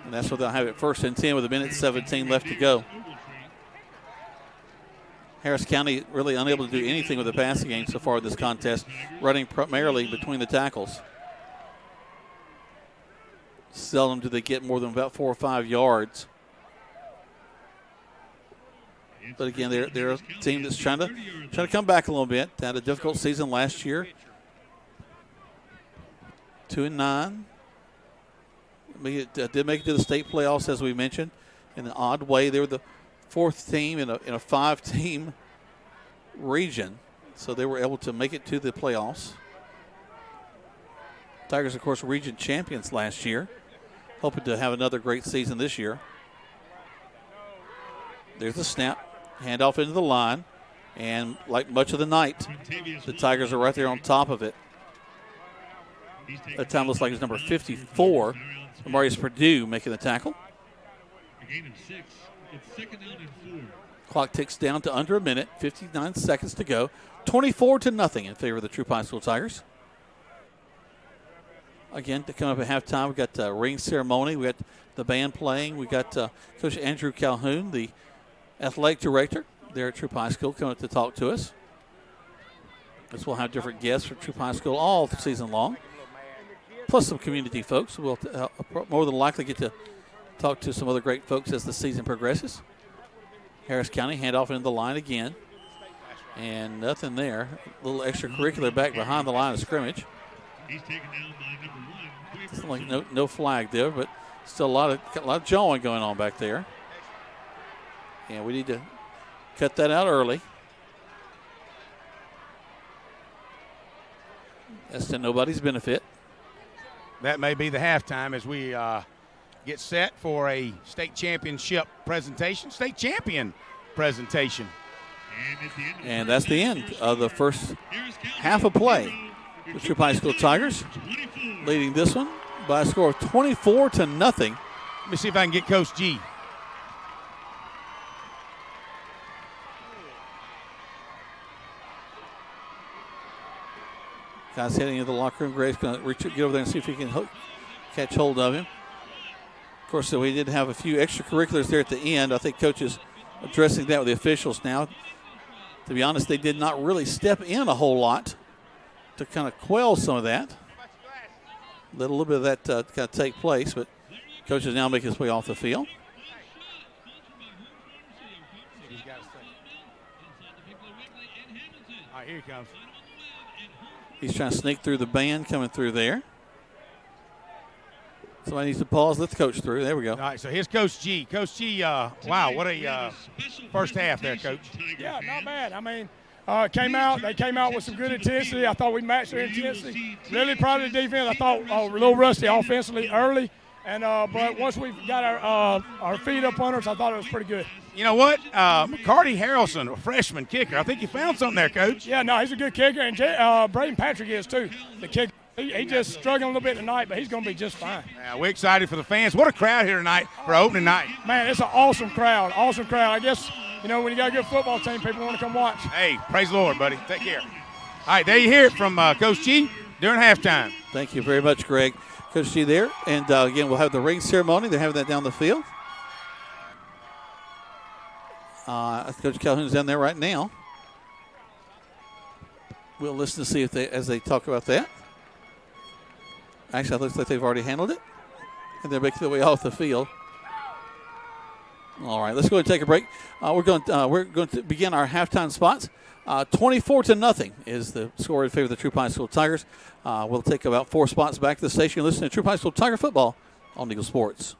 And that's what they'll have it 1st and 10 with 1:17 left to go. Harris County really unable to do anything with the passing game so far in this contest, running primarily between the tackles. Seldom do they get more than about 4 or 5 yards. But again, they're a team that's trying to come back a little bit. They had a difficult season last year. 2-9. Did make it to the state playoffs, as we mentioned, in an odd way. They were the 4th team in a 5-team region, so they were able to make it to the playoffs. Tigers, of course, region champions last year, hoping to have another great season this year. There's the snap, handoff into the line, and like much of the night, the Tigers are right there on top of it. That time looks like it's number 54, Marius Purdue making the tackle. A gain of 6. It's 2nd down and 4. Clock ticks down to under a minute, 59 seconds to go. 24-0 in favor of the Troup High School Tigers. Again, to come up at halftime, we got ring ceremony. We got the band playing. We got Coach Andrew Calhoun, the athletic director there at Troup High School, coming up to talk to us. As we'll have different guests for Troup High School all season long, plus some community folks. We'll more than likely get to talk to some other great folks as the season progresses. Harris County handoff into the line again. And nothing there. A little extracurricular back behind the line of scrimmage. He's taken down by number 1. It's like no flag there, but still a lot of jawing going on back there. And we need to cut that out early. That's to nobody's benefit. That may be the halftime as we get set for a state championship presentation, state champion presentation. And that's the end of the first half of play. The Troup High School Tigers leading this one by a score of 24-0. Let me see if I can get Coach G. Guys heading into the locker room. Gray's going to get over there and see if he can catch hold of him. Of course, so we did have a few extracurriculars there at the end. I think Coach is addressing that with the officials now. To be honest, they did not really step in a whole lot to kind of quell some of that. Let a little bit of that kind of take place, but Coach is now making his way off the field. All right, here he comes. He's trying to sneak through the band coming through there. Somebody needs to pause. Let the coach through. There we go. All right, so here's Coach G. Coach G, wow, what a first half there, Coach. Yeah, not bad. I mean, they came out with some good intensity. I thought we matched their intensity. Really proud of the defense. I thought a little rusty offensively early. And but once we got our feet up under us, I thought it was pretty good. You know what? McCarty Harrelson, a freshman kicker. I think you found something there, Coach. Yeah, no, he's a good kicker. And Braden Patrick is, too, the kicker. He's just struggling a little bit tonight, but he's going to be just fine. Yeah, we're excited for the fans. What a crowd here tonight for opening night. Man, it's an awesome crowd, awesome crowd. I guess, you know, when you got a good football team, people want to come watch. Hey, praise the Lord, buddy. Take care. All right, there you hear it from Coach G during halftime. Thank you very much, Greg. Coach G there. And, again, we'll have the ring ceremony. They're having that down the field. Coach Calhoun's down there right now. We'll listen to see if as they talk about that. Actually, it looks like they've already handled it. and they're making their way off the field. All right, let's go ahead and take a break. We're going to begin our halftime spots. 24-0 is the score in favor of the Troup High School Tigers. We'll take about 4 spots back to the station. You're listening to Troup High School Tiger football on Eagle Sports.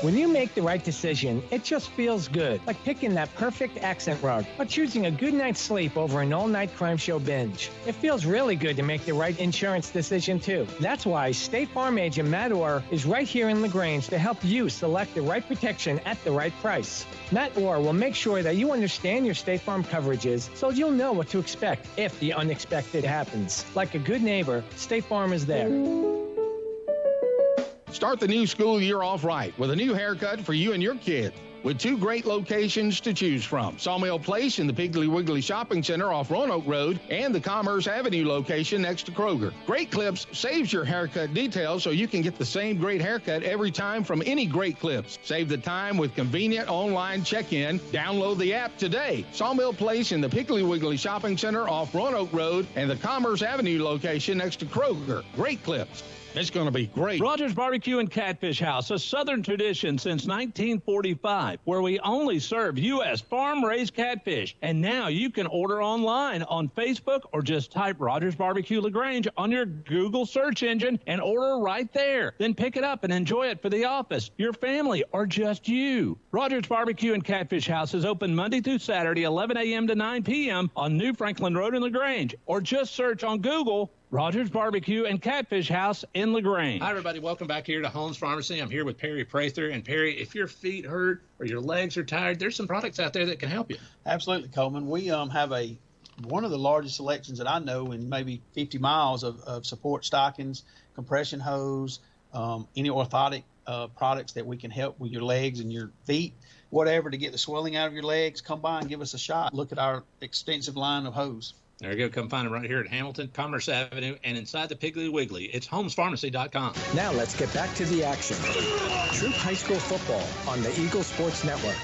When you make the right decision, it just feels good, like picking that perfect accent rug or choosing a good night's sleep over an all-night crime show binge. It feels really good to make the right insurance decision, too. That's why State Farm agent Matt Orr is right here in LaGrange to help you select the right protection at the right price. Matt Orr will make sure that you understand your State Farm coverages so you'll know what to expect if the unexpected happens. Like a good neighbor, State Farm is there. Start the new school year off right with a new haircut for you and your kid. With 2 great locations to choose from, Sawmill Place in the Piggly Wiggly Shopping Center off Roanoke Road and the Commerce Avenue location next to Kroger. Great Clips saves your haircut details so you can get the same great haircut every time from any Great Clips. Save the time with convenient online check-in. Download the app today. Sawmill Place in the Piggly Wiggly Shopping Center off Roanoke Road and the Commerce Avenue location next to Kroger. Great Clips. It's going to be great. Rogers Barbecue and Catfish House, a Southern tradition since 1945, where we only serve U.S. farm-raised catfish. And now you can order online on Facebook or just type Rogers Barbecue LaGrange on your Google search engine and order right there. Then pick it up and enjoy it for the office, your family, or just you. Rogers Barbecue and Catfish House is open Monday through Saturday, 11 a.m. to 9 p.m. on New Franklin Road in LaGrange, or just search on Google Rogers Barbecue and Catfish House in LaGrange. Hi, everybody. Welcome back here to Holmes Pharmacy. I'm here with Perry Prather. And, Perry, if your feet hurt or your legs are tired, there's some products out there that can help you. Absolutely, Coleman. We have one of the largest selections that I know in maybe 50 miles of support stockings, compression hose, any orthotic products that we can help with your legs and your feet, whatever, to get the swelling out of your legs. Come by and give us a shot. Look at our extensive line of hose. There you go. Come find them right here at Hamilton, Commerce Avenue, and inside the Piggly Wiggly. It's homespharmacy.com. Now let's get back to the action. Troup High School football on the Eagle Sports Network.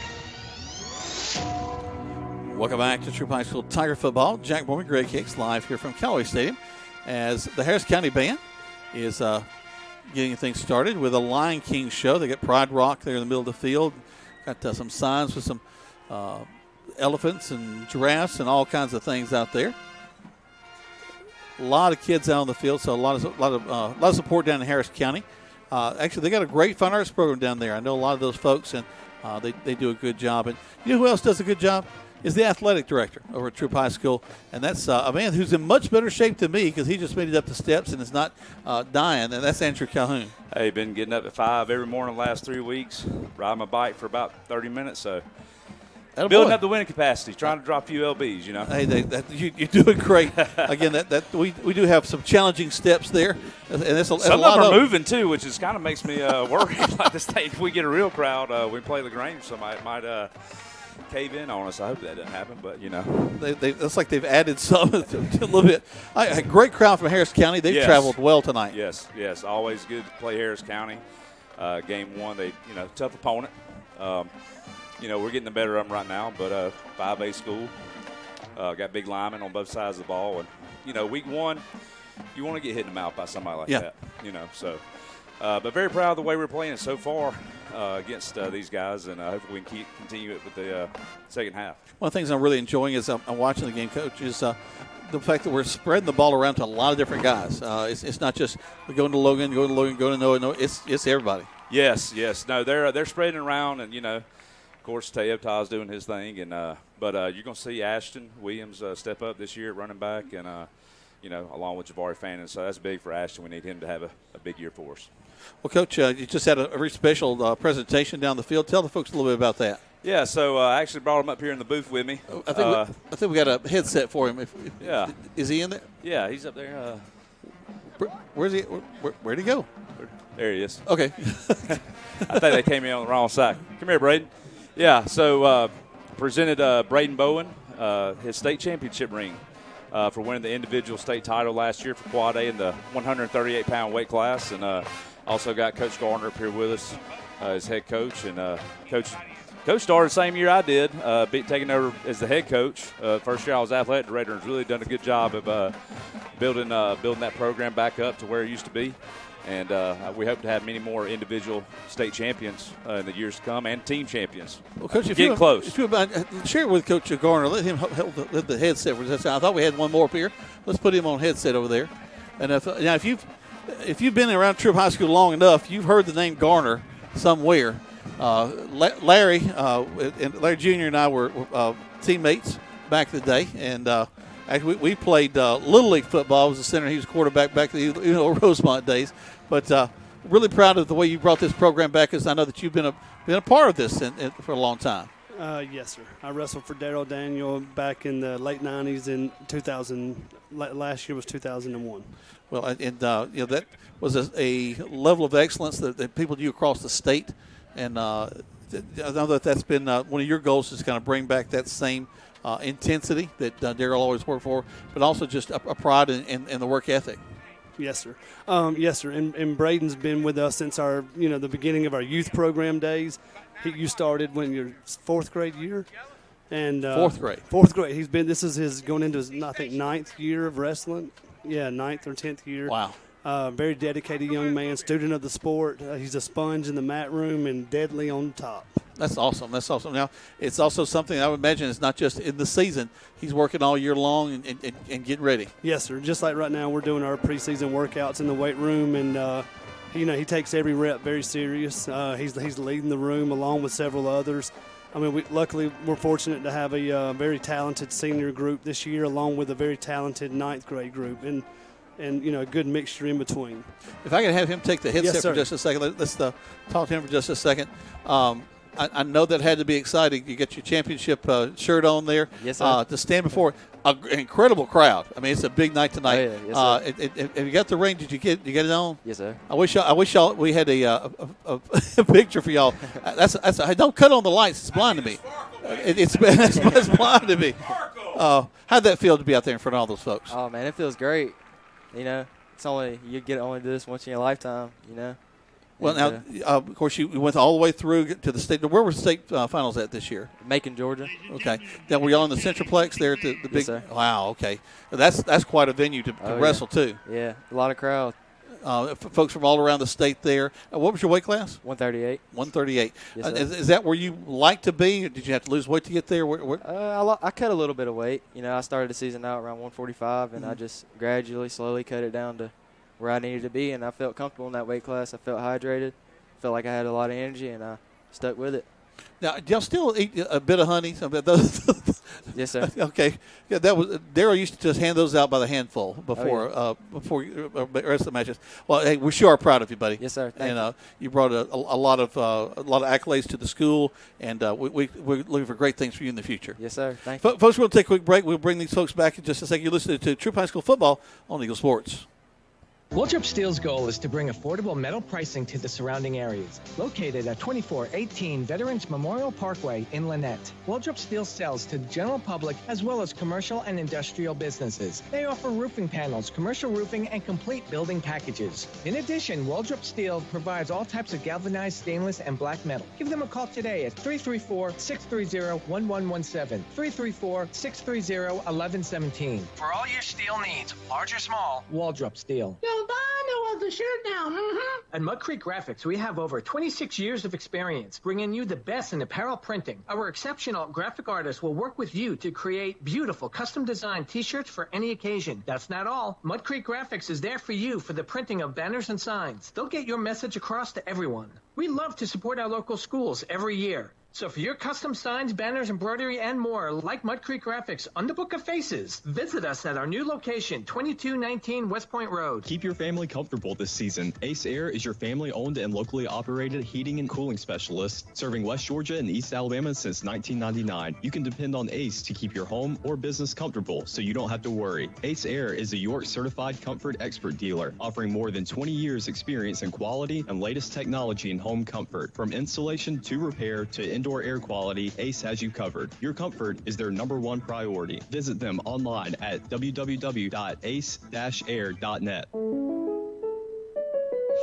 Welcome back to Troup High School Tiger football. Jack Borman, Greg Hicks, live here from Callaway Stadium as the Harris County Band is getting things started with a Lion King show. They got Pride Rock there in the middle of the field. Got some signs with some elephants and giraffes and all kinds of things out there. A lot of kids out on the field, so a lot of support down in Harris County. Actually, they got a great fine arts program down there. I know a lot of those folks, and they do a good job. And you know who else does a good job? Is the athletic director over at Troup High School, and that's a man who's in much better shape than me because he just made it up the steps and is not dying, and that's Andrew Calhoun. Hey, been getting up at 5 every morning the last 3 weeks, riding my bike for about 30 minutes, so building up the winning capacity, trying to drop a few LBs, you know. Hey, you're doing great. Again, that we do have some challenging steps there, and that's a some lot of them are moving too, which is kind of makes me worried. Like this thing, if we get a real crowd, we play LaGrange, somebody might cave in on us. I hope that doesn't happen, but you know, that's like they've added some a little bit. A great crowd from Harris County. They've traveled well tonight. Yes, always good to play Harris County. Game 1, they tough opponent. We're getting the better of them right now, but 5A school, got big linemen on both sides of the ball. And, week 1, you want to get hit in the mouth by somebody like that, but very proud of the way we're playing so far against these guys, and hopefully we can continue it with the second half. One of the things I'm really enjoying is I'm watching the game, Coach, is the fact that we're spreading the ball around to a lot of different guys. It's not just going to Logan, going to Noah. It's everybody. Yes. No, they're spreading around, and, of course, Teo Ty's doing his thing, and but you're going to see Ashton Williams step up this year at running back, and along with Jabari Fannin. So that's big for Ashton. We need him to have a big year for us. Well, Coach, you just had a very special presentation down the field. Tell the folks a little bit about that. Yeah, so I actually brought him up here in the booth with me. I think we got a headset for him. Yeah. Is he in there? Yeah, he's up there. Where's he? Where'd he go? There he is. Okay. I think they came in on the wrong side. Come here, Braden. Yeah, so presented Braden Bowen his state championship ring for winning the individual state title last year for Quad A in the 138-pound weight class. And also got Coach Garner up here with us as head coach. And Coach started the same year I did, taking over as the head coach. First year I was athletic director and has really done a good job of building that program back up to where it used to be. And we hope to have many more individual state champions in the years to come and team champions. Well, Coach, getting close. Share it with Coach Garner. Let him hold the headset. I thought we had one more up here. Let's put him on headset over there. And if you've been around Troup High School long enough, you've heard the name Garner somewhere. Larry Jr. and I were teammates back in the day, and actually we played Little League football. I was the center. He was quarterback back in the Rosemont days. But really proud of the way you brought this program back, because I know that you've been a part of this for a long time. Yes, sir. I wrestled for Darryl Daniel back in the late 90s. In 2000, last year was 2001. Well, and that was a level of excellence that people do across the state. And I know that's been one of your goals, is kind of bring back that same intensity that Darryl always worked for, but also just a pride in the work ethic. Yes, sir. Yes, sir. And Braden's been with us since our, the beginning of our youth program days. You started when your 4th grade year, and 4th grade. 4th grade. He's been. This is his going into his, I think, 9th year of wrestling. Yeah, 9th or 10th year. Wow. Very dedicated young man, student of the sport. He's a sponge in the mat room and deadly on top. That's awesome. That's awesome. Now, it's also something I would imagine it's not just in the season. He's working all year long and getting ready. Yes, sir. Just like right now, we're doing our preseason workouts in the weight room, and he takes every rep very serious. He's leading the room along with several others. I mean, luckily we're fortunate to have a very talented senior group this year, along with a very talented 9th grade group, and a good mixture in between. If I could have him take the headset Yes, for just a second, let's talk to him for just a second. I know that had to be exciting. You get your championship shirt on there. Yes, sir. To stand before an incredible crowd. I mean, it's a big night tonight. Oh, yeah. Yes, sir. Have you got the ring? Did you get it on? Yes, sir. I wish y'all we had a picture for y'all. Don't cut on the lights. It's blind to me. It's blind to me. How'd that feel to be out there in front of all those folks? Oh man, it feels great. It's only you get only do this once in your lifetime. Well, now, of course, you went all the way through to the state. Where were the state finals at this year? Macon, Georgia. Okay. Now, were y'all in the Centralplex there at the big? Yes, sir. Wow. Okay. That's quite a venue to wrestle too. Yeah, a lot of crowd. Folks from all around the state there. What was your weight class? 138. 138. Yes, sir. Is that where you like to be? Or did you have to lose weight to get there? I cut a little bit of weight. I started the season out around 145, and I just gradually, slowly cut it down to where I needed to be, and I felt comfortable in that weight class. I felt hydrated, felt like I had a lot of energy, and I stuck with it. Now, do y'all still eat a bit of honey? Yes, sir. Okay. Yeah, that was Darryl used to just hand those out by the handful before the rest of the matches. Well, hey, we sure are proud of you, buddy. Yes, sir. Thank you. You brought a lot of accolades to the school, and we're looking for great things for you in the future. Yes, sir. Thank you. Folks, we're going to take a quick break. We'll bring these folks back in just a second. You're listening to Troup High School Football on Eagle Sports. Waltrip Steel's goal is to bring affordable metal pricing to the surrounding areas. Located at 2418 Veterans Memorial Parkway in Lynette, Waltrip Steel sells to the general public as well as commercial and industrial businesses. They offer roofing panels, commercial roofing, and complete building packages. In addition, Waltrip Steel provides all types of galvanized stainless and black metal. Give them a call today at 334-630-1117, 334-630-1117. For all your steel needs, large or small, Waltrip Steel. I know of the shirt now. At Mud Creek Graphics, we have over 26 years of experience bringing you the best in apparel printing. Our exceptional graphic artists will work with you to create beautiful custom-designed T-shirts for any occasion. That's not all. Mud Creek Graphics is there for you for the printing of banners and signs. They'll get your message across to everyone. We love to support our local schools every year. So for your custom signs, banners, embroidery, and more, like Mud Creek Graphics on the Book of Faces, visit us at our new location, 2219 West Point Road. Keep your family comfortable this season. Ace Air is your family-owned and locally operated heating and cooling specialist, serving West Georgia and East Alabama since 1999. You can depend on Ace to keep your home or business comfortable, so you don't have to worry. Ace Air is a York-certified comfort expert dealer, offering more than 20 years experience in quality and latest technology in home comfort. From installation to repair to indoor air quality, Ace has you covered. Your comfort is their #1 priority. Visit them online at www.ace-air.net.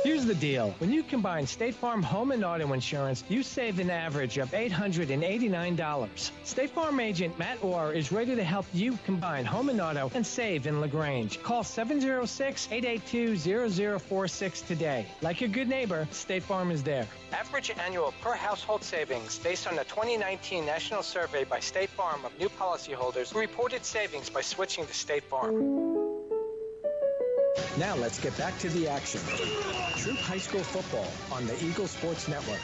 Here's the deal. When you combine State Farm home and auto insurance, you save an average of $889. State Farm agent Matt Orr is ready to help you combine home and auto and save in LaGrange. Call 706-882-0046 today. Like a good neighbor, State Farm is there. Average annual per household savings based on the 2019 National Survey by State Farm of new policyholders who reported savings by switching to State Farm. Now let's get back to the action. Troup High School football on the Eagle Sports Network.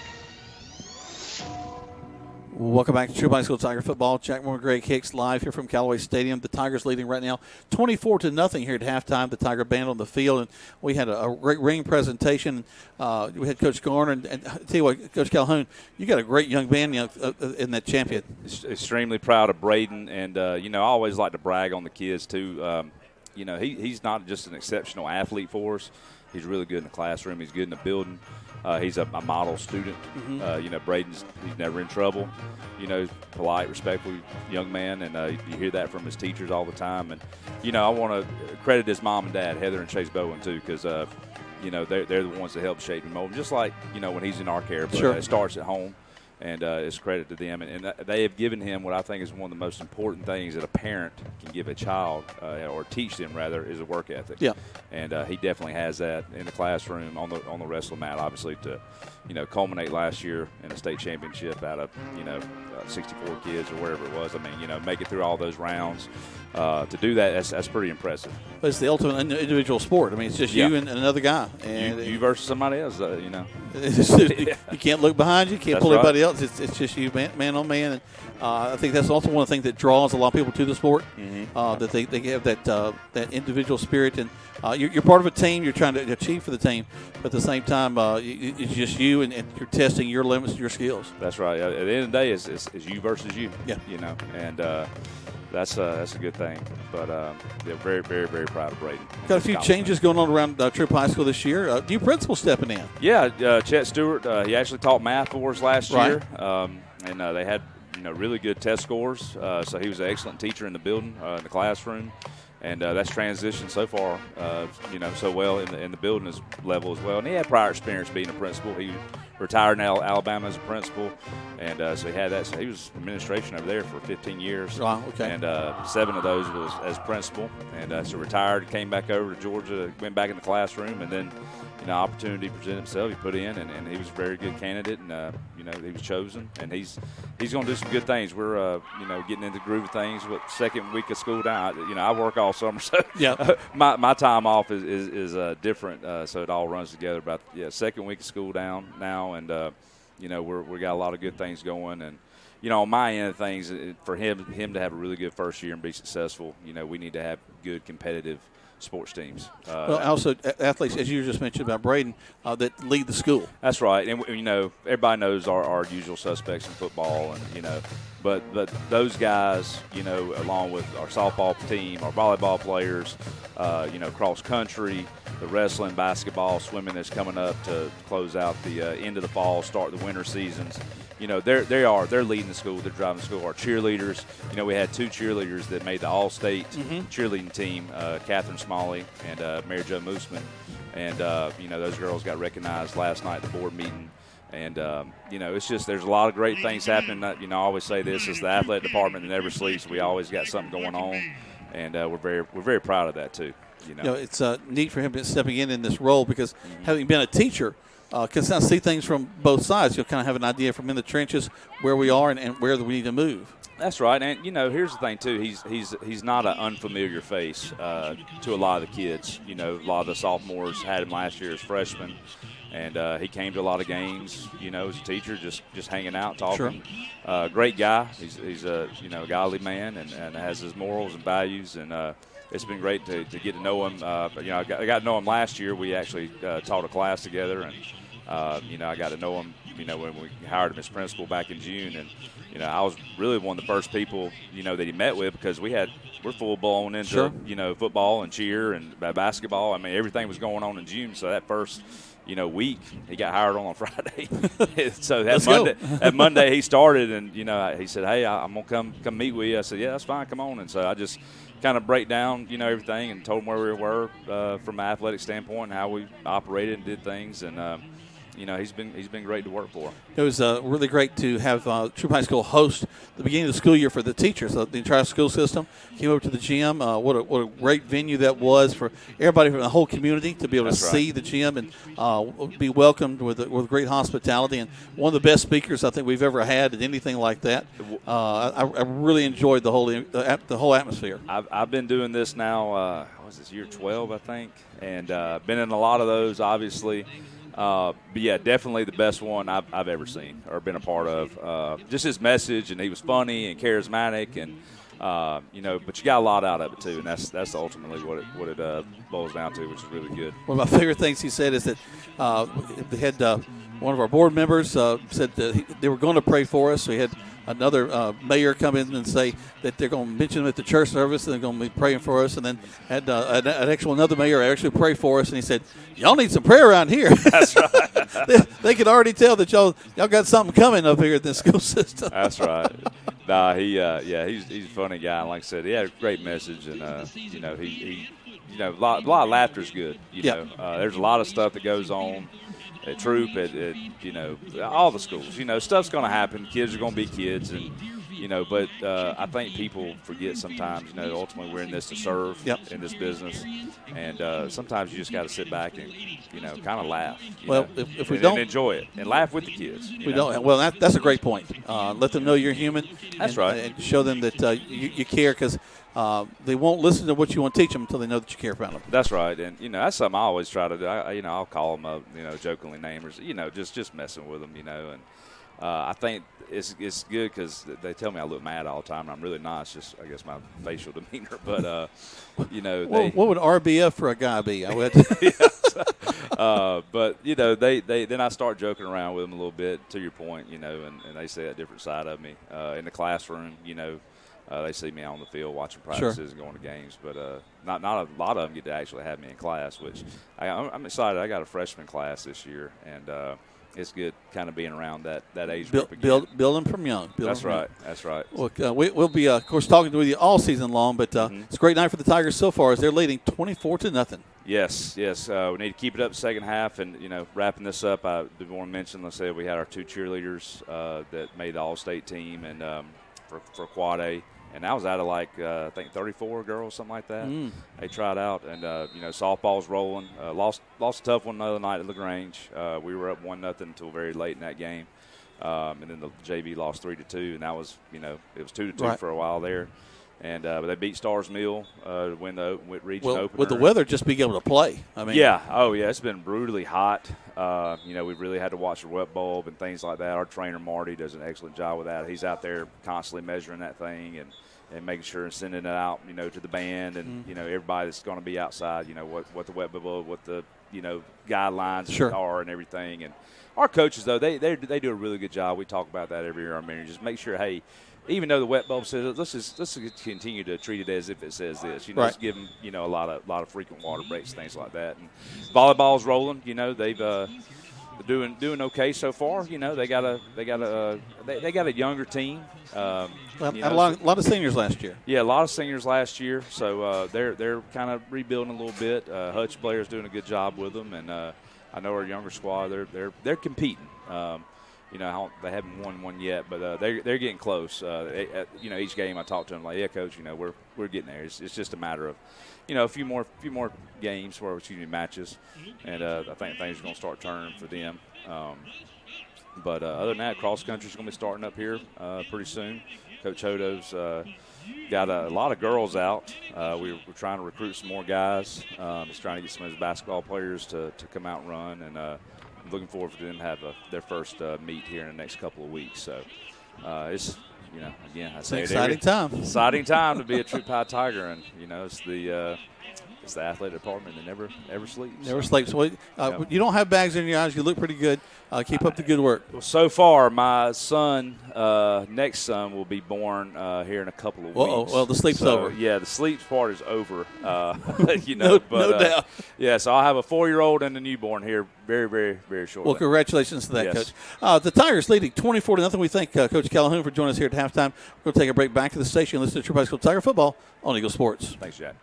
Welcome back to Troup High School Tiger football. Jack Moore, Greg Hicks live here from Callaway Stadium. The Tigers leading right now 24-0 here at halftime. The Tiger band on the field, and we had a great ring presentation. We had Coach Garner, and I tell you what, Coach Calhoun, you got a great young band in that champion. Extremely proud of Braden, and I always like to brag on the kids too. He's not just an exceptional athlete for us. He's really good in the classroom. He's good in the building. He's a model student. Braden's he's never in trouble. Polite, respectful young man, and you hear that from his teachers all the time. And I want to credit his mom and dad, Heather and Chase Bowen, too, because they're the ones that help shape him over. Just like when he's in our care, but it starts at home. And it's credit to them. And they have given him what I think is one of the most important things that a parent can give a child, or teach them, rather, is a work ethic. Yeah. And he definitely has that in the classroom, on the wrestling mat, obviously, to culminate last year in a state championship out of 64 kids or wherever it was. I mean, make it through all those rounds. To do that, that's pretty impressive. But it's the ultimate individual sport. I mean, it's just you and another guy. And you versus somebody else, You can't look behind you. You can't pull anybody else. It's just you, man on man. And I think that's also one of the things that draws a lot of people to the sport, that they have that individual spirit. And you're part of a team. You're trying to achieve for the team. But at the same time, it's just you, and you're testing your limits and your skills. That's right. At the end of the day, it's you versus you. Yeah. And that's a good thing. But they're very, very, very proud of Braden. Got a few changes going on around Troup High School this year. New principal stepping in. Yeah, Chet Stewart. He actually taught math for us last year, and they had really good test scores. So he was an excellent teacher in the building, in the classroom, and that's transitioned so far, so well in the building level as well. And he had prior experience being a principal. He retired in Alabama as a principal, and so he had that. So he was administration over there for 15 years. Wow, okay. And 7 of those was as principal, and so retired, came back over to Georgia, went back in the classroom, and then opportunity presented himself. He put in, and he was a very good candidate, and he was chosen, and he's going to do some good things. We're getting into the groove of things. With second week of school down, I work all summer, so my time off is different. So it all runs together. But second week of school down now, and we got a lot of good things going, and on my end of things, for him to have a really good first year and be successful, we need to have good competitive sports teams. Also athletes, as you just mentioned about Braden, that lead the school. That's right, and everybody knows our usual suspects in football, and but those guys, along with our softball team, our volleyball players, cross country, the wrestling, basketball, swimming that's coming up to close out the end of the fall, start the winter seasons. They're leading the school. They're driving the school. Our cheerleaders, we had 2 cheerleaders that made the all-state cheerleading team, Catherine Smalley and Mary Jo Mooseman. And, those girls got recognized last night at the board meeting. And, it's just there's a lot of great things happening. I always say this is the athletic department that never sleeps. We always got something going on, and we're very proud of that, too. It's neat for him to stepping in this role because having been a teacher, can kind of see things from both sides. You'll kind of have an idea from in the trenches where we are and where we need to move. That's right, and here's the thing too. He's not an unfamiliar face to a lot of the kids. A lot of the sophomores had him last year as freshmen, and he came to a lot of games. As a teacher, just hanging out, talking. Sure. Great guy. He's a godly man and has his morals and values, and it's been great to get to know him. I got to know him last year. We actually taught a class together, and I got to know him, when we hired him as principal back in June. And, I was really one of the first people, that he met with because we're full blown into, football and cheer and basketball. I mean, everything was going on in June. So that first, week, he got hired on Friday. So that Monday he started, and, he said, hey, I'm going to come meet with you. I said, yeah, that's fine. Come on. And so I just kind of break down, everything, and told them where we were from an athletic standpoint and how we operated and did things. And he's been great to work for. It was really great to have Troup High School host the beginning of the school year for the teachers. The entire school system came over to the gym. What a great venue that was for everybody from the whole community to be able to see the gym and be welcomed with great hospitality. And one of the best speakers I think we've ever had at anything like that. I really enjoyed the whole atmosphere. I've been doing this now. This year 12, I think, and been in a lot of those, obviously. But yeah, definitely the best one I've ever seen or been a part of. Just his message, and he was funny and charismatic, and but you got a lot out of it too, and that's ultimately what it boils down to, which is really good. One of my favorite things he said is that they had one of our board members said that they were going to pray for us. So he had another mayor come in and say that they're going to mention them at the church service and they're going to be praying for us. And then had another mayor actually pray for us, and he said, "Y'all need some prayer around here." That's right. they could already tell that y'all got something coming up here at the school system. That's right. Nah, he's a funny guy. Like I said, he had a great message, and a lot of laughter is good. There's a lot of stuff that goes on at Troup, at all the schools. Stuff's going to happen. Kids are going to be kids, and but I think people forget sometimes. Ultimately we're in this to serve in this business, and sometimes you just got to sit back and kind of laugh. If we don't enjoy it and laugh with the kids, we don't. Well, that's a great point. Let them know you're human. That's right, and show them that you care, because they won't listen to what you want to teach them until they know that you care about them. That's right, and that's something I always try to do. I'll call them up, jokingly name or just messing with them, and I think it's good because they tell me I look mad all the time. And I'm really not. It's just, I guess, my facial demeanor. But what would RBF for a guy be? I would. But they then I start joking around with them a little bit. To your point, and they see a different side of me in the classroom. They see me on the field watching practices and going to games, but not a lot of them get to actually have me in class, which I'm excited. I got a freshman class this year, and it's good kind of being around that age group again. Build them from young. That's right. That's right. Well, we'll be, of course, talking with you all season long, but it's a great night for the Tigers so far as they're leading 24-0. Yes. We need to keep it up second half, and wrapping this up, I did want to mention. Let's say we had our 2 cheerleaders that made the All-State team, and for Quad A. And I was out of I think 34 girls, something like that. They tried out, and softball's rolling. Lost a tough one the other night at LaGrange. We were up 1-0 until very late in that game, and then the JV lost 3-2, and that was it was 2-2 for a while there. And but they beat Stars Mill to win the region opener. With the weather just being able to play. I mean, it's been brutally hot. We've really had to watch the wet bulb and things like that. Our trainer Marty does an excellent job with that. He's out there constantly measuring that thing and making sure and sending it out, to the band and everybody that's going to be outside. What the wet bulb, what the guidelines are and everything. And our coaches though they do a really good job. We talk about that every year. I mean, just make sure, hey, even though the wet bulb says, let's continue to treat it as if it says this. Just give them a lot of frequent water breaks, things like that. And volleyball's rolling. They've doing okay so far. They got a younger team. A lot of seniors last year. Yeah, a lot of seniors last year. So they're kind of rebuilding a little bit. Hutch players doing a good job with them, and I know our younger squad they're competing. They haven't won one yet, but they're getting close. Each game I talk to them like, yeah, coach, we're getting there. It's just a matter of, a few more games matches, and I think things are going to start turning for them. But other than that, cross country is going to be starting up here pretty soon. Coach Hodo's got a lot of girls out. We're trying to recruit some more guys. He's trying to get some of his basketball players to come out and run, and I'm looking forward for them to have their first meet here in the next couple of weeks. So it's again, I say exciting time. Exciting time to be a Troup High Tiger, and it's It's the athletic department that never sleeps. Never sleeps. Well, you don't have bags in your eyes. You look pretty good. Keep up the good work. Well, so far, my son, next son, will be born here in a couple of weeks. Well, the sleep's over. Yeah, the sleep part is over. No doubt. Yeah, so I'll have a 4-year-old and a newborn here very, very, very shortly. Well, congratulations to that, yes. Coach. The Tigers leading 24-0. We thank Coach Calhoun for joining us here at halftime. We're going to take a break back to the station and listen to Troup High School Tiger football on Eagle Sports. Thanks, Jack.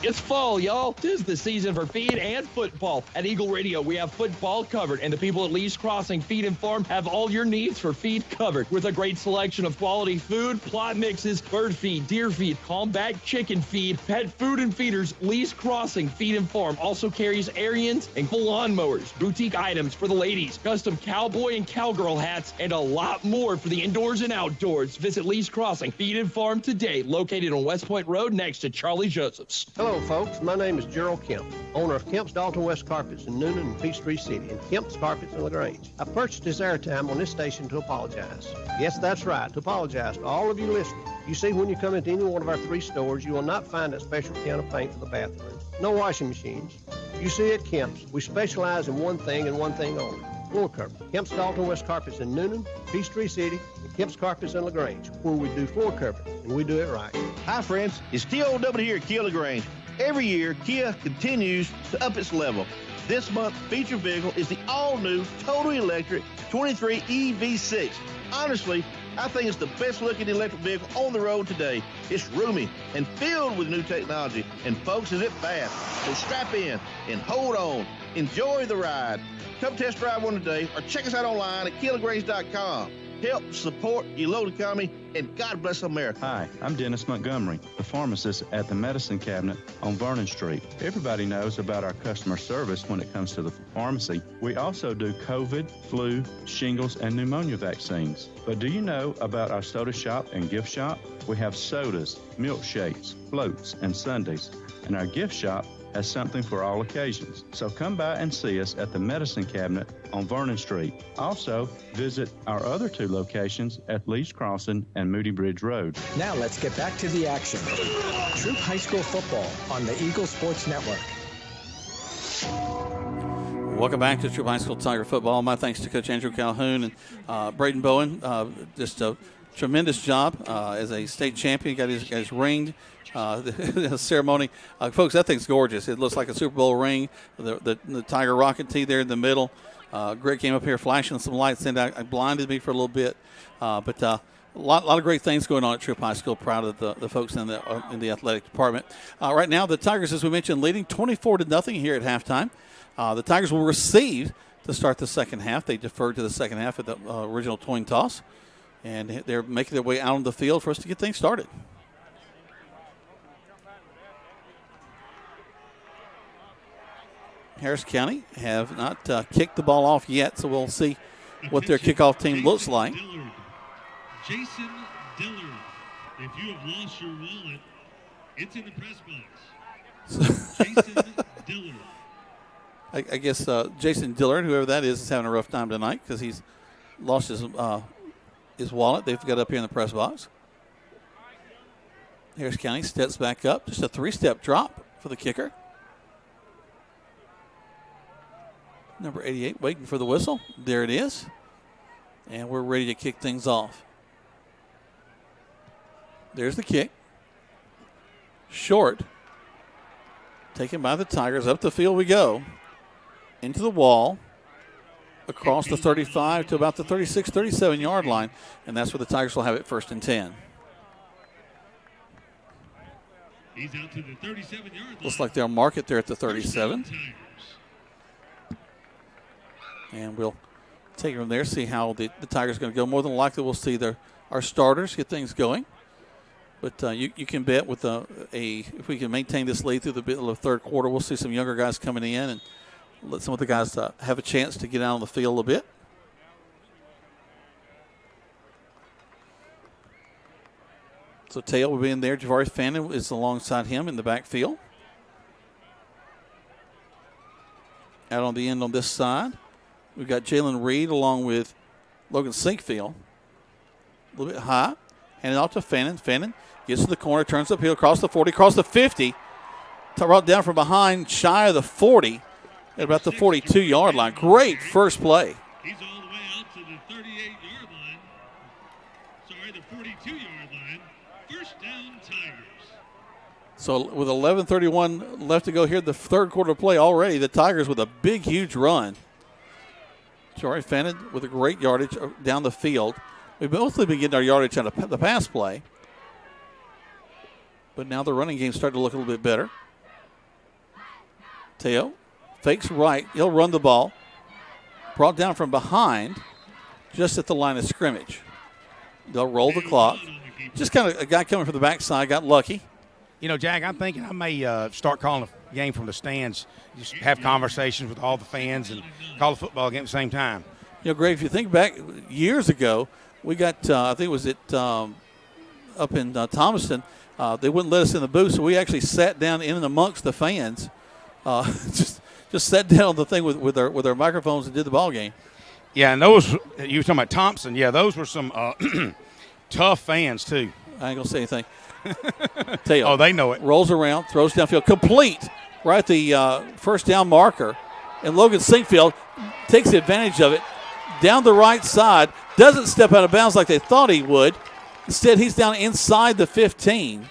It's fall, y'all. Tis the season for feed and football. At Eagle Radio, we have football covered, and the people at Lee's Crossing Feed and Farm have all your needs for feed covered with a great selection of quality food, plot mixes, bird feed, deer feed, combat chicken feed, pet food and feeders. Lee's Crossing Feed and Farm also carries Ariens and full lawnmowers, boutique items for the ladies, custom cowboy and cowgirl hats, and a lot more for the indoors and outdoors. Visit Lee's Crossing Feed and Farm today, located on West Point Road next to Charlie Joseph's. Hello, folks. My name is Gerald Kemp, owner of Kemp's Dalton West Carpets in Noonan and Peachtree City, and Kemp's Carpets in LaGrange. I purchased this airtime on this station to apologize. Yes, that's right, to apologize to all of you listening. You see, when you come into any one of our 3 stores, you will not find that special can of paint for the bathroom. No washing machines. You see, at Kemp's, we specialize in one thing and one thing only: floor cover. Kemp's Dalton West Carpets in Noonan, Peachtree City, and Kemp's Carpets in LaGrange, where we do floor cover, and we do it right. Hi, friends. It's TOW here at Kia LaGrange. Every year, Kia continues to up its level. This month's feature vehicle is the all-new, totally electric 23 EV6. Honestly, I think it's the best-looking electric vehicle on the road today. It's roomy and filled with new technology, and folks, is it fast. So strap in and hold on. Enjoy the ride. Come test drive one today or check us out online at KiaLaGrange.com. Help support your local economy, and God bless America. Hi, I'm Dennis Montgomery, the pharmacist at the Medicine Cabinet on Vernon Street. Everybody knows about our customer service when it comes to the pharmacy. We also do COVID, flu, shingles, and pneumonia vaccines. But do you know about our soda shop and gift shop? We have sodas, milkshakes, floats, and sundaes. And our gift shop has something for all occasions. So come by and see us at the Medicine Cabinet on Vernon Street. Also, visit our other 2 locations at Lee's Crossing and Moody Bridge Road. Now let's get back to the action. Troup High School football on the Eagle Sports Network. Welcome back to Troup High School Tiger football. My thanks to Coach Andrew Calhoun and Braden Bowen. Just a tremendous job as a state champion. Got his ring. The ceremony, folks, that thing's gorgeous. It looks like a Super Bowl ring. The Tiger Rocket tee there in the middle. Greg came up here flashing some lights, and it blinded me for a little bit. But a lot of great things going on at Troup High School. Proud of the folks in the athletic department. Right now, the Tigers, as we mentioned, leading 24-0 here at halftime. The Tigers will receive to start the second half. They deferred to the second half of the original coin toss, and they're making their way out on the field for us to get things started. Harris County have not kicked the ball off yet, so we'll see what their kickoff team looks like. Jason Dillard, if you have lost your wallet, it's in the press box. Jason Dillard. I guess Jason Dillard, whoever that is having a rough time tonight because he's lost his wallet. They've got up here in the press box. Harris County steps back up. Just a 3-step drop for the kicker. Number 88 waiting for the whistle. There it is. And we're ready to kick things off. There's the kick. Short. Taken by the Tigers. Up the field we go. Into the wall. Across the 35 to about the 36, 37-yard line. And that's where the Tigers will have it 1st and 10. He's out to the 37-yard line. Looks like they'll mark it there at the 37. And we'll take it from there, see how the Tigers are going to go. More than likely, we'll see our starters get things going. But you can bet with if we can maintain this lead through the middle of the third quarter, we'll see some younger guys coming in and let some of the guys have a chance to get out on the field a bit. So Tail will be in there. Javari Fannin is alongside him in the backfield. Out on the end on this side, we've got Jalen Reed along with Logan Sinkfield. A little bit high. Hand it off to Fannin. Fannin gets to the corner, turns uphill, across the 40, across the 50. brought down from behind, shy of the 40, at about the 42-yard line. Great first play. He's all the way out to the 38-yard line. Sorry, the 42-yard line. First down, Tigers. So with 11:31 left to go here, the third quarter play already, the Tigers with a big, huge run. Jari Fannin with a great yardage down the field. We've mostly been getting our yardage out of the pass play. But now the running game started to look a little bit better. Teo fakes right. He'll run the ball. Brought down from behind just at the line of scrimmage. They'll roll the clock. Just kind of a guy coming from the backside got lucky. You know, Jack, I'm thinking I may start calling a game from the stands, just have conversations with all the fans and call the football game at the same time. You know, Greg, if you think back years ago, we got, I think it was up in Thomaston, they wouldn't let us in the booth, so we actually sat down in and amongst the fans, just sat down on the thing with our microphones and did the ball game. Yeah, and those, you were talking about Thompson, yeah, those were some tough fans too. I ain't going to say anything. Teo, oh, they know it. Rolls around, throws downfield, complete right at the first down marker. And Logan Sinkfield takes advantage of it down the right side, doesn't step out of bounds like they thought he would. Instead, he's down inside the 15.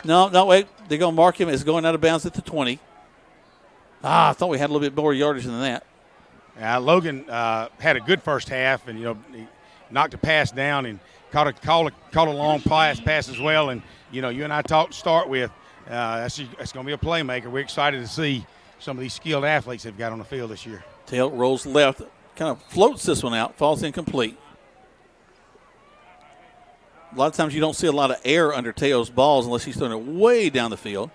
No, wait. They're going to mark him as going out of bounds at the 20. I thought we had a little bit more yardage than that. Logan had a good first half, and, you know, he knocked a pass down and caught a long pass as well. And, you know, you and I talked to start with, that's going to be a playmaker. We're excited to see some of these skilled athletes they've got on the field this year. Tail rolls left, kind of floats this one out, falls incomplete. A lot of times you don't see a lot of air under Teo's balls unless he's throwing it way down the field.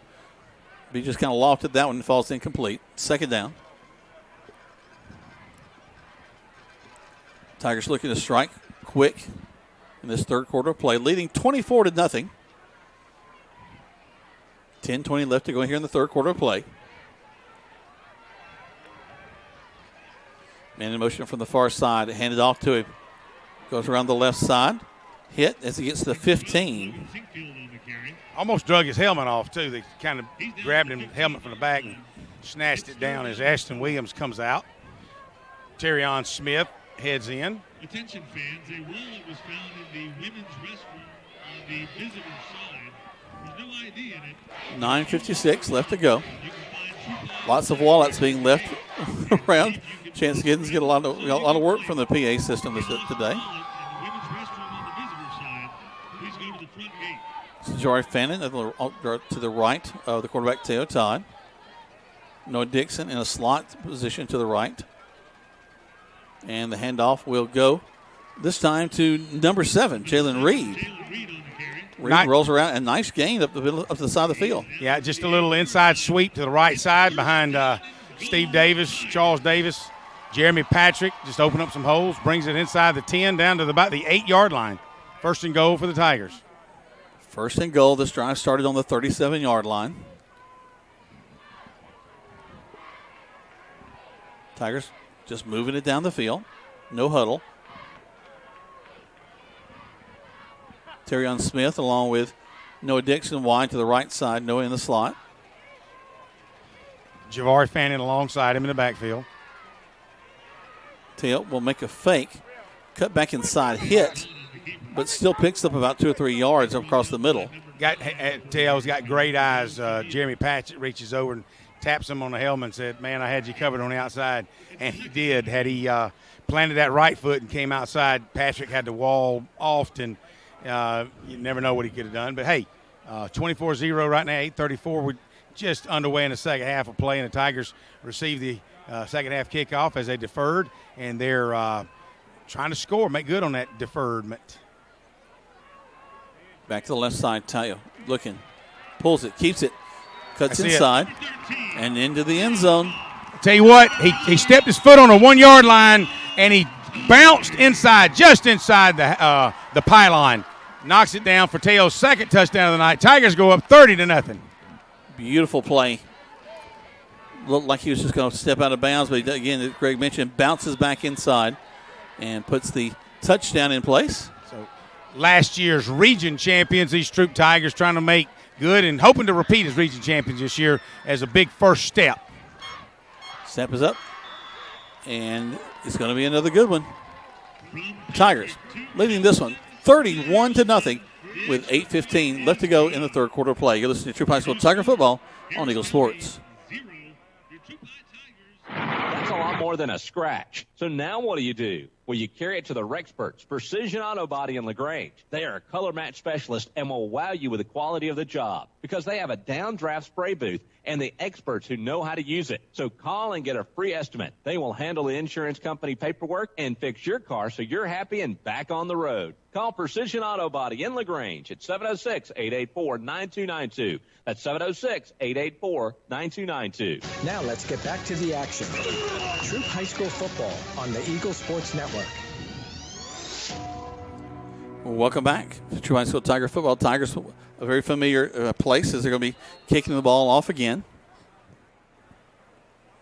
But he just kind of lofted that one and falls incomplete. Second down. Tigers looking to strike quick in this third quarter play, leading 24-0. 10:20 left to go here in the third quarter play. Man in motion from the far side, handed off to him. Goes around the left side. Hit as he gets to the 15. Almost drug his helmet off, too. They kind of grabbed him helmet from the back and snatched it down as Ashton Williams comes out. Terrion Smith heads in. Attention fans, a wallet was found in the women's restroom on the visitor side. There's no ID in it. 9:56 left to go. Lots of wallets being left around. Chance Giddens get a lot of work from the PA system today. Jari Fannin to the right of the quarterback, Teo Todd. Noah Dixon in a slot position to the right. And the handoff will go this time to number 7, Jalen Reed. Reed rolls around, a nice gain up to the side of the field. Yeah, just a little inside sweep to the right side behind Steve Davis, Charles Davis. Jeremy Patrick just opened up some holes, brings it inside the 10 down to about the 8-yard line. First and goal for the Tigers. First and goal. This drive started on the 37-yard line. Tigers just moving it down the field. No huddle. Terrion Smith along with Noah Dixon wide to the right side. Noah in the slot. Javari Fannin alongside him in the backfield. Teo will make a fake. Cut back inside, hit, but still picks up about 2 or 3 yards across the middle. Teo's got great eyes. Jeremy Patchett reaches over and taps him on the helmet and said, man, I had you covered on the outside. And he did. Had he planted that right foot and came outside, Patrick had to wall off, and you never know what he could have done. But, hey, 24-0 right now, 8:34. We're just underway in the second half of play, and the Tigers received the second half kickoff as they deferred, and they're trying to score, make good on that deferment. Back to the left side, Teo looking, pulls it, keeps it, cuts inside, and into the end zone. Tell you what, he stepped his foot on a 1-yard line, and he bounced inside, just inside the pylon. Knocks it down for Teo's second touchdown of the night. Tigers go up 30-0. Beautiful play. Looked like he was just going to step out of bounds, but again, as Greg mentioned, bounces back inside and puts the touchdown in place. So last year's region champions, these Troup Tigers, trying to make good, and hoping to repeat as region champions this year as a big first step. Snap is up, and it's going to be another good one. Tigers leading this one 31-0 with 8:15 left to go in the third quarter play. You're listening to Troup High School Tiger football on Eagle Sports. That's a lot more than a scratch. So now what do? Well, you carry it to the Rexperts, Precision Auto Body in LaGrange. They are a color match specialist and will wow you with the quality of the job because they have a downdraft spray booth and the experts who know how to use it. So call and get a free estimate. They will handle the insurance company paperwork and fix your car so you're happy and back on the road. Call Precision Auto Body in LaGrange at 706-884-9292. That's 706-884-9292. Now let's get back to the action. Troup High School football on the Eagle Sports Network. Welcome back to Troup High School Tiger football. Tigers, a very familiar place as they're going to be kicking the ball off again.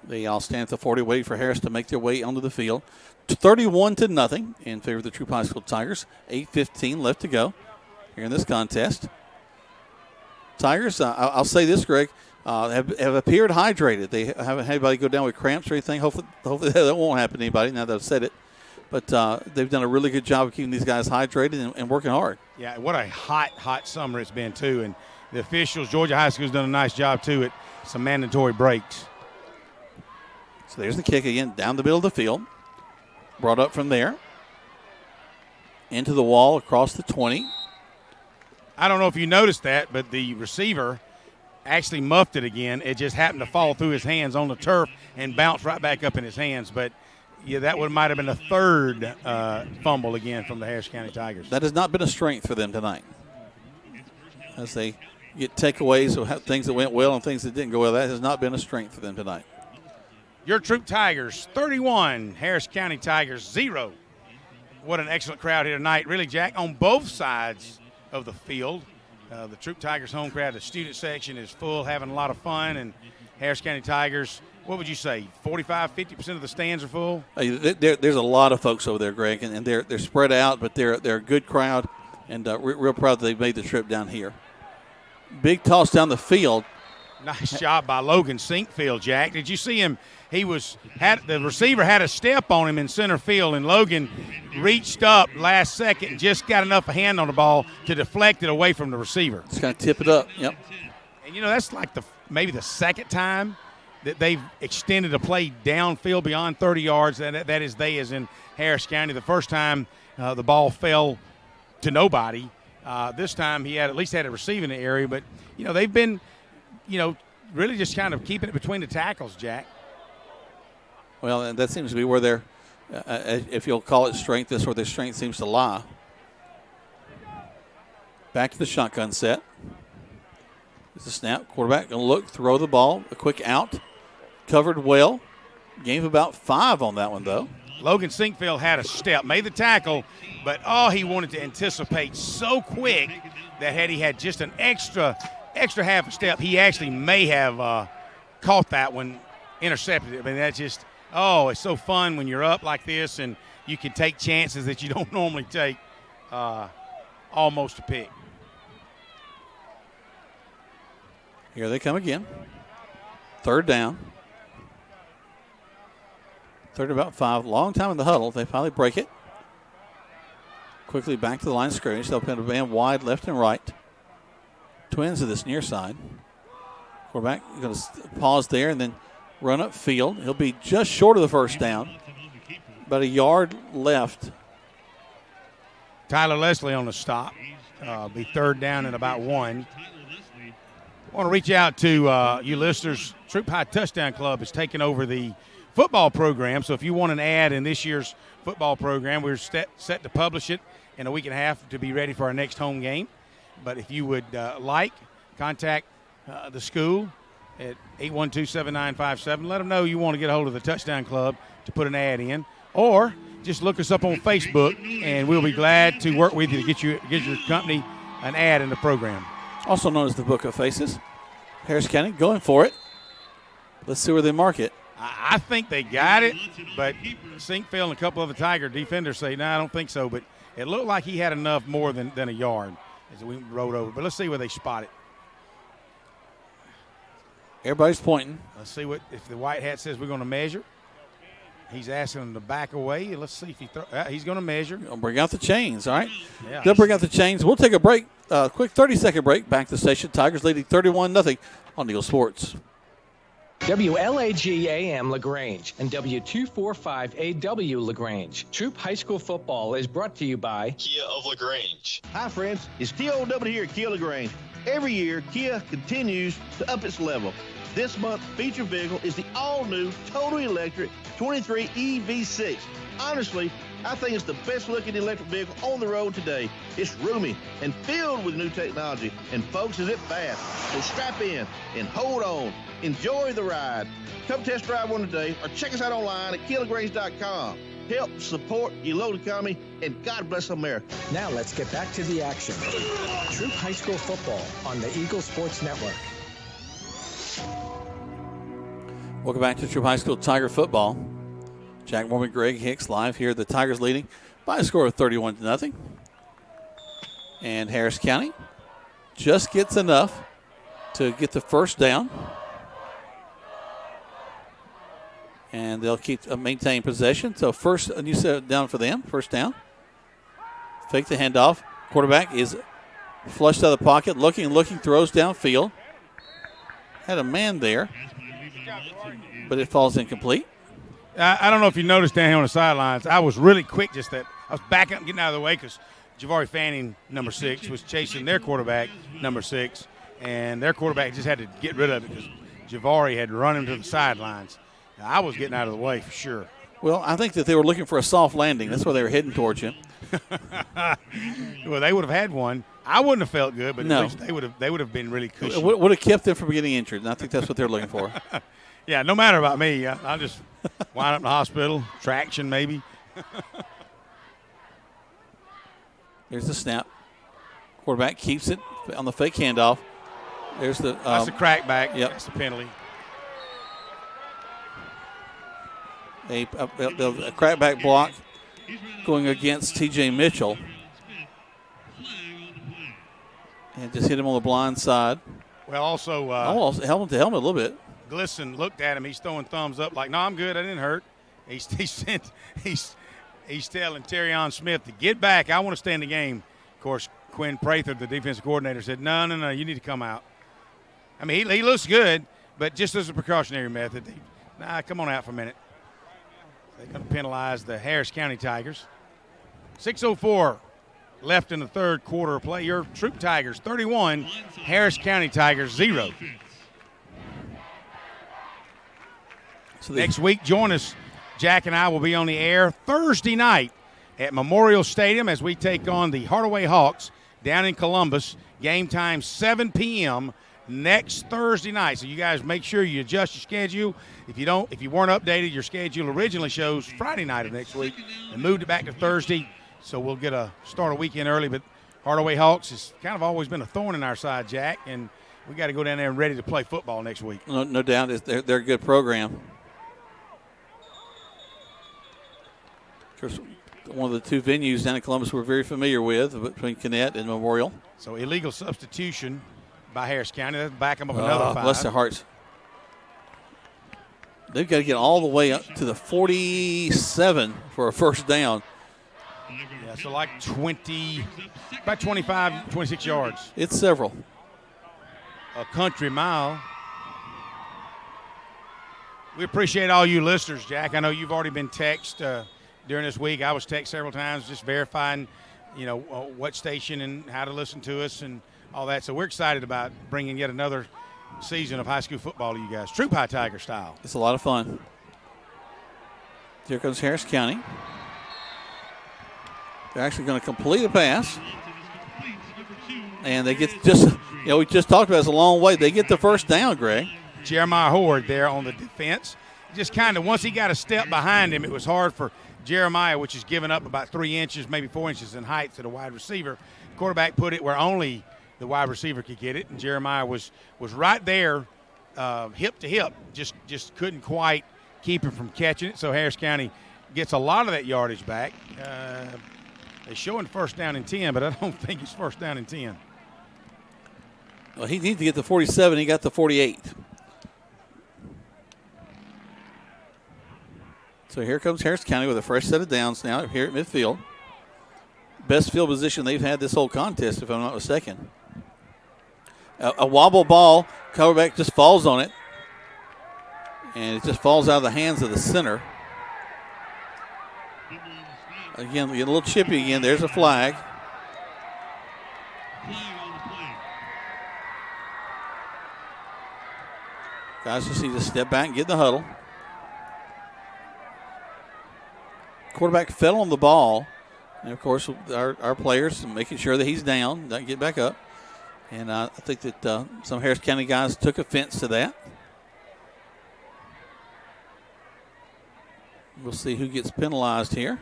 They all stand at the 40 waiting for Harris to make their way onto the field. 31-0 in favor of the Troup High School Tigers. 8:15 left to go here in this contest. Tigers, I'll say this, Greg, have appeared hydrated. They haven't had anybody go down with cramps or anything. Hopefully that won't happen to anybody now that I've said it. But they've done a really good job of keeping these guys hydrated and working hard. Yeah, what a hot summer it's been, too. And the officials, Georgia High School's done a nice job, too, at some mandatory breaks. So there's the kick again, down the middle of the field. Brought up from there. Into the wall, across the 20. I don't know if you noticed that, but the receiver actually muffed it again. It just happened to fall through his hands on the turf and bounce right back up in his hands. But, yeah, that might have been a third fumble again from the Harris County Tigers. That has not been a strength for them tonight. As they get takeaways of things that went well and things that didn't go well, that has not been a strength for them tonight. Your Troup Tigers, 31. Harris County Tigers, 0. What an excellent crowd here tonight. Really, Jack, on both sides of the field. The Troup Tigers home crowd, the student section is full, having a lot of fun. And Harris County Tigers, what would you say, 45, 50% of the stands are full? There's a lot of folks over there, Greg, and they're spread out, but they're a good crowd, and real proud that they've made the trip down here. Big toss down the field. Nice job by Logan Sinkfield, Jack. Did you see him? The receiver had a step on him in center field, and Logan reached up last second and just got enough hand on the ball to deflect it away from the receiver. Just kind of tip it up. Yep. And, that's like maybe the second time that they've extended a play downfield beyond 30 yards. That is they as in Harris County. The first time the ball fell to nobody. This time he at least had a receiver in the area. But, they've been, really just kind of keeping it between the tackles, Jack. Well, and that seems to be where their, if you'll call it strength, that's where their strength seems to lie. Back to the shotgun set. It's a snap. Quarterback going to look, throw the ball, a quick out. Covered well. Gain of about 5 on that one, though. Logan Sinkfield had a step, made the tackle, but he wanted to anticipate so quick that had he had just an extra half a step, he actually may have caught that one, intercepted it. I mean, that's just, it's so fun when you're up like this and you can take chances that you don't normally take, almost a pick. Here they come again. Third down. Third about 5. Long time in the huddle. They finally break it. Quickly back to the line of scrimmage. They'll put a man wide left and right. Twins to this near side. Quarterback going to pause there and then run up field. He'll be just short of the first down. About a yard left. Tyler Leslie on the stop. Be third down and about 1. I want to reach out to you listeners. Troup High Touchdown Club is taking over the football program. So if you want an ad in this year's football program, we're set to publish it in a week and a half to be ready for our next home game. But if you would contact the school at 812-7957. Let them know you want to get a hold of the Touchdown Club to put an ad in. Or just look us up on Facebook, and we'll be glad to work with you to get your company an ad in the program. Also known as the Book of Faces. Harris County going for it. Let's see where they mark it. I think they got it, but Sinkfield and a couple of the Tiger defenders say, no, I don't think so. But it looked like he had enough more than a yard as we rode over. But let's see where they spot it. Everybody's pointing. Let's see if the white hat says we're going to measure. He's asking him to back away. Let's see if he's going to measure. I'll bring out the chains, all right? Yeah. They'll bring out the chains. We'll take a break, quick 30-second break. Back to the station. Tigers leading 31-0 on Eagle Sports. WLAG AM LaGrange and W245AW LaGrange. Troup High School Football is brought to you by Kia of LaGrange. Hi, friends. It's TOW here at Kia LaGrange. Every year, Kia continues to up its level. This month's feature vehicle is the all-new, totally electric 23 EV6. Honestly, I think it's the best-looking electric vehicle on the road today. It's roomy and filled with new technology. And, folks, is it fast? So strap in and hold on. Enjoy the ride. Come test drive one today or check us out online at KiaLaGrange.com. Help support your local economy, and God bless America. Now let's get back to the action. Troup High School Football on the Eagle Sports Network. Welcome back to Troup High School Tiger Football. Jack Mormon, Greg Hicks live here. The Tigers leading by a score of 31-0. And Harris County just gets enough to get the first down. And they'll keep maintain possession. So first, a new set down for them. First down. Fake the handoff. Quarterback is flushed out of the pocket. Looking, throws downfield. Had a man there, but it falls incomplete. I don't know if you noticed down here on the sidelines, I was really quick I was backing up and getting out of the way because Javari Fanning, number 6, was chasing their quarterback, number 6, and their quarterback just had to get rid of it because Javari had run him to the sidelines. Now, I was getting out of the way for sure. Well, I think that they were looking for a soft landing. That's why they were heading towards you. Well, they would have had one. I wouldn't have felt good, but no. At least they would have been really cushy. It would have kept them from getting injured, and I think that's what they're looking for. Yeah, no matter about me. I'll just wind up in the hospital, traction maybe. There's the snap. Quarterback keeps it on the fake handoff. There's the that's a crackback. Yep. That's the penalty. A crackback block going against T.J. Mitchell. And just hit him on the blind side. Well, also almost helmet to helmet a little bit. Glisson looked at him. He's throwing thumbs up like, no, I'm good. I didn't hurt. He's telling Terrion Smith to get back. I want to stay in the game. Of course, Quinn Prather, the defensive coordinator, said, no, you need to come out. I mean, he looks good, but just as a precautionary method, come on out for a minute. They're going to penalize the Harris County Tigers. 6:04 left in the third quarter of play. Your Troup Tigers 31, Harris County Tigers 0. So next week, join us. Jack and I will be on the air Thursday night at Memorial Stadium as we take on the Hardaway Hawks down in Columbus. Game time 7 p.m. next Thursday night. So you guys make sure you adjust your schedule. If you weren't updated, your schedule originally shows Friday night of next week and moved it back to Thursday. So we'll start a weekend early. But Hardaway Hawks has kind of always been a thorn in our side, Jack, and we got to go down there and ready to play football next week. No doubt. They're a good program. Of course, one of the two venues down in Columbus we're very familiar with, between Kinnett and Memorial. So illegal substitution by Harris County. That'll back them up another 5. Bless their hearts. They've got to get all the way up to the 47 for a first down. Yeah, so like about 25, 26 yards. It's several. A country mile. We appreciate all you listeners, Jack. I know you've already been texted during this week. I was texted several times just verifying, what station and how to listen to us and all that. So we're excited about bringing yet another season of high school football to you guys. Troup High Tiger style. It's a lot of fun. Here comes Harris County. They're actually going to complete a pass. And they get we just talked about it's a long way. They get the first down, Greg. Jeremiah Horde there on the defense. Just kind of, once he got a step behind him, it was hard for Jeremiah, which is giving up about 3 inches, maybe 4 inches in height to the wide receiver. Quarterback put it where only the wide receiver could get it, and Jeremiah was right there, hip to hip, just couldn't quite keep him from catching it. So Harris County gets a lot of that yardage back. They're showing first down and 10, but I don't think it's first down and 10. Well, he needs to get the 47. He got the 48. So here comes Harris County with a fresh set of downs now here at midfield. Best field position they've had this whole contest, if I'm not mistaken. A wobble ball. Quarterback just falls on it. And it just falls out of the hands of the center. Again, we get a little chippy again. There's a flag. Guys just need to step back and get in the huddle. Quarterback fell on the ball. And, of course, our players making sure that he's down, doesn't get back up. And I think that some Harris County guys took offense to that. We'll see who gets penalized here.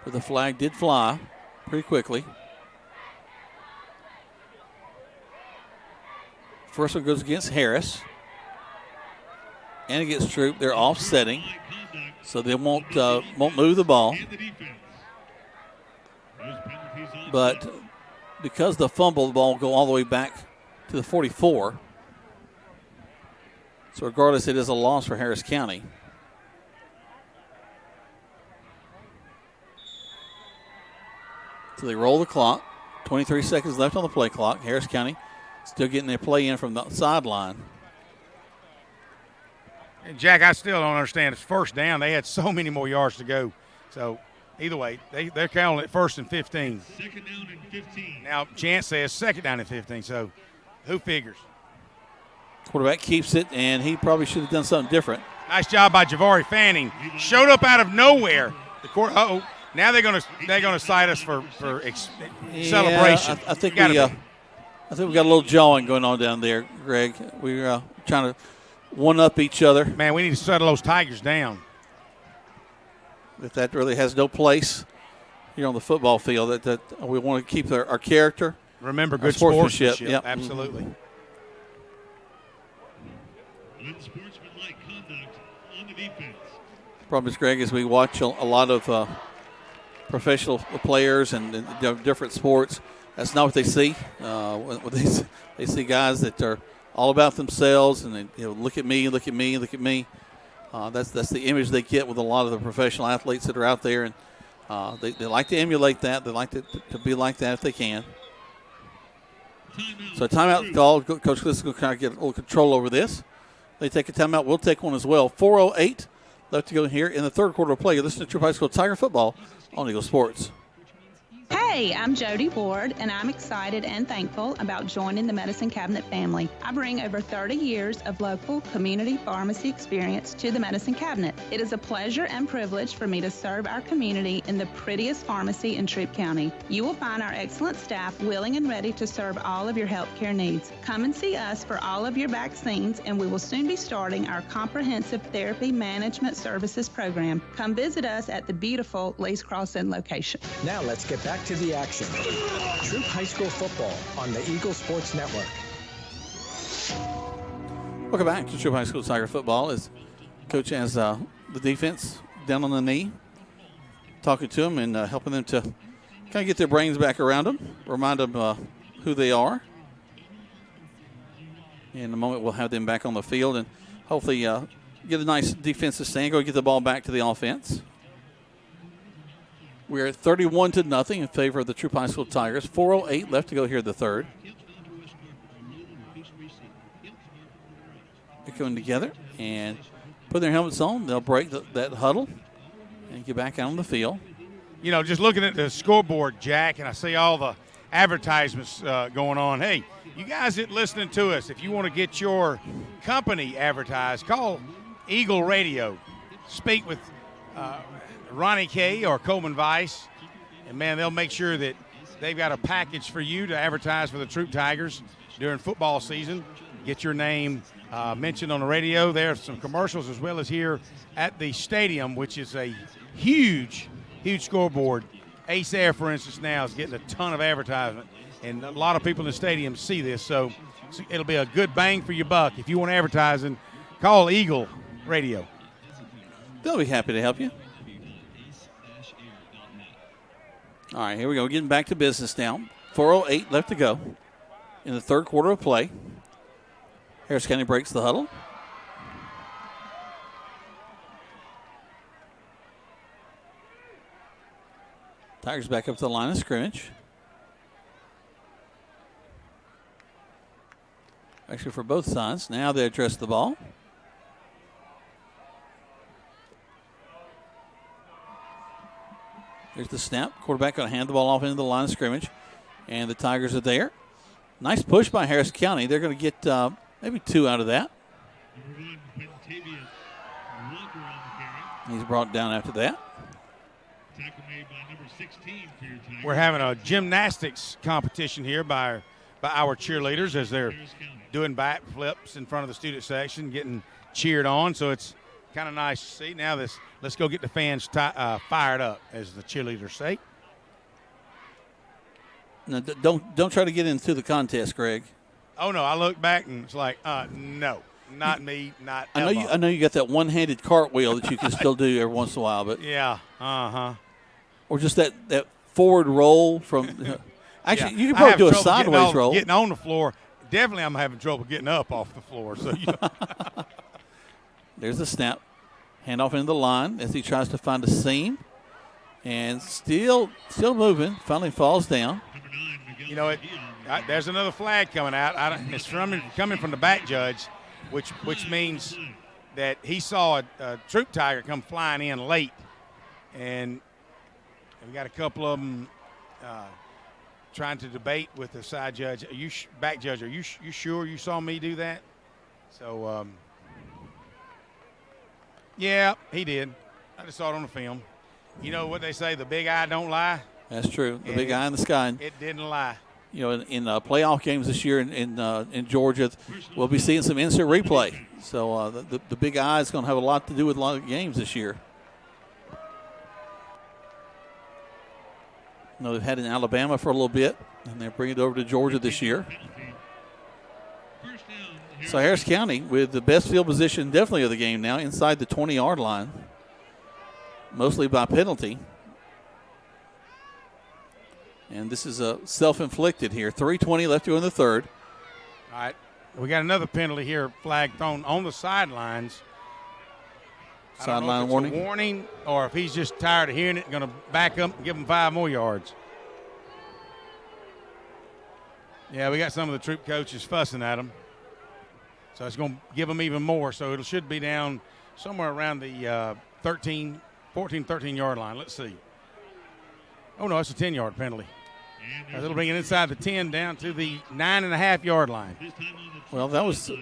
But the flag did fly pretty quickly. First one goes against Harris. And against Troup. They're offsetting, so they won't move the ball. But because the fumble, the ball will go all the way back to the 44. So regardless, it is a loss for Harris County. So they roll the clock. 23 seconds left on the play clock. Harris County still getting their play in from the sideline. And Jack, I still don't understand. It's first down. They had so many more yards to go. So either way, they're counting it 1st and 15. Second down and 15. Now, Chance says 2nd down and 15. So who figures? Quarterback keeps it, and he probably should have done something different. Nice job by Javari Fanning. Showed up out of nowhere. Now they're gonna cite us for celebration. I think we got a little jawing going on down there, Greg. We're trying to one-up each other. Man, we need to settle those Tigers down. That really has no place here on the football field. That we want to keep our character. Remember, good sportsmanship. Yep. Absolutely. Unsportsmanlike conduct on the defense. Problem is, Greg, is we watch a lot of professional players and different sports. That's not what they see. When they see guys that are all about themselves and they look at me, look at me, look at me. That's the image they get with a lot of the professional athletes that are out there, and they like to emulate that. They like to be like that if they can. So timeout call. Coach Cliss is going to kind of get a little control over this. They take a timeout. We'll take one as well. 4:08 left to go here in the third quarter of play. You're listening to Troup High School Tiger Football on Eagle Sports. Hey, I'm Jody Ward, and I'm excited and thankful about joining the Medicine Cabinet family. I bring over 30 years of local community pharmacy experience to the Medicine Cabinet. It is a pleasure and privilege for me to serve our community in the prettiest pharmacy in Troup County. You will find our excellent staff willing and ready to serve all of your healthcare needs. Come and see us for all of your vaccines, and we will soon be starting our comprehensive therapy management services program. Come visit us at the beautiful Lee's Crossing location. Now let's get back to the action. Troup High School football on the Eagle Sports Network. Welcome back to Troup High School Tiger Football as Coach has the defense down on the knee, talking to them and helping them to kind of get their brains back around them, remind them who they are. In a moment, we'll have them back on the field and hopefully get a nice defensive stand, go get the ball back to the offense. We're at 31-0 in favor of the Troup High School Tigers. 4:08 left to go here in the third. They're coming together and putting their helmets on. They'll break that huddle and get back out on the field. You know, just looking at the scoreboard, Jack, and I see all the advertisements going on. Hey, you guys that listening to us, if you want to get your company advertised, call Eagle Radio. Speak with Ronnie K. or Coleman Weiss, and, man, they'll make sure that they've got a package for you to advertise for the Troup Tigers during football season. Get your name mentioned on the radio. There are some commercials as well as here at the stadium, which is a huge, huge scoreboard. Ace Air, for instance, now is getting a ton of advertisement, and a lot of people in the stadium see this, so it'll be a good bang for your buck. If you want advertising, call Eagle Radio. They'll be happy to help you. All right, here we go. Getting back to business now. 4:08 left to go in the third quarter of play. Harris County breaks the huddle. Tigers back up to the line of scrimmage. Actually, for both sides. Now they address the ball. There's the snap. Quarterback going to hand the ball off into the line of scrimmage. And the Tigers are there. Nice push by Harris County. They're going to get maybe 2 out of that. He's brought down after that. We're having a gymnastics competition here by our cheerleaders as they're doing backflips in front of the student section, getting cheered on. So it's kind of nice to see. Now let's go get the fans fired up, as the cheerleaders say. No, don't try to get into the contest, Greg. Oh no, I look back and it's like, no, not me, not. I know you got that one-handed cartwheel that you can still do every once in a while, but yeah, or just that forward roll from. Actually, you can probably do a sideways roll. Getting on the floor, definitely, I'm having trouble getting up off the floor. So there's the snap, handoff into the line as he tries to find a seam, and still moving. Finally falls down. You know, there's another flag coming out. It's coming from the back judge, which means that he saw a Troup Tiger come flying in late, and we got a couple of them trying to debate with the side judge. Back judge, are you sure you saw me do that? So, yeah, he did. I just saw it on the film. You know what they say, the big eye don't lie? That's true. The big eye in the sky. It didn't lie. You know, in playoff games this year in Georgia, we'll be seeing some instant replay. So the big eye is going to have a lot to do with a lot of games this year. You know, they've had it in Alabama for a little bit, and they're bringing it over to Georgia this year. So Harris County with the best field position definitely of the game now, inside the 20-yard line, mostly by penalty. And this is self-inflicted here. 3:20 left to go in the third. All right. We got another penalty here, flag thrown on the sidelines. Sideline warning. A warning, or if he's just tired of hearing it, going to back up and give him 5 more yards. Yeah, we got some of the Troup coaches fussing at him. So it's going to give them even more. So it should be down somewhere around the 14, 13-yard line. Let's see. Oh, no, it's a 10-yard penalty. It'll bring it inside the 10 down to the 9.5-yard line. Well, that was –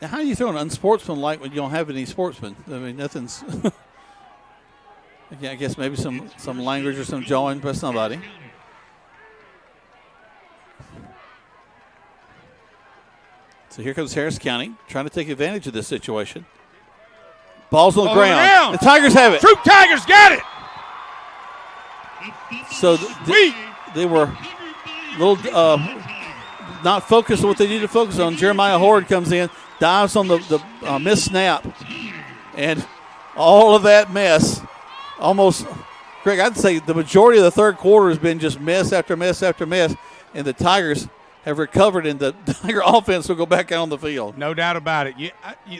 how do you throw an unsportsmanlike when you don't have any sportsmen? I mean, nothing's – I guess maybe some language or some jawing by somebody. So here comes Harris County trying to take advantage of this situation. Ball's on the ground. The Tigers have it. Troup Tigers got it. So they were a little not focused on what they needed to focus on. Jeremiah Horde comes in, dives on the missed snap, and all of that mess, almost, Greg, I'd say the majority of the third quarter has been just mess after mess after mess, and the Tigers have recovered, and the Tiger offense will go back out on the field. No doubt about it.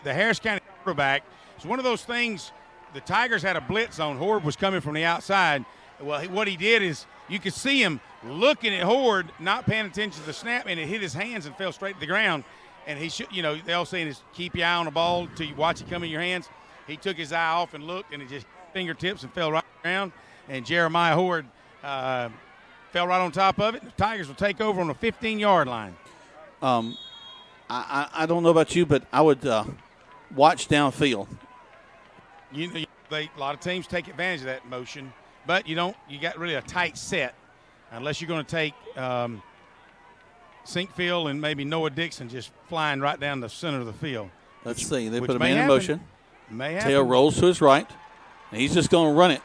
The Harris County quarterback, it's one of those things, the Tigers had a blitz on. Horde was coming from the outside. Well, what he did is you could see him looking at Horde, not paying attention to the snap, and it hit his hands and fell straight to the ground. And he should, they all saying is keep your eye on the ball till you watch it come in your hands. He took his eye off and looked, and it just fingertips and fell right around. And Jeremiah Horde fell right on top of it. The Tigers will take over on the 15-yard line. I don't know about you, but I would watch downfield. A lot of teams take advantage of that motion. But you got really a tight set unless you're going to take Sinkfield and maybe Noah Dixon just flying right down the center of the field. Let's see. They put a man in motion. May happen. Tail rolls to his right, and he's just going to run it.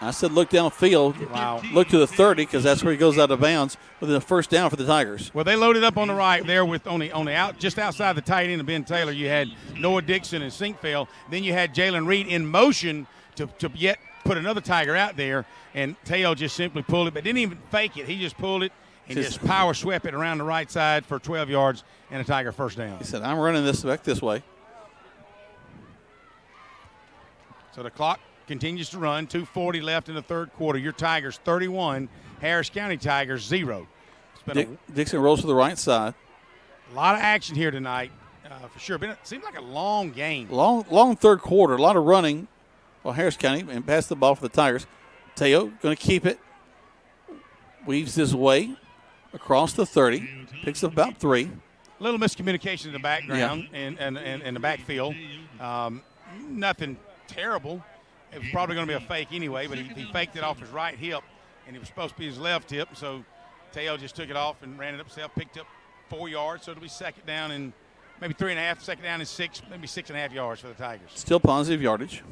I said look downfield. Wow. Look to the 30 because that's where he goes out of bounds within a first down for the Tigers. Well, they loaded up on the right there with on the out just outside the tight end of Ben Taylor. You had Noah Dixon and Sinkfield. Then you had Jalen Reed in motion to yet put another Tiger out there, and Tail just simply pulled it, but didn't even fake it. He just pulled it and just power swept it around the right side for 12 yards and a Tiger first down. He said, I'm running this back this way. So the clock continues to run. 2:40 left in the third quarter. Your Tigers 31, Harris County Tigers 0. Dixon rolls to the right side. A lot of action here tonight, for sure. It seems like a long game. Long third quarter. A lot of running. Well, Harris County and pass the ball for the Tigers. Teo going to keep it. Weaves his way across the 30. Picks up about 3. A little miscommunication in the background and the backfield. Nothing terrible. It was probably going to be a fake anyway, but he faked it off his right hip, and it was supposed to be his left hip. So Teo just took it off and ran it up himself, picked up 4 yards. So it'll be second down and maybe 3.5, second down and 6, maybe 6.5 yards for the Tigers. Still positive yardage.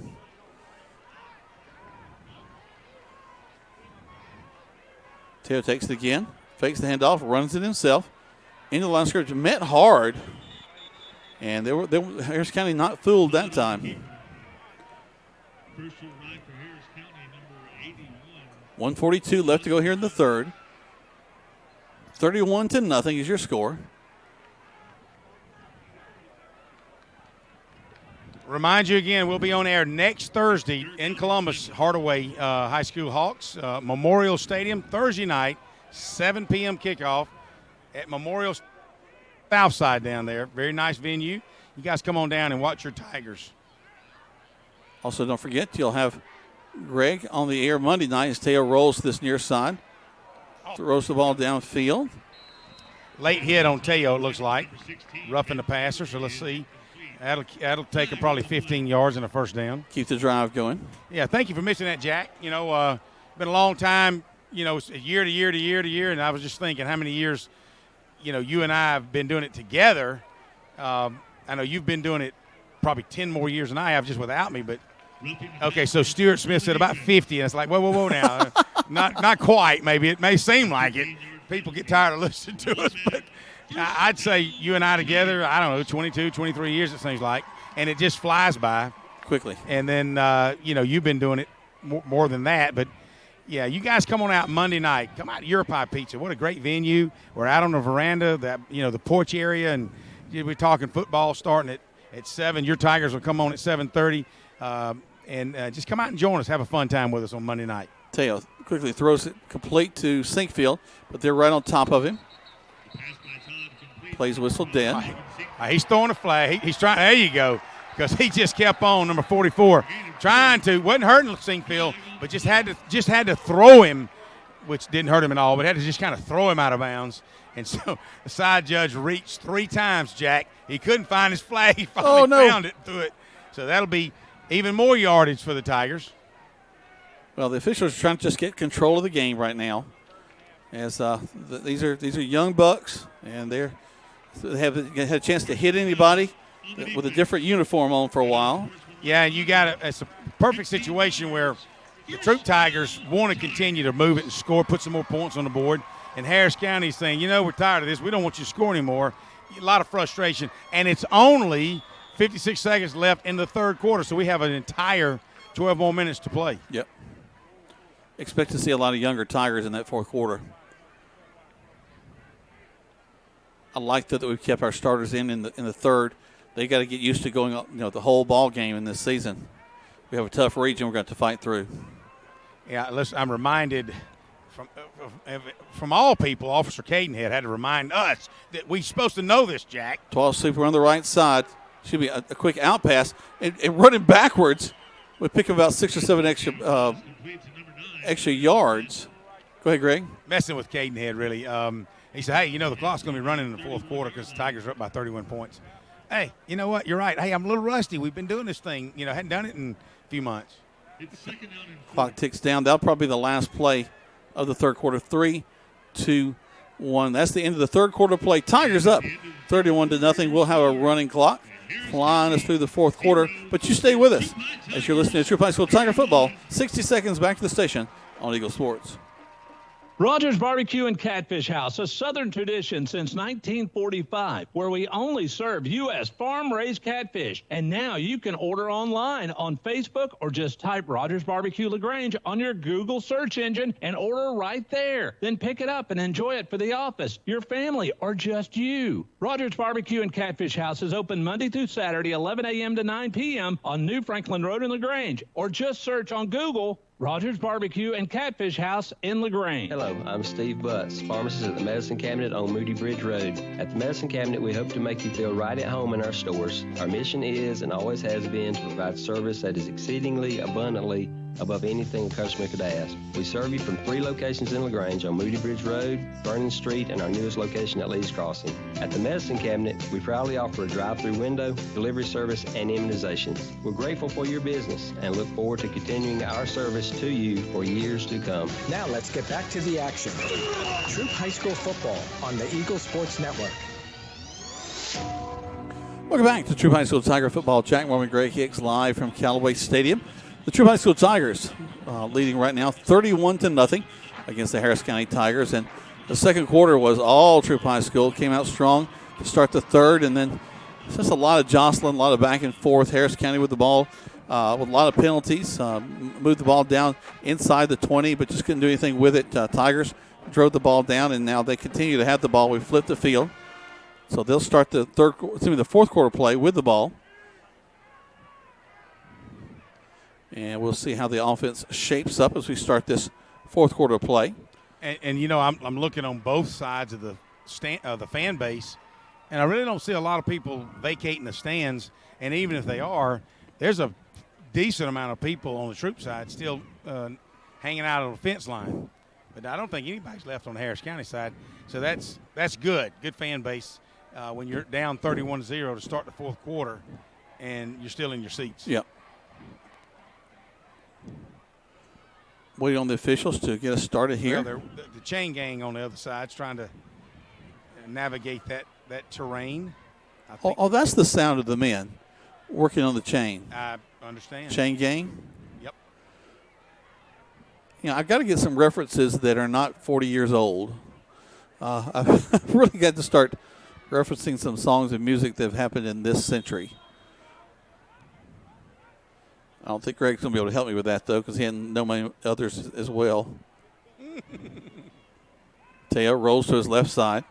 Teo takes it again, fakes the handoff, runs it himself. Into the line of scrimmage, met hard. And Harris County not fooled that time. 1:42 left to go here in the third. 31-0 is your score. Remind you again, we'll be on air next Thursday in Columbus, Hardaway High School Hawks, Memorial Stadium, Thursday night, 7 p.m. kickoff at Memorial Southside down there. Very nice venue. You guys come on down and watch your Tigers. Also, don't forget, you'll have Greg on the air Monday night as Teo rolls to this near side. Throws the ball downfield. Late hit on Teo, it looks like. Roughing the passer, so let's see. That'll take him probably 15 yards and a first down. Keep the drive going. Yeah, thank you for mentioning that, Jack. You know, been a long time, you know, year to year to year to year, and I was just thinking how many years, you know, you and I have been doing it together. I know you've been doing it probably 10 more years than I have just without me, but okay, so Stuart Smith said about 50, and it's like, whoa now. not quite, maybe. It may seem like it. People get tired of listening to us, but I'd say you and I together, I don't know, 22, 23 years it seems like, and it just flies by. Quickly. And then, you know, you've been doing it more than that, but, yeah, you guys come on out Monday night. Come out to Your Pie Pizza. What a great venue. We're out on the veranda, the porch area, and we're talking football starting at 7. Your Tigers will come on at 7:30. And just come out and join us. Have a fun time with us on Monday night. Teo quickly throws it complete to Sinkfield, but they're right on top of him. Plays whistle dead. He's throwing a flag. He's trying. There you go. Because he just kept on, number 44, trying to. Wasn't hurting Sinkfield, but just had to throw him, which didn't hurt him at all, but had to just kind of throw him out of bounds. And so the side judge reached 3 times, Jack. He couldn't find his flag. He finally found it through it. So that'll be even more yardage for the Tigers. Well, the officials are trying to just get control of the game right now, as these are young bucks, and they haven't had a chance to hit anybody with a different uniform on for a while. Yeah, and it's a perfect situation where the Troup Tigers want to continue to move it and score, put some more points on the board, and Harris County is saying, you know, we're tired of this. We don't want you to score anymore. A lot of frustration, and it's only 56 seconds left in the third quarter, so we have an entire 12 more minutes to play. Yep. Expect to see a lot of younger Tigers in that fourth quarter. I like that we've kept our starters in the third. They got to get used to going, the whole ball game in this season. We have a tough region we're going to have to fight through. Yeah, listen, I'm reminded from all people, Officer Cadenhead had to remind us that we're supposed to know this, Jack. 12 super on the right side. Should be a quick out pass. And running backwards would pick up about 6 or 7 extra yards. Go ahead, Greg. Messing with Cadenhead, really. He said, hey, the clock's going to be running in the fourth quarter because the Tigers are up by 31 points. Hey, you know what? You're right. Hey, I'm a little rusty. We've been doing this thing. Hadn't done it in a few months. Clock ticks down. That'll probably be the last play of the third quarter. 3, 2, 1. That's the end of the third quarter play. Tigers up 31-0. We'll have a running clock flying us through the fourth quarter. But you stay with us as you're listening to Troup High School Tiger Football. 60 seconds back to the station on Eagle Sports. Rogers Barbecue and Catfish House, a Southern tradition since 1945, where we only serve U.S. farm-raised catfish. And now you can order online on Facebook or just type Rogers Barbecue LaGrange on your Google search engine and order right there. Then pick it up and enjoy it for the office, your family, or just you. Rogers Barbecue and Catfish House is open Monday through Saturday, 11 a.m. to 9 p.m. on New Franklin Road in LaGrange, or just search on Google Rogers Barbecue and Catfish House in LaGrange. Hello, I'm Steve Butts, pharmacist at the Medicine Cabinet on Moody Bridge Road. At the Medicine Cabinet, we hope to make you feel right at home in our stores. Our mission is and always has been to provide service that is exceedingly abundantly above anything a customer could ask. We serve you from 3 locations in LaGrange on Moody Bridge Road, Vernon Street, and our newest location at Lee's Crossing. At the Medicine Cabinet, we proudly offer a drive-through window, delivery service, and immunizations. We're grateful for your business and look forward to continuing our service to you for years to come. Now let's get back to the action. Troup High School football on the Eagle Sports Network. Welcome back to Troup High School Tiger football. Jack Mormon, Greg Hicks live from Callaway Stadium. The Troup High School Tigers leading right now 31-0 against the Harris County Tigers. And the second quarter was all Troup High School. Came out strong to start the third, and then just a lot of jostling, a lot of back and forth. Harris County with the ball with a lot of penalties. Moved the ball down inside the 20, but just couldn't do anything with it. Tigers drove the ball down, and now they continue to have the ball. We flipped the field. So they'll start the fourth quarter play with the ball. And we'll see how the offense shapes up as we start this fourth quarter play. And you know, I'm looking on both sides of the fan base, and I really don't see a lot of people vacating the stands. And even if they are, there's a decent amount of people on the Troup side still hanging out on the fence line. But I don't think anybody's left on the Harris County side. So that's good. Good fan base when you're down 31-0 to start the fourth quarter, and you're still in your seats. Yep. Waiting on the officials to get us started here. Well, the chain gang on the other side is trying to navigate that terrain. Oh, that's the sound of the men working on the chain. I understand. Chain gang? Yep. You know, I've got to get some references that are not 40 years old. I've really got to start referencing some songs and music that have happened in this century. I don't think Greg's going to be able to help me with that, though, because he hadn't known many others as well. Teo rolls to his left side.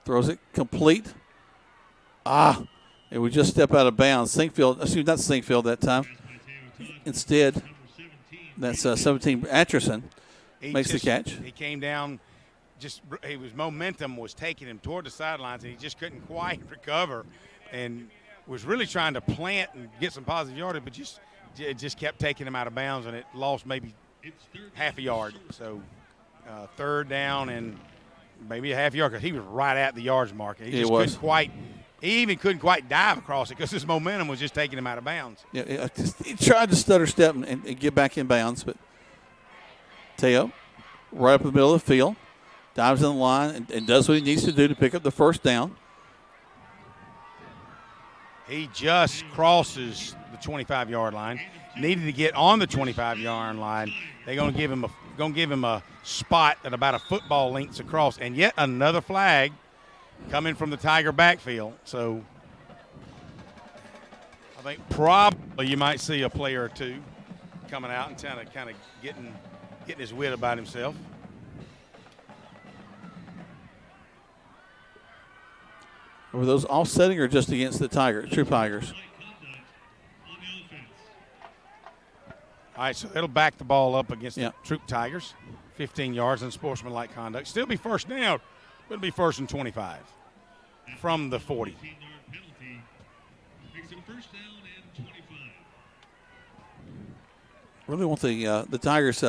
Throws it complete. And we just step out of bounds. Not Sinkfield that time. Instead, that's 17 Atchison makes the catch. He came down. His momentum was taking him toward the sidelines, and he just couldn't quite recover. And was really trying to plant and get some positive yardage, but just kept taking him out of bounds, and it lost maybe half a yard. So third down and maybe a half yard, because he was right at the yards mark. He even couldn't quite dive across it because his momentum was just taking him out of bounds. Yeah, he tried to stutter step and get back in bounds, but Teo, right up in the middle of the field, dives in the line and does what he needs to do to pick up the first down. He just crosses the 25-yard line. Needed to get on the 25-yard line. They're going to give him a spot at about a football length across, and yet another flag coming from the Tiger backfield. So I think probably you might see a player or two coming out and kind of getting his wit about himself. Were those offsetting or just against the Troup Tigers? All right, so it'll back the ball up against the Troup Tigers. 15 yards and sportsmanlike conduct. Still be first down, but it'll be first and 25 from the 40. Really want the Tigers.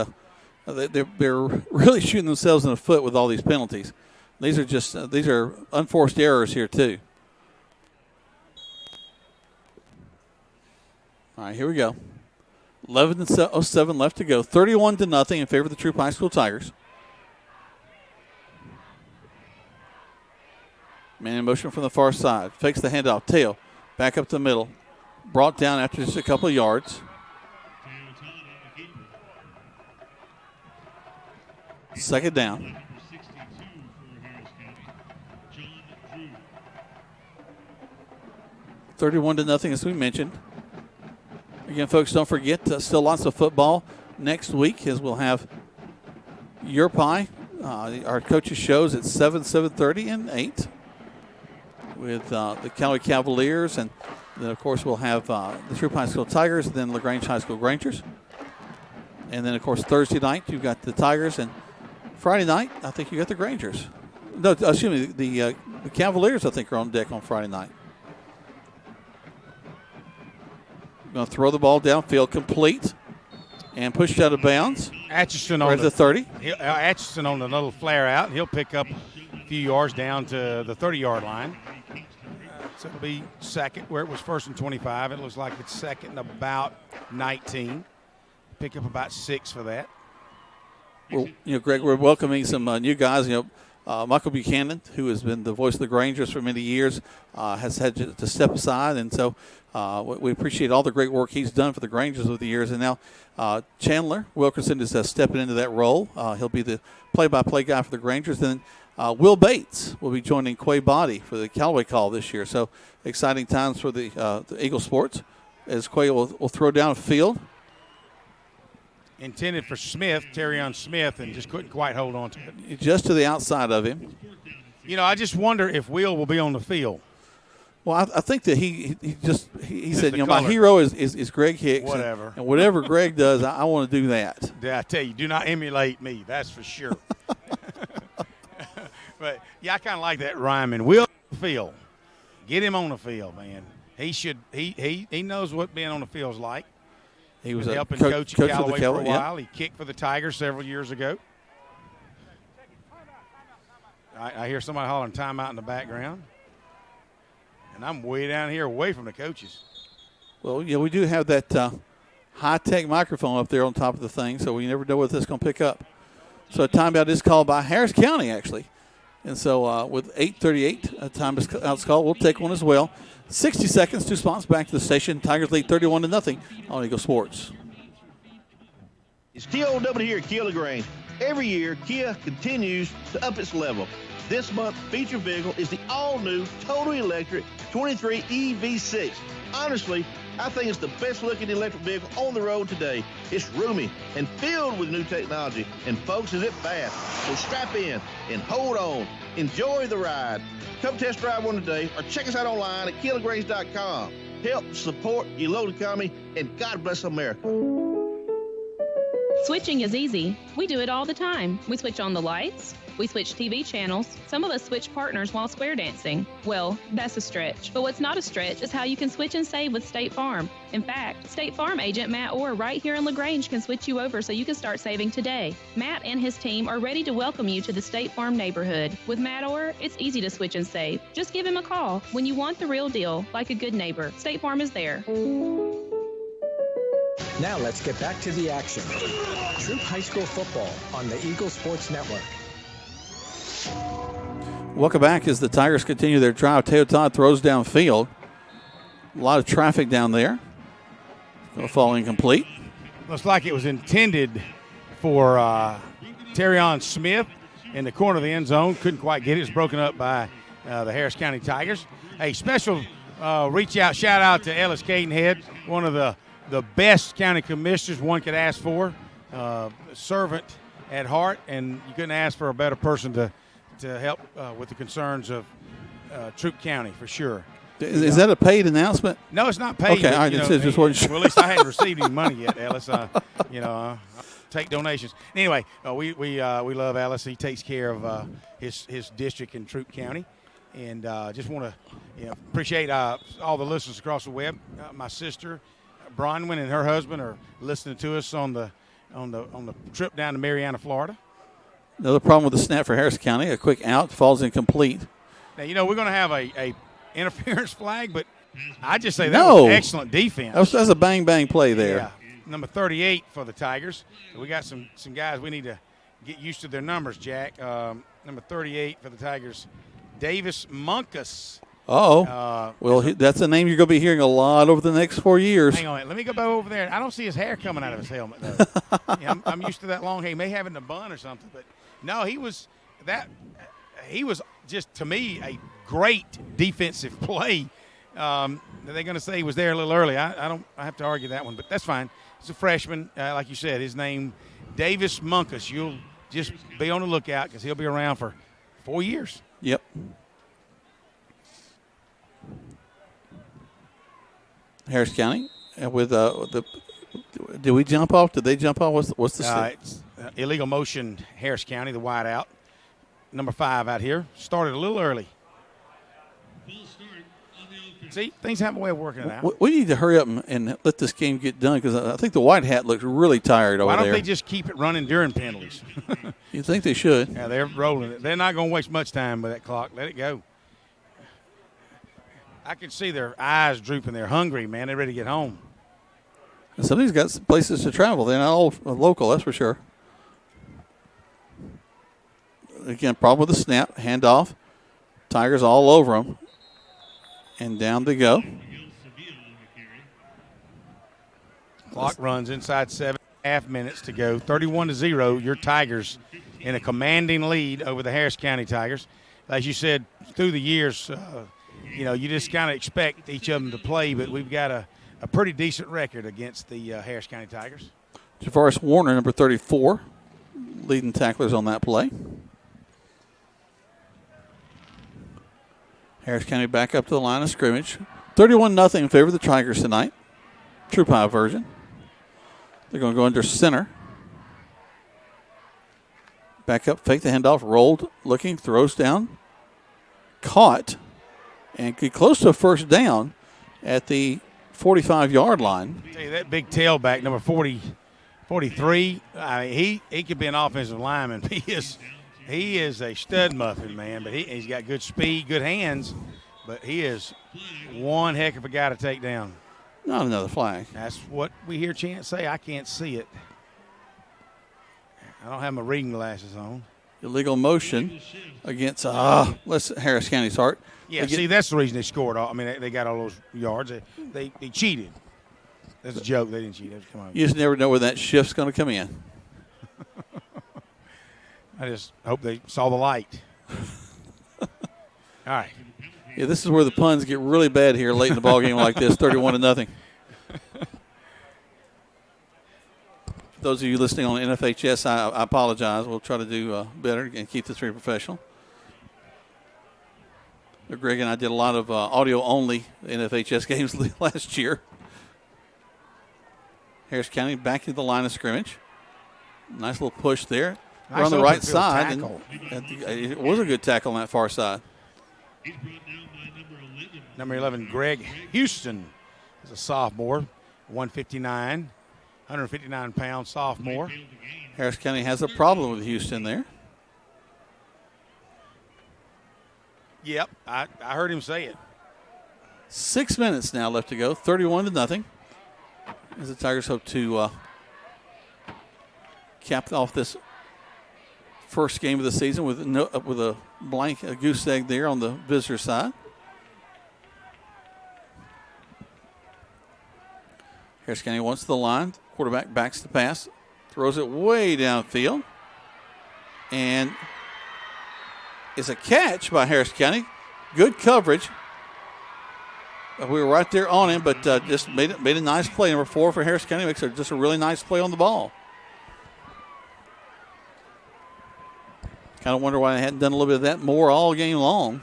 They're really shooting themselves in the foot with all these penalties. These are unforced errors here too. All right, here we go. 11:07 left to go. 31-0 in favor of the Troup High School Tigers. Man in motion from the far side. Fakes the handoff. Tail back up the middle. Brought down after just a couple of yards. Second down. 31-0, as we mentioned. Again, folks, don't forget, still lots of football next week, as we'll have Your Pie. Our coaches' shows at 7, 7:30, and 8 with the Callaway Cavaliers. And then, of course, we'll have the Troup High School Tigers, and then LaGrange High School Rangers. And then, of course, Thursday night, you've got the Tigers. And Friday night, I think you got the Rangers. No, excuse me, the Cavaliers, I think, are on deck on Friday night. Going to throw the ball downfield, complete, and pushed out of bounds. Atchison right on the 30. Atchison on the little flare out, and he'll pick up a few yards down to the 30-yard line. So it'll be second where it was first and 25. It looks like it's second and about 19. Pick up about 6 for that. Well, Greg, we're welcoming some new guys. Michael Buchanan, who has been the voice of the Rangers for many years, has had to step aside, and so we appreciate all the great work he's done for the Rangers over the years. And now Chandler Wilkerson is stepping into that role. He'll be the play-by-play guy for the Rangers. Then Will Bates will be joining Quay Body for the Callaway Call this year. So exciting times for the Eagle Sports as Quay will throw down field. Intended for Smith, Terrion Smith, and just couldn't quite hold on to it. Just to the outside of him. I just wonder if Will be on the field. Well, I think that he said, my hero is Greg Hicks. Whatever. And whatever Greg does, I want to do that. I tell you, do not emulate me. That's for sure. But, I kind of like that rhyming. Will on the field. Get him on the field, man. He knows what being on the field is like. He was helping coach at Callaway for a while. Yep. He kicked for the Tigers several years ago. I hear somebody hollering timeout in the background. And I'm way down here away from the coaches. Well, we do have that high-tech microphone up there on top of the thing, so we never know what this is going to pick up. So a timeout is called by Harris County, actually. And so with 8:38, a timeout's called. We'll take one as well. 60 seconds, 2 spots back to the station. Tigers lead 31-0 on Eagle Sports. It's TOW here at Kia LaGrange. Every year, Kia continues to up its level. This month's feature vehicle is the all-new, totally electric 23 EV6. Honestly, I think it's the best-looking electric vehicle on the road today. It's roomy and filled with new technology, and folks, is it fast. So strap in and hold on. Enjoy the ride. Come test drive one today or check us out online at KiaLaGrange.com. Help support your local economy, and God bless America. Switching is easy. We do it all the time. We switch on the lights. We switch TV channels. Some of us switch partners while square dancing. Well, that's a stretch. But what's not a stretch is how you can switch and save with State Farm. In fact, State Farm agent Matt Orr right here in LaGrange can switch you over so you can start saving today. Matt and his team are ready to welcome you to the State Farm neighborhood. With Matt Orr, it's easy to switch and save. Just give him a call when you want the real deal, like a good neighbor. State Farm is there. Now let's get back to the action. Troup High School football on the Eagle Sports Network. Welcome back as the Tigers continue their drive. Teo Todd throws downfield. A lot of traffic down there. Going to fall incomplete. Looks like it was intended for Terrion Smith in the corner of the end zone. Couldn't quite get it. It's broken up by the Harris County Tigers. A special shout out to Ellis Cadenhead, one of the best county commissioners one could ask for. Servant at heart, and you couldn't ask for a better person to help with the concerns of Troup County, for sure. Is that a paid announcement? No, it's not paid. Okay, all right. Just wasn't sure. Well, at least I hadn't received any money yet, Ellis. Take donations. Anyway, we love Ellis. He takes care of his district in Troup County, and just want to appreciate all the listeners across the web. My sister Bronwyn and her husband are listening to us on the trip down to Marianna, Florida. Another problem with the snap for Harris County. A quick out, falls incomplete. Now, we're going to have a interference flag, but I just say that was excellent defense. That's a bang-bang play there. Yeah. Number 38 for the Tigers. We got some guys we need to get used to their numbers, Jack. Number 38 for the Tigers, Davis Munkus. That's a name you're going to be hearing a lot over the next 4 years. Hang on, let me go back over there. I don't see his hair coming out of his helmet, though. I'm used to that long hair. He may have it in a bun or something, but No, he was just, to me, a great defensive play. They're going to say he was there a little early. I have to argue that one, but that's fine. He's a freshman, like you said. His name, Davis Munkus. You'll just be on the lookout because he'll be around for 4 years. Yep. Harris County with did we jump off? Did they jump off? What's the it's illegal motion, Harris County, the wide out. Number 5 out here. Started a little early. See, things have a way of working it out. We need to hurry up and let this game get done because I think the white hat looks really tired over there. Why don't they just keep it running during penalties? You think they should? Yeah, they're rolling it. They're not going to waste much time with that clock. Let it go. I can see their eyes drooping. They're hungry, man. They're ready to get home. Somebody's got places to travel. They're not all local, that's for sure. Again, problem with the snap. Handoff. Tigers all over them. And down they go. Clock runs inside 7.5 minutes to go. 31-0. Your Tigers in a commanding lead over the Harris County Tigers. As you said, through the years, you just kind of expect each of them to play, but we've got a pretty decent record against the Harris County Tigers. Javaris Warner, number 34, leading tacklers on that play. Harris County back up to the line of scrimmage. 31-0 in favor of the Tigers tonight. Troup High version. They're going to go under center. Back up, fake the handoff, rolled, looking, throws down. Caught. And get close to a first down at the 45-yard line. Tell you, that big tailback, number 43, he could be an offensive lineman. He is a stud muffin, man, but he's got good speed, good hands, but he is one heck of a guy to take down. Not another flag. That's what we hear Chance say. I can't see it. I don't have my reading glasses on. Illegal motion against Harris County start. Yeah, see, that's the reason they scored. I mean, they got all those yards. They cheated. That's a joke. They didn't cheat. Come on. You just never know where that shift's going to come in. I just hope they saw the light. All right. Yeah, this is where the puns get really bad here late in the ball game like this, 31-0. For those of you listening on NFHS, I apologize. We'll try to do better and keep this very professional. Greg and I did a lot of audio-only NFHS games last year. Harris County back to the line of scrimmage. Nice little push there. We're on the right side. And it was a good tackle on that far side. Number 11, Greg Houston, is a sophomore, 159-pound sophomore. Harris County has a problem with Houston there. Yep, I heard him say it. 6 minutes now left to go, 31-0. As the Tigers hope to cap off this first game of the season with a goose egg there on the visitor side. Harris County wants the line. Quarterback backs the pass, throws it way downfield, and it's a catch by Harris County. Good coverage. We were right there on him, but just made a nice play. Number 4 for Harris County makes just a really nice play on the ball. Kind of wonder why they hadn't done a little bit of that more all game long.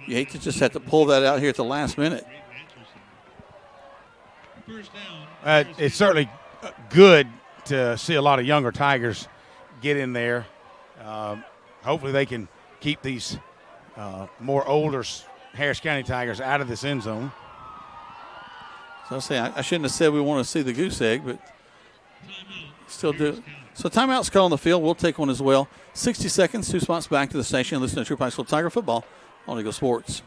You hate to just have to pull that out here at the last minute. It's certainly good to see a lot of younger Tigers get in there. Hopefully they can keep these more older Harris County Tigers out of this end zone. So I'll say I shouldn't have said we want to see the goose egg, but still do. So timeout's called on the field. We'll take one as well. 60 seconds, 2 spots back to the station. Listen to Troup High School Tiger football on Eagle Sports.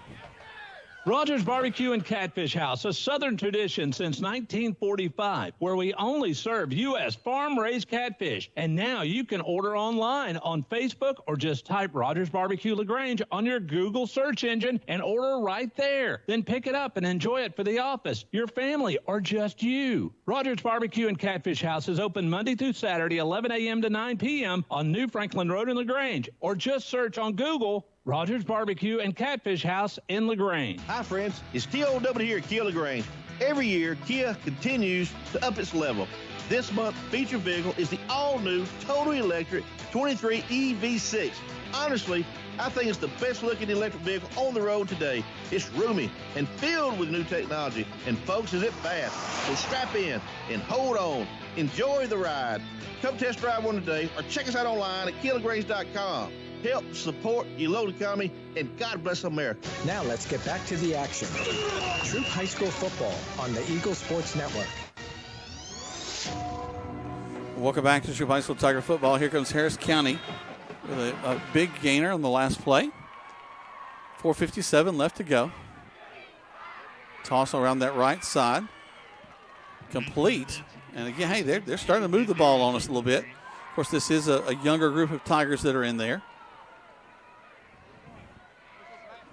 Rogers Barbecue and Catfish House, a Southern tradition since 1945, where we only serve U.S. farm-raised catfish. And now you can order online on Facebook or just type Rogers Barbecue LaGrange on your Google search engine and order right there. Then pick it up and enjoy it for the office, your family, or just you. Rogers Barbecue and Catfish House is open Monday through Saturday, 11 a.m. to 9 p.m. on New Franklin Road in LaGrange, or just search on Google Rogers Barbecue and Catfish House in LaGrange. Hi, friends. It's T.O.W. here at Kia LaGrange. Every year, Kia continues to up its level. This month's feature vehicle is the all-new, totally electric 23 EV6. Honestly, I think it's the best-looking electric vehicle on the road today. It's roomy and filled with new technology, and folks, is it fast. So strap in and hold on. Enjoy the ride. Come test drive one today, or check us out online at KiaLaGrange.com. Help support your local economy, and God bless America. Now let's get back to the action. Troup High School football on the Eagle Sports Network. Welcome back to Troup High School Tiger football. Here comes Harris County with a big gainer on the last play. 4:57 left to go. Toss around that right side. Complete. And again, hey, they're starting to move the ball on us a little bit. Of course, this is a younger group of Tigers that are in there.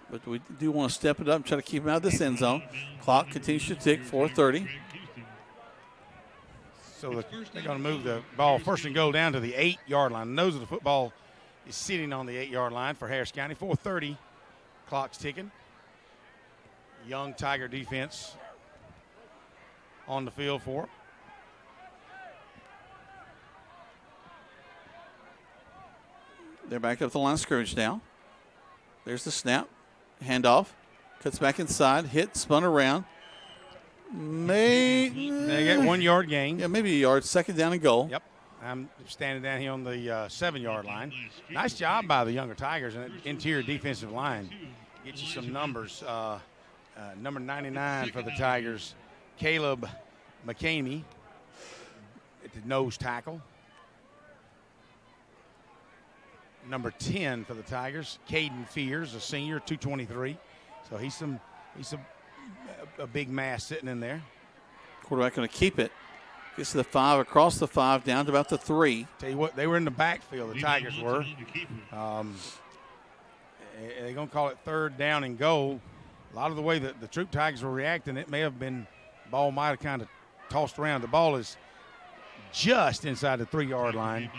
But we do want to step it up and try to keep them out of this end zone. Clock continues to tick, 4:30. So they're going to move the ball first and goal down to the 8-yard line. The nose of the football is sitting on the 8-yard line for Harris County. 4:30, clock's ticking. Young Tiger defense on the field for it. They're back up the line of scrimmage now. There's the snap. Handoff. Cuts back inside. Hit. Spun around. They get 1 yard gain. Yeah, maybe a yard. Second down and goal. Yep. I'm standing down here on the 7-yard line. Nice job by the younger Tigers and interior defensive line. Get you some numbers. Number 99 for the Tigers, Caleb McCamey at the nose tackle. Number 10 for the Tigers, Caden Fears, a senior, 223. So he's a big mass sitting in there. Quarterback going to keep it. Gets to the 5, across the 5, down to about the 3. Tell you what, they were in the backfield, the Tigers were. They're going to call it third down and goal. A lot of the way that the Troup Tigers were reacting, it may have been, ball might have kind of tossed around. The ball is just inside the 3-yard line.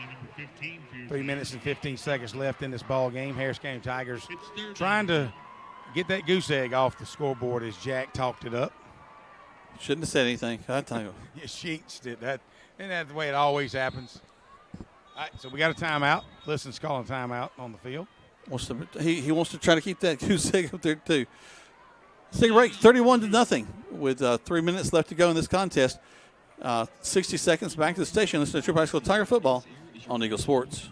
3 minutes and 15 seconds left in this ball game. Harris County Tigers trying to get that goose egg off the scoreboard as Jack talked it up. Shouldn't have said anything. I tell you. Yeah, Sheets did that. Isn't that the way it always happens? All right, so we got a timeout. Liston's calling a timeout on the field. He wants to try to keep that goose egg up there too. Let's take a break. 31-0 with 3 minutes left to go in this contest. 60 seconds back to the station. Listen to Troup High School Tiger football on Eagle Sports.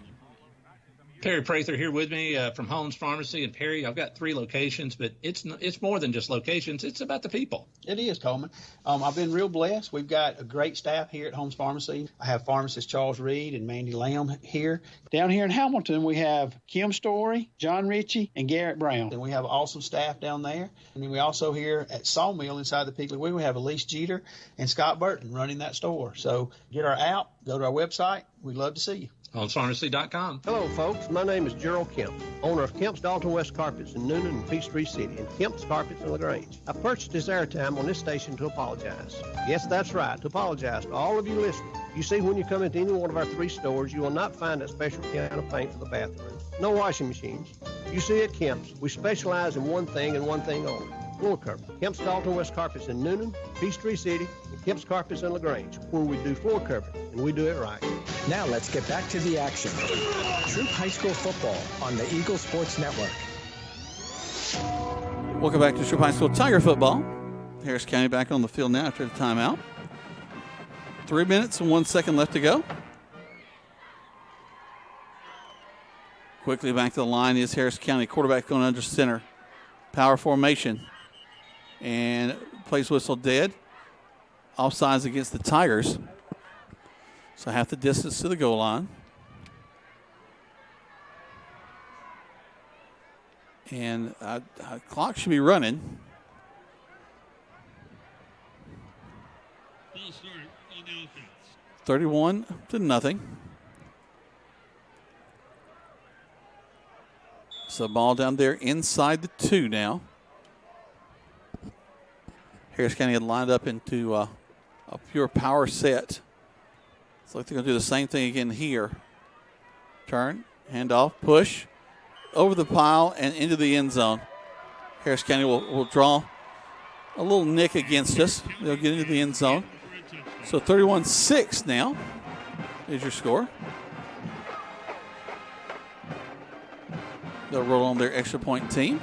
Terry Prather here with me from Holmes Pharmacy in Perry. I've got 3 locations, but it's more than just locations. It's about the people. It is, Coleman. I've been real blessed. We've got a great staff here at Holmes Pharmacy. I have pharmacist Charles Reed and Mandy Lamb here. Down here in Hamilton, we have Kim Story, John Ritchie, and Garrett Brown. And we have awesome staff down there. And then we also here at Sawmill inside the Piggly Wiggly, we have Elise Jeter and Scott Burton running that store. So get our app, go to our website. We'd love to see you. HolmesPharmacy.com. Hello, folks. My name is Gerald Kemp, owner of Kemp's Dalton West Carpets in Noonan and Peachtree City, and Kemp's Carpets in LaGrange. I purchased this airtime on this station to apologize. Yes, that's right, to apologize to all of you listening. You see, when you come into any one of our 3 stores, you will not find that special can of paint for the bathroom. No washing machines. You see, at Kemp's, we specialize in one thing and one thing only. Floor cover. Kemp's Dalton West Carpets in Noonan, Peachtree City, and Kemp's Carpets in LaGrange, where we do floor covering, and we do it right. Now let's get back to the action. Troup High School football on the Eagle Sports Network. Welcome back to Troup High School Tiger football. Harris County back on the field now after the timeout. 3 minutes and 1 second left to go. Quickly back to the line is Harris County. Quarterback going under center. Power formation. And plays whistle dead. Offsides against the Tigers. So half the distance to the goal line. And clock should be running. False start on the offense. 31-0. So ball down there inside the 2 now. Harris County had lined up into a pure power set. Looks like they're going to do the same thing again here. Turn, handoff, push, over the pile and into the end zone. Harris County will draw a little nick against us. They'll get into the end zone. So 31-6 now is your score. They'll roll on their extra point team.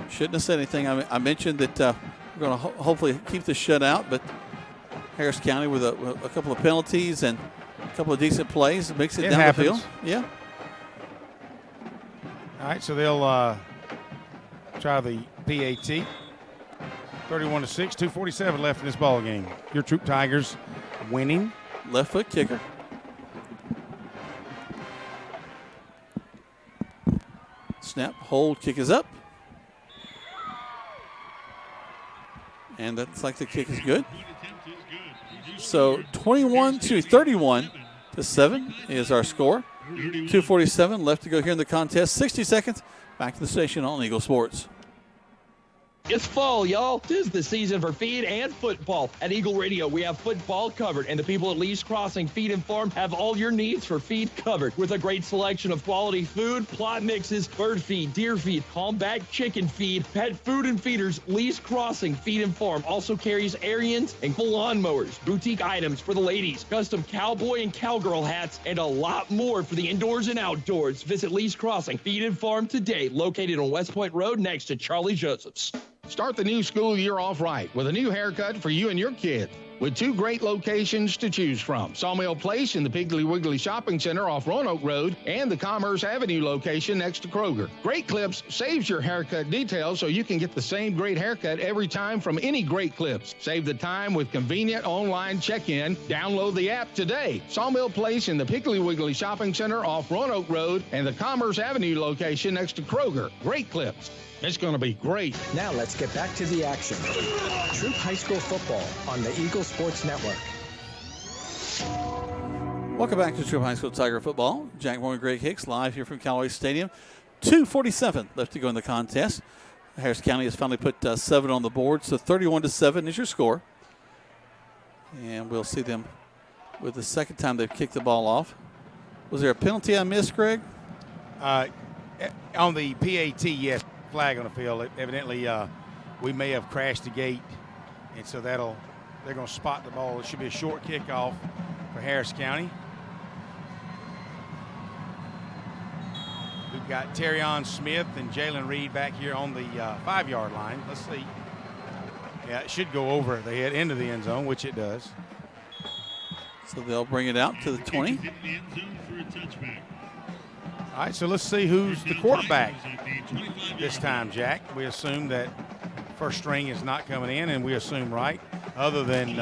Shouldn't have said anything. I mentioned that we're going to hopefully keep the shutout, but Harris County with a couple of penalties and a couple of decent plays makes it down the field. Yeah. All right, so they'll try the PAT. 31-6, 2:47 left in this ball game. Your Troup Tigers winning. Left foot kicker. Snap, hold, kick is up. And that's like the kick is good. So 31-7 is our score. 2:47 left to go here in the contest. 60 seconds. Back to the station on Eagle Sports. It's fall, y'all. 'Tis the season for feed and football. At Eagle Radio, we have football covered, and the people at Lee's Crossing Feed and Farm have all your needs for feed covered with a great selection of quality food, plot mixes, bird feed, deer feed, calmback chicken feed, pet food and feeders. Lee's Crossing Feed and Farm also carries Ariens and full lawnmowers, boutique items for the ladies, custom cowboy and cowgirl hats, and a lot more for the indoors and outdoors. Visit Lee's Crossing Feed and Farm today, located on West Point Road next to Charlie Joseph's. Start the new school year off right with a new haircut for you and your kid. With 2 great locations to choose from, Sawmill Place in the Piggly Wiggly Shopping Center off Roanoke Road and the Commerce Avenue location next to Kroger. Great Clips saves your haircut details so you can get the same great haircut every time from any Great Clips. Save the time with convenient online check-in. Download the app today. Sawmill Place in the Piggly Wiggly Shopping Center off Roanoke Road and the Commerce Avenue location next to Kroger. Great Clips. It's going to be great. Now let's get back to the action. Troup High School football on the Eagle Sports Network. Welcome back to Troup High School Tiger football. Jack Moore and Greg Hicks live here from Callaway Stadium. 2:47 left to go in the contest. Harris County has finally put 7 on the board, so 31-7 is your score. And we'll see them with the second time they've kicked the ball off. Was there a penalty I missed, Greg? On the PAT, yes. Flag on the field. Evidently, we may have crashed the gate, and so they're going to spot the ball. It should be a short kickoff for Harris County. We've got Terrion Smith and Jalen Reed back here on the 5-yard line. Let's see. Yeah, it should go over the head into the end zone, which it does. So they'll bring it out to the 20. All right, so let's see who's the quarterback this time, Jack. We assume that first string is not coming in, and we assume right, other than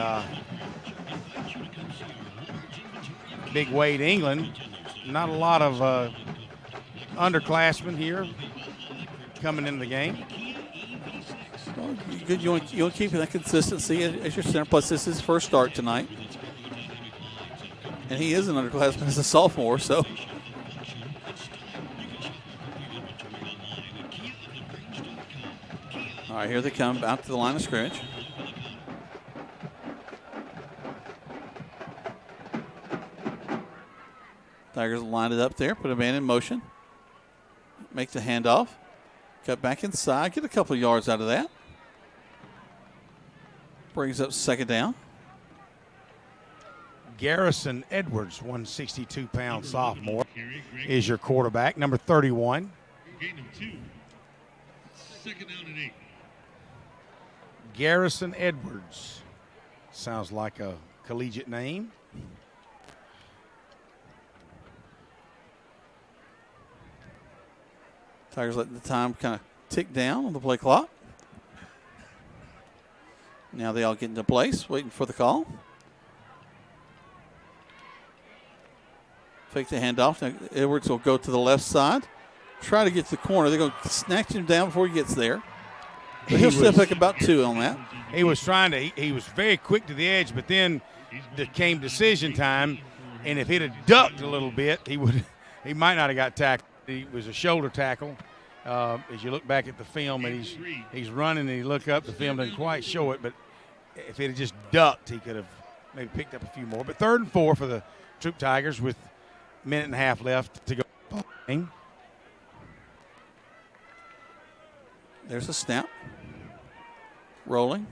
Big Wade England. Not a lot of underclassmen here coming into the game. Well, good. You want to keep that consistency as your center. Plus, this is his first start tonight. And he is an underclassman as a sophomore, so. All right, here they come out to the line of scrimmage. Tigers lined it up there, put a man in motion. Make the handoff. Cut back inside, get a couple of yards out of that. Brings up second down. Garrison Edwards, 162-pound sophomore, is your quarterback, number 31. Gain of 2. Second down and 8. Garrison Edwards. Sounds like a collegiate name. Tigers letting the time kind of tick down on the play clock. Now they all get into place, waiting for the call. Fake the handoff. Now Edwards will go to the left side. Try to get to the corner. They're going to snatch him down before he gets there. He'll step back about 2 on that. He was trying to. He was very quick to the edge, but then came decision time, and if he'd have ducked a little bit, he might not have got tackled. It was a shoulder tackle. As you look back at the film, and he's running, and you look up, the film doesn't quite show it, but if he'd have just ducked, he could have maybe picked up a few more. But 3rd and 4 for the Troup Tigers with a minute and a half left to go. There's a snap. Rolling.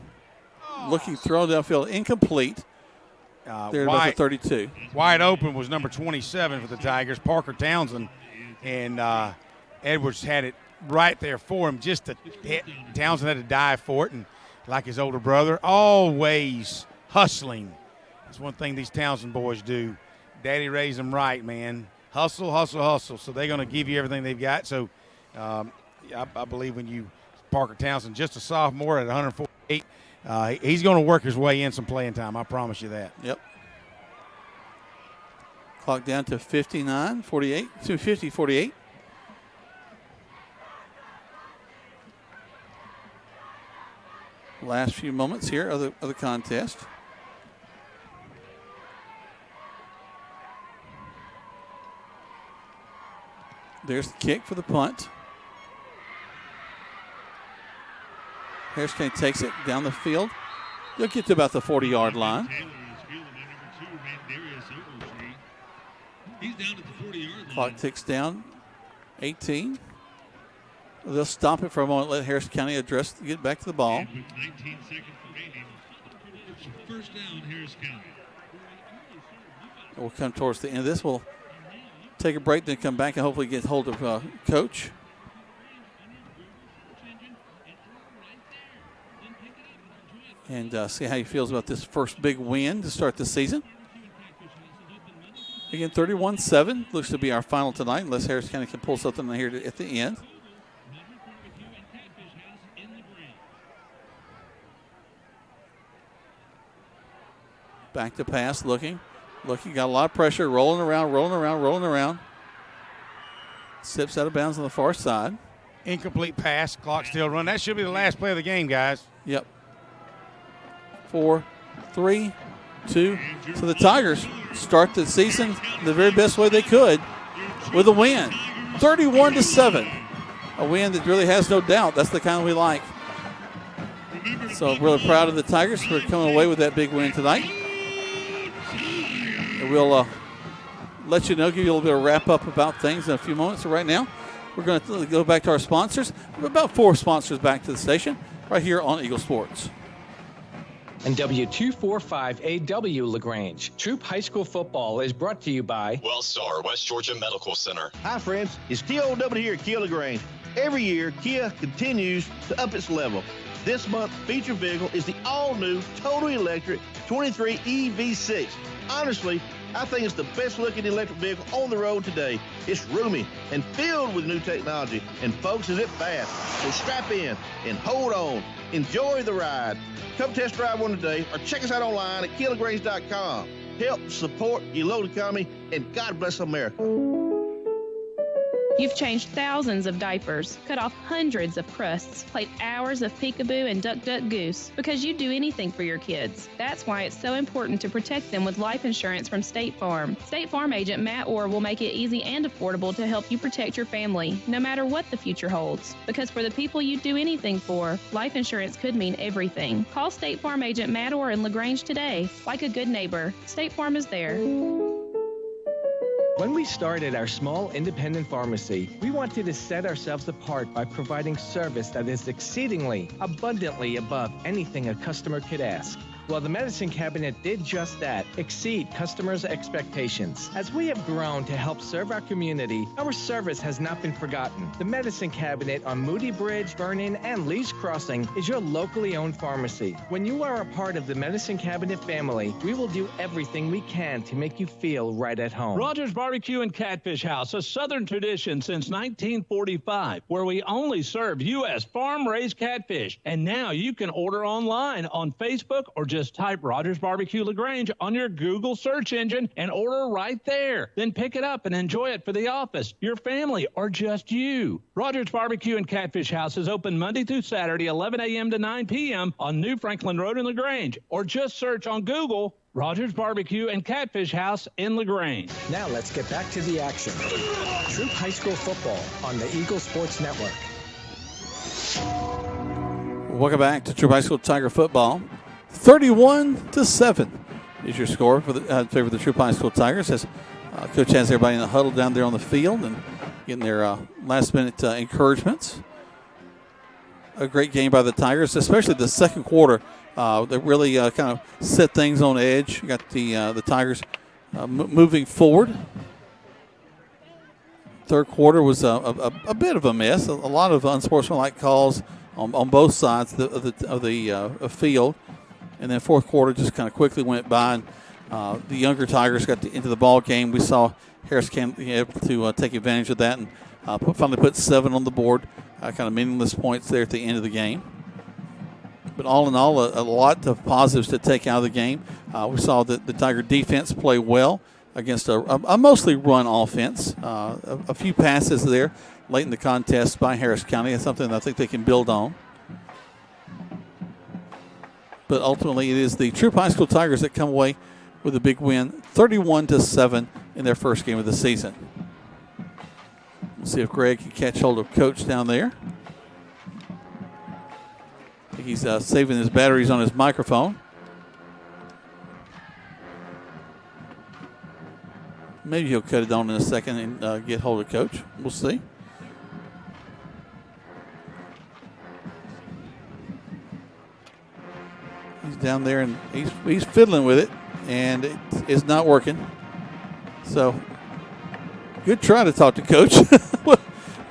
Looking throw downfield. Incomplete. There about the 32. Wide open was number 27 for the Tigers, Parker Townsend. And Edwards had it right there for him. Townsend had to dive for it. And like his older brother, always hustling. That's one thing these Townsend boys do. Daddy raised them right, man. Hustle, hustle, hustle. So they're going to give you everything they've got. So I believe when Parker Townsend, just a sophomore at 148, he's going to work his way in some playing time. I promise you that. Yep. Clock down to 59-48, to 50-48. Last few moments here of the contest. There's the kick for the punt. Harris County takes it down the field. They'll get to about the 40-yard line. Clock ticks down. 18. They'll stop it for a moment, let Harris County get back to the ball. 19 seconds remaining. First down, Harris County. We'll come towards the end of this. We'll take a break, then come back and hopefully get hold of Coach. And see how he feels about this first big win to start the season. Again, 31-7 looks to be our final tonight, unless Harris County can pull something here at the end. Back to pass, looking, got a lot of pressure, rolling around. Sips out of bounds on the far side. Incomplete pass, clock still running. That should be the last play of the game, guys. Yep. 4, 3, 2. So the Tigers start the season the very best way they could with a win. 31-7. A win that really has no doubt. That's the kind we like. So I'm really proud of the Tigers for coming away with that big win tonight. And we'll let you know, give you a little bit of wrap up about things in a few moments. So right now, we're going to go back to our sponsors. We have about 4 sponsors back to the station right here on Eagle Sports. And W245AW LaGrange, Troup High School Football is brought to you by Wellstar West Georgia Medical Center. Hi, friends. It's TOW here at Kia LaGrange. Every year, Kia continues to up its level. This month's feature vehicle is the all-new, totally electric 23 EV6. Honestly, I think it's the best-looking electric vehicle on the road today. It's roomy and filled with new technology, and folks, is it fast. So strap in and hold on. Enjoy the ride. Come test drive one today or check us out online at KiaLaGrange.com. Help support your local economy, and God bless America. You've changed thousands of diapers, cut off hundreds of crusts, played hours of peekaboo and duck, duck, goose, because you do anything for your kids. That's why it's so important to protect them with life insurance from State Farm. State Farm agent Matt Orr will make it easy and affordable to help you protect your family, no matter what the future holds. Because for the people you do anything for, life insurance could mean everything. Call State Farm agent Matt Orr in LaGrange today. Like a good neighbor, State Farm is there. When we started our small independent pharmacy, we wanted to set ourselves apart by providing service that is exceedingly, abundantly above anything a customer could ask. Well, the Medicine Cabinet did just that, exceed customers' expectations. As we have grown to help serve our community, our service has not been forgotten. The Medicine Cabinet on Moody Bridge, Vernon, and Lee's Crossing is your locally owned pharmacy. When you are a part of the Medicine Cabinet family, we will do everything we can to make you feel right at home. Rogers Barbecue and Catfish House, a Southern tradition since 1945, where we only serve U.S. farm-raised catfish. And now you can order online on Facebook or just just type Rogers Barbecue LaGrange on your Google search engine and order right there. Then pick it up and enjoy it for the office, your family, or just you. Rogers Barbecue and Catfish House is open Monday through Saturday, 11 a.m. to 9 p.m. on New Franklin Road in LaGrange, or just search on Google Rogers Barbecue and Catfish House in LaGrange. Now let's get back to the action. Troup High School football on the Eagle Sports Network. Welcome back to Troup High School Tiger football. 31-7 is your score for the favor of the Troup High School Tigers. As Coach has everybody in the huddle down there on the field and getting their last-minute encouragements. A great game by the Tigers, especially the second quarter. That really kind of set things on edge. You got the Tigers moving forward. Third quarter was a bit of a mess. A lot of unsportsmanlike calls on both sides of the field. And then fourth quarter just kind of quickly went by. And the younger Tigers got into the ball game. We saw Harris County able to take advantage of that and finally put 7 on the board. Kind of meaningless points there at the end of the game. But all in all, a lot of positives to take out of the game. We saw that the Tiger defense play well against a mostly run offense. A few passes there late in the contest by Harris County. That's something I think they can build on. But ultimately, it is the Troup High School Tigers that come away with a big win, 31-7 in their first game of the season. We'll see if Greg can catch hold of Coach down there. I think he's saving his batteries on his microphone. Maybe he'll cut it on in a second and get hold of Coach. We'll see. He's down there and he's fiddling with it, and it's not working. So, good try to talk to Coach.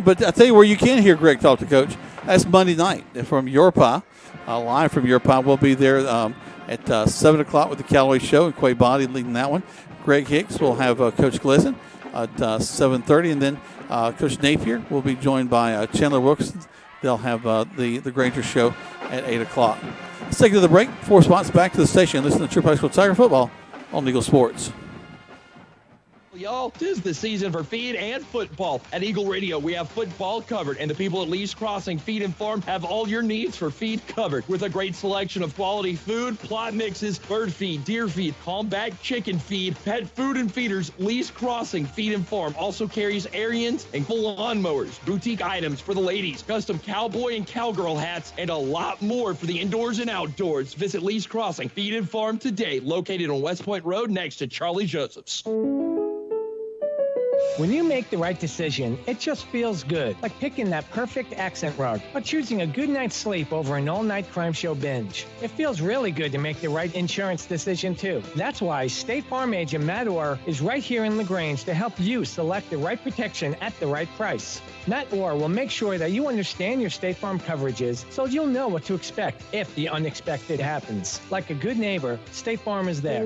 But I tell you where you can hear Greg talk to Coach. That's Monday night from Yorpa. Live from Yorpa. We'll be there at 7 o'clock with the Callaway Show, and Quay Body leading that one. Greg Hicks will have Coach Glisten at 7:30, and then Coach Napier will be joined by Chandler Wilkerson. They'll have the Granger Show at 8 o'clock. Let's take it to the break. 4 spots back to the station. Listen to Troup High School Tiger football on Eagle Sports. Y'all, 'tis the season for feed and football. At Eagle Radio, we have football covered, and the people at Lee's Crossing Feed and Farm have all your needs for feed covered with a great selection of quality food, plot mixes, bird feed, deer feed, calm-back chicken feed, pet food and feeders. Lee's Crossing Feed and Farm also carries Ariens and full lawnmowers, boutique items for the ladies, custom cowboy and cowgirl hats, and a lot more for the indoors and outdoors. Visit Lee's Crossing Feed and Farm today, located on West Point Road next to Charlie Joseph's. When you make the right decision, it just feels good, like picking that perfect accent rug or choosing a good night's sleep over an all-night crime show binge. It feels really good to make the right insurance decision, too. That's why State Farm agent Matt Orr is right here in LaGrange to help you select the right protection at the right price. Matt Orr will make sure that you understand your State Farm coverages so you'll know what to expect if the unexpected happens. Like a good neighbor, State Farm is there.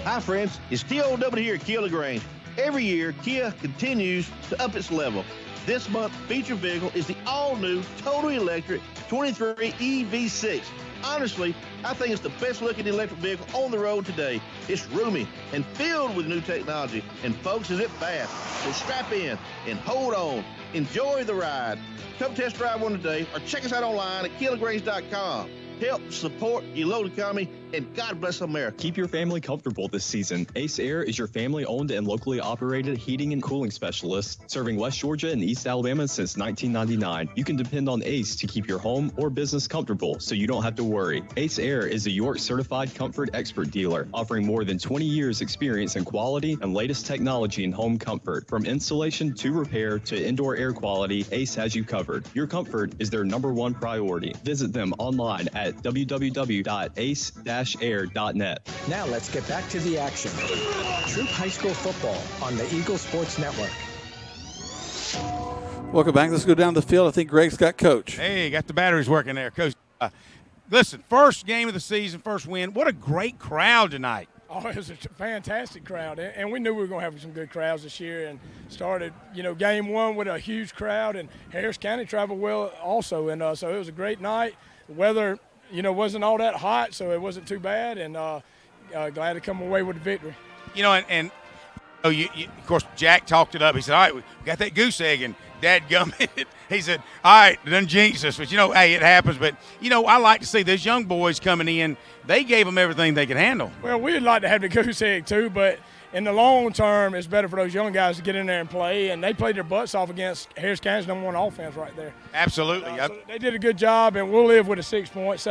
Hi, friends. It's TOW here at Kia LaGrange. Every year, Kia continues to up its level. This month's featured vehicle is the all-new, totally electric 23 EV6. Honestly, I think it's the best-looking electric vehicle on the road today. It's roomy and filled with new technology, and folks, is it fast. So strap in and hold on. Enjoy the ride. Come test drive one today or check us out online at KiaLaGrange.com. Help support your local economy, and God bless America. Keep your family comfortable this season. Ace Air is your family-owned and locally operated heating and cooling specialist, serving West Georgia and East Alabama since 1999. You can depend on Ace to keep your home or business comfortable, so you don't have to worry. Ace Air is a York-certified comfort expert dealer, offering more than 20 years experience in quality and latest technology in home comfort. From installation to repair to indoor air quality, Ace has you covered. Your comfort is their #1 priority. Visit them online at www.ace-air.net. Now let's get back to the action. Troup High School football on the Eagle Sports Network. Welcome back. Let's go down the field. I think Greg's got Coach. Hey, got the batteries working there, Coach. Listen, first game of the season, first win. What a great crowd tonight. Oh, it was a fantastic crowd, and we knew we were going to have some good crowds this year, and started, game one with a huge crowd, and Harris County traveled well also, and so it was a great night. The weather wasn't all that hot, so it wasn't too bad, and glad to come away with the victory. And of course, Jack talked it up. He said, all right, we got that goose egg, and dadgummit, he said, all right, it done jinxed us. But, hey, it happens. But, I like to see those young boys coming in. They gave them everything they could handle. Well, we'd like to have the goose egg too, but in the long term, it's better for those young guys to get in there and play. And they played their butts off against Harris County's #1 offense right there. Absolutely. So they did a good job, and we'll live with 7 points.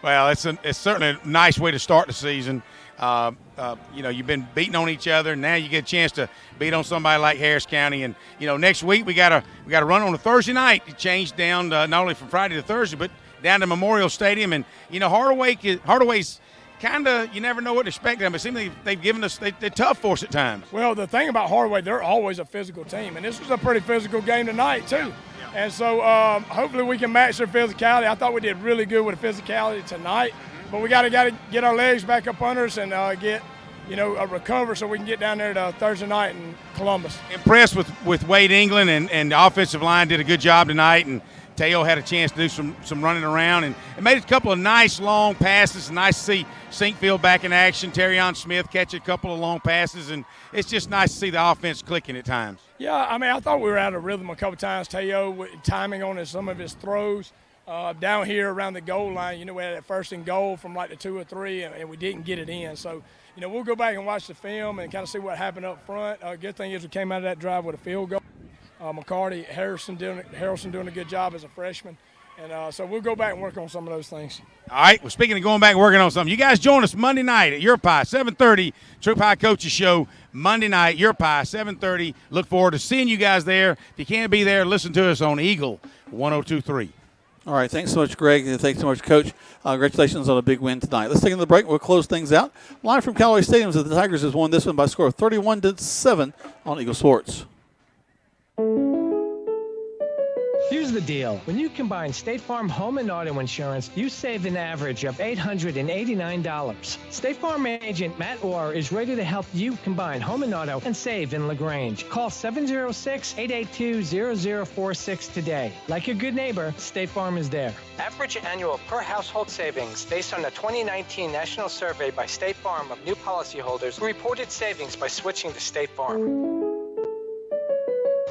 Well, it's certainly a nice way to start the season. You've been beating on each other. Now you get a chance to beat on somebody like Harris County. And, next week we got to run on a Thursday night. It changed down not only from Friday to Thursday, but down to Memorial Stadium. And, Hardaway's kind of, you never know what to expect them. It seems they've given us, they're tough for us at times. Well, the thing about Hardaway, they're always a physical team. And this was a pretty physical game tonight, too. Yeah. And so hopefully we can match their physicality. I thought we did really good with the physicality tonight. But we got to get our legs back up under us and get, a recover so we can get down there to Thursday night in Columbus. Impressed with Wade England and the offensive line did a good job tonight, and Teo had a chance to do some running around and made a couple of nice long passes. Nice to see Sinkfield back in action. Terrion Smith catch a couple of long passes, and it's just nice to see the offense clicking at times. Yeah, I thought we were out of rhythm a couple times. Teo with timing on some of his throws. Down here around the goal line, we had that 1st and goal from like the 2 or 3, and we didn't get it in. So, we'll go back and watch the film and kind of see what happened up front. Good thing is we came out of that drive with a field goal. McCarty, Harrison doing a good job as a freshman. And so we'll go back and work on some of those things. All right. Well, speaking of going back and working on something, you guys join us Monday night at Your Pie, 7:30, Troup High Coaches Show, Monday night, Your Pie, 7:30. Look forward to seeing you guys there. If you can't be there, listen to us on Eagle 102.3. All right, thanks so much, Greg, and thanks so much, Coach. Congratulations on a big win tonight. Let's take another break. We'll close things out. Live from Callaway Stadium, the Tigers has won this one by a score of 31-7 on Eagle Sports. Here's the deal. When you combine State Farm home and auto insurance, you save an average of $889. State Farm agent Matt Orr is ready to help you combine home and auto and save in LaGrange. Call 706-882-0046 today. Like a good neighbor, State Farm is there. Average annual per household savings based on the 2019 National Survey by State Farm of new policyholders who reported savings by switching to State Farm.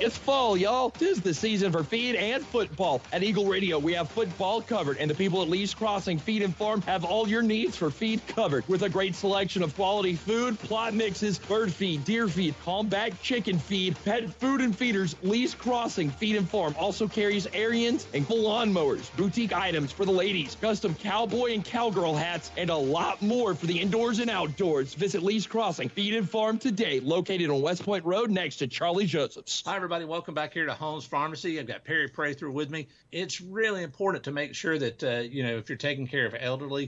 It's fall, y'all. 'Tis the season for feed and football. At Eagle Radio, we have football covered, and the people at Lee's Crossing Feed and Farm have all your needs for feed covered with a great selection of quality food, plot mixes, bird feed, deer feed, combat chicken feed, pet food and feeders. Lee's Crossing Feed and Farm also carries Ariens and lawnmowers, boutique items for the ladies, custom cowboy and cowgirl hats, and a lot more for the indoors and outdoors. Visit Lee's Crossing Feed and Farm today, located on West Point Road next to Charlie Joseph's. Hi, everybody. Welcome back here to Holmes Pharmacy. I've got Perry Prather with me. It's really important to make sure that, if you're taking care of elderly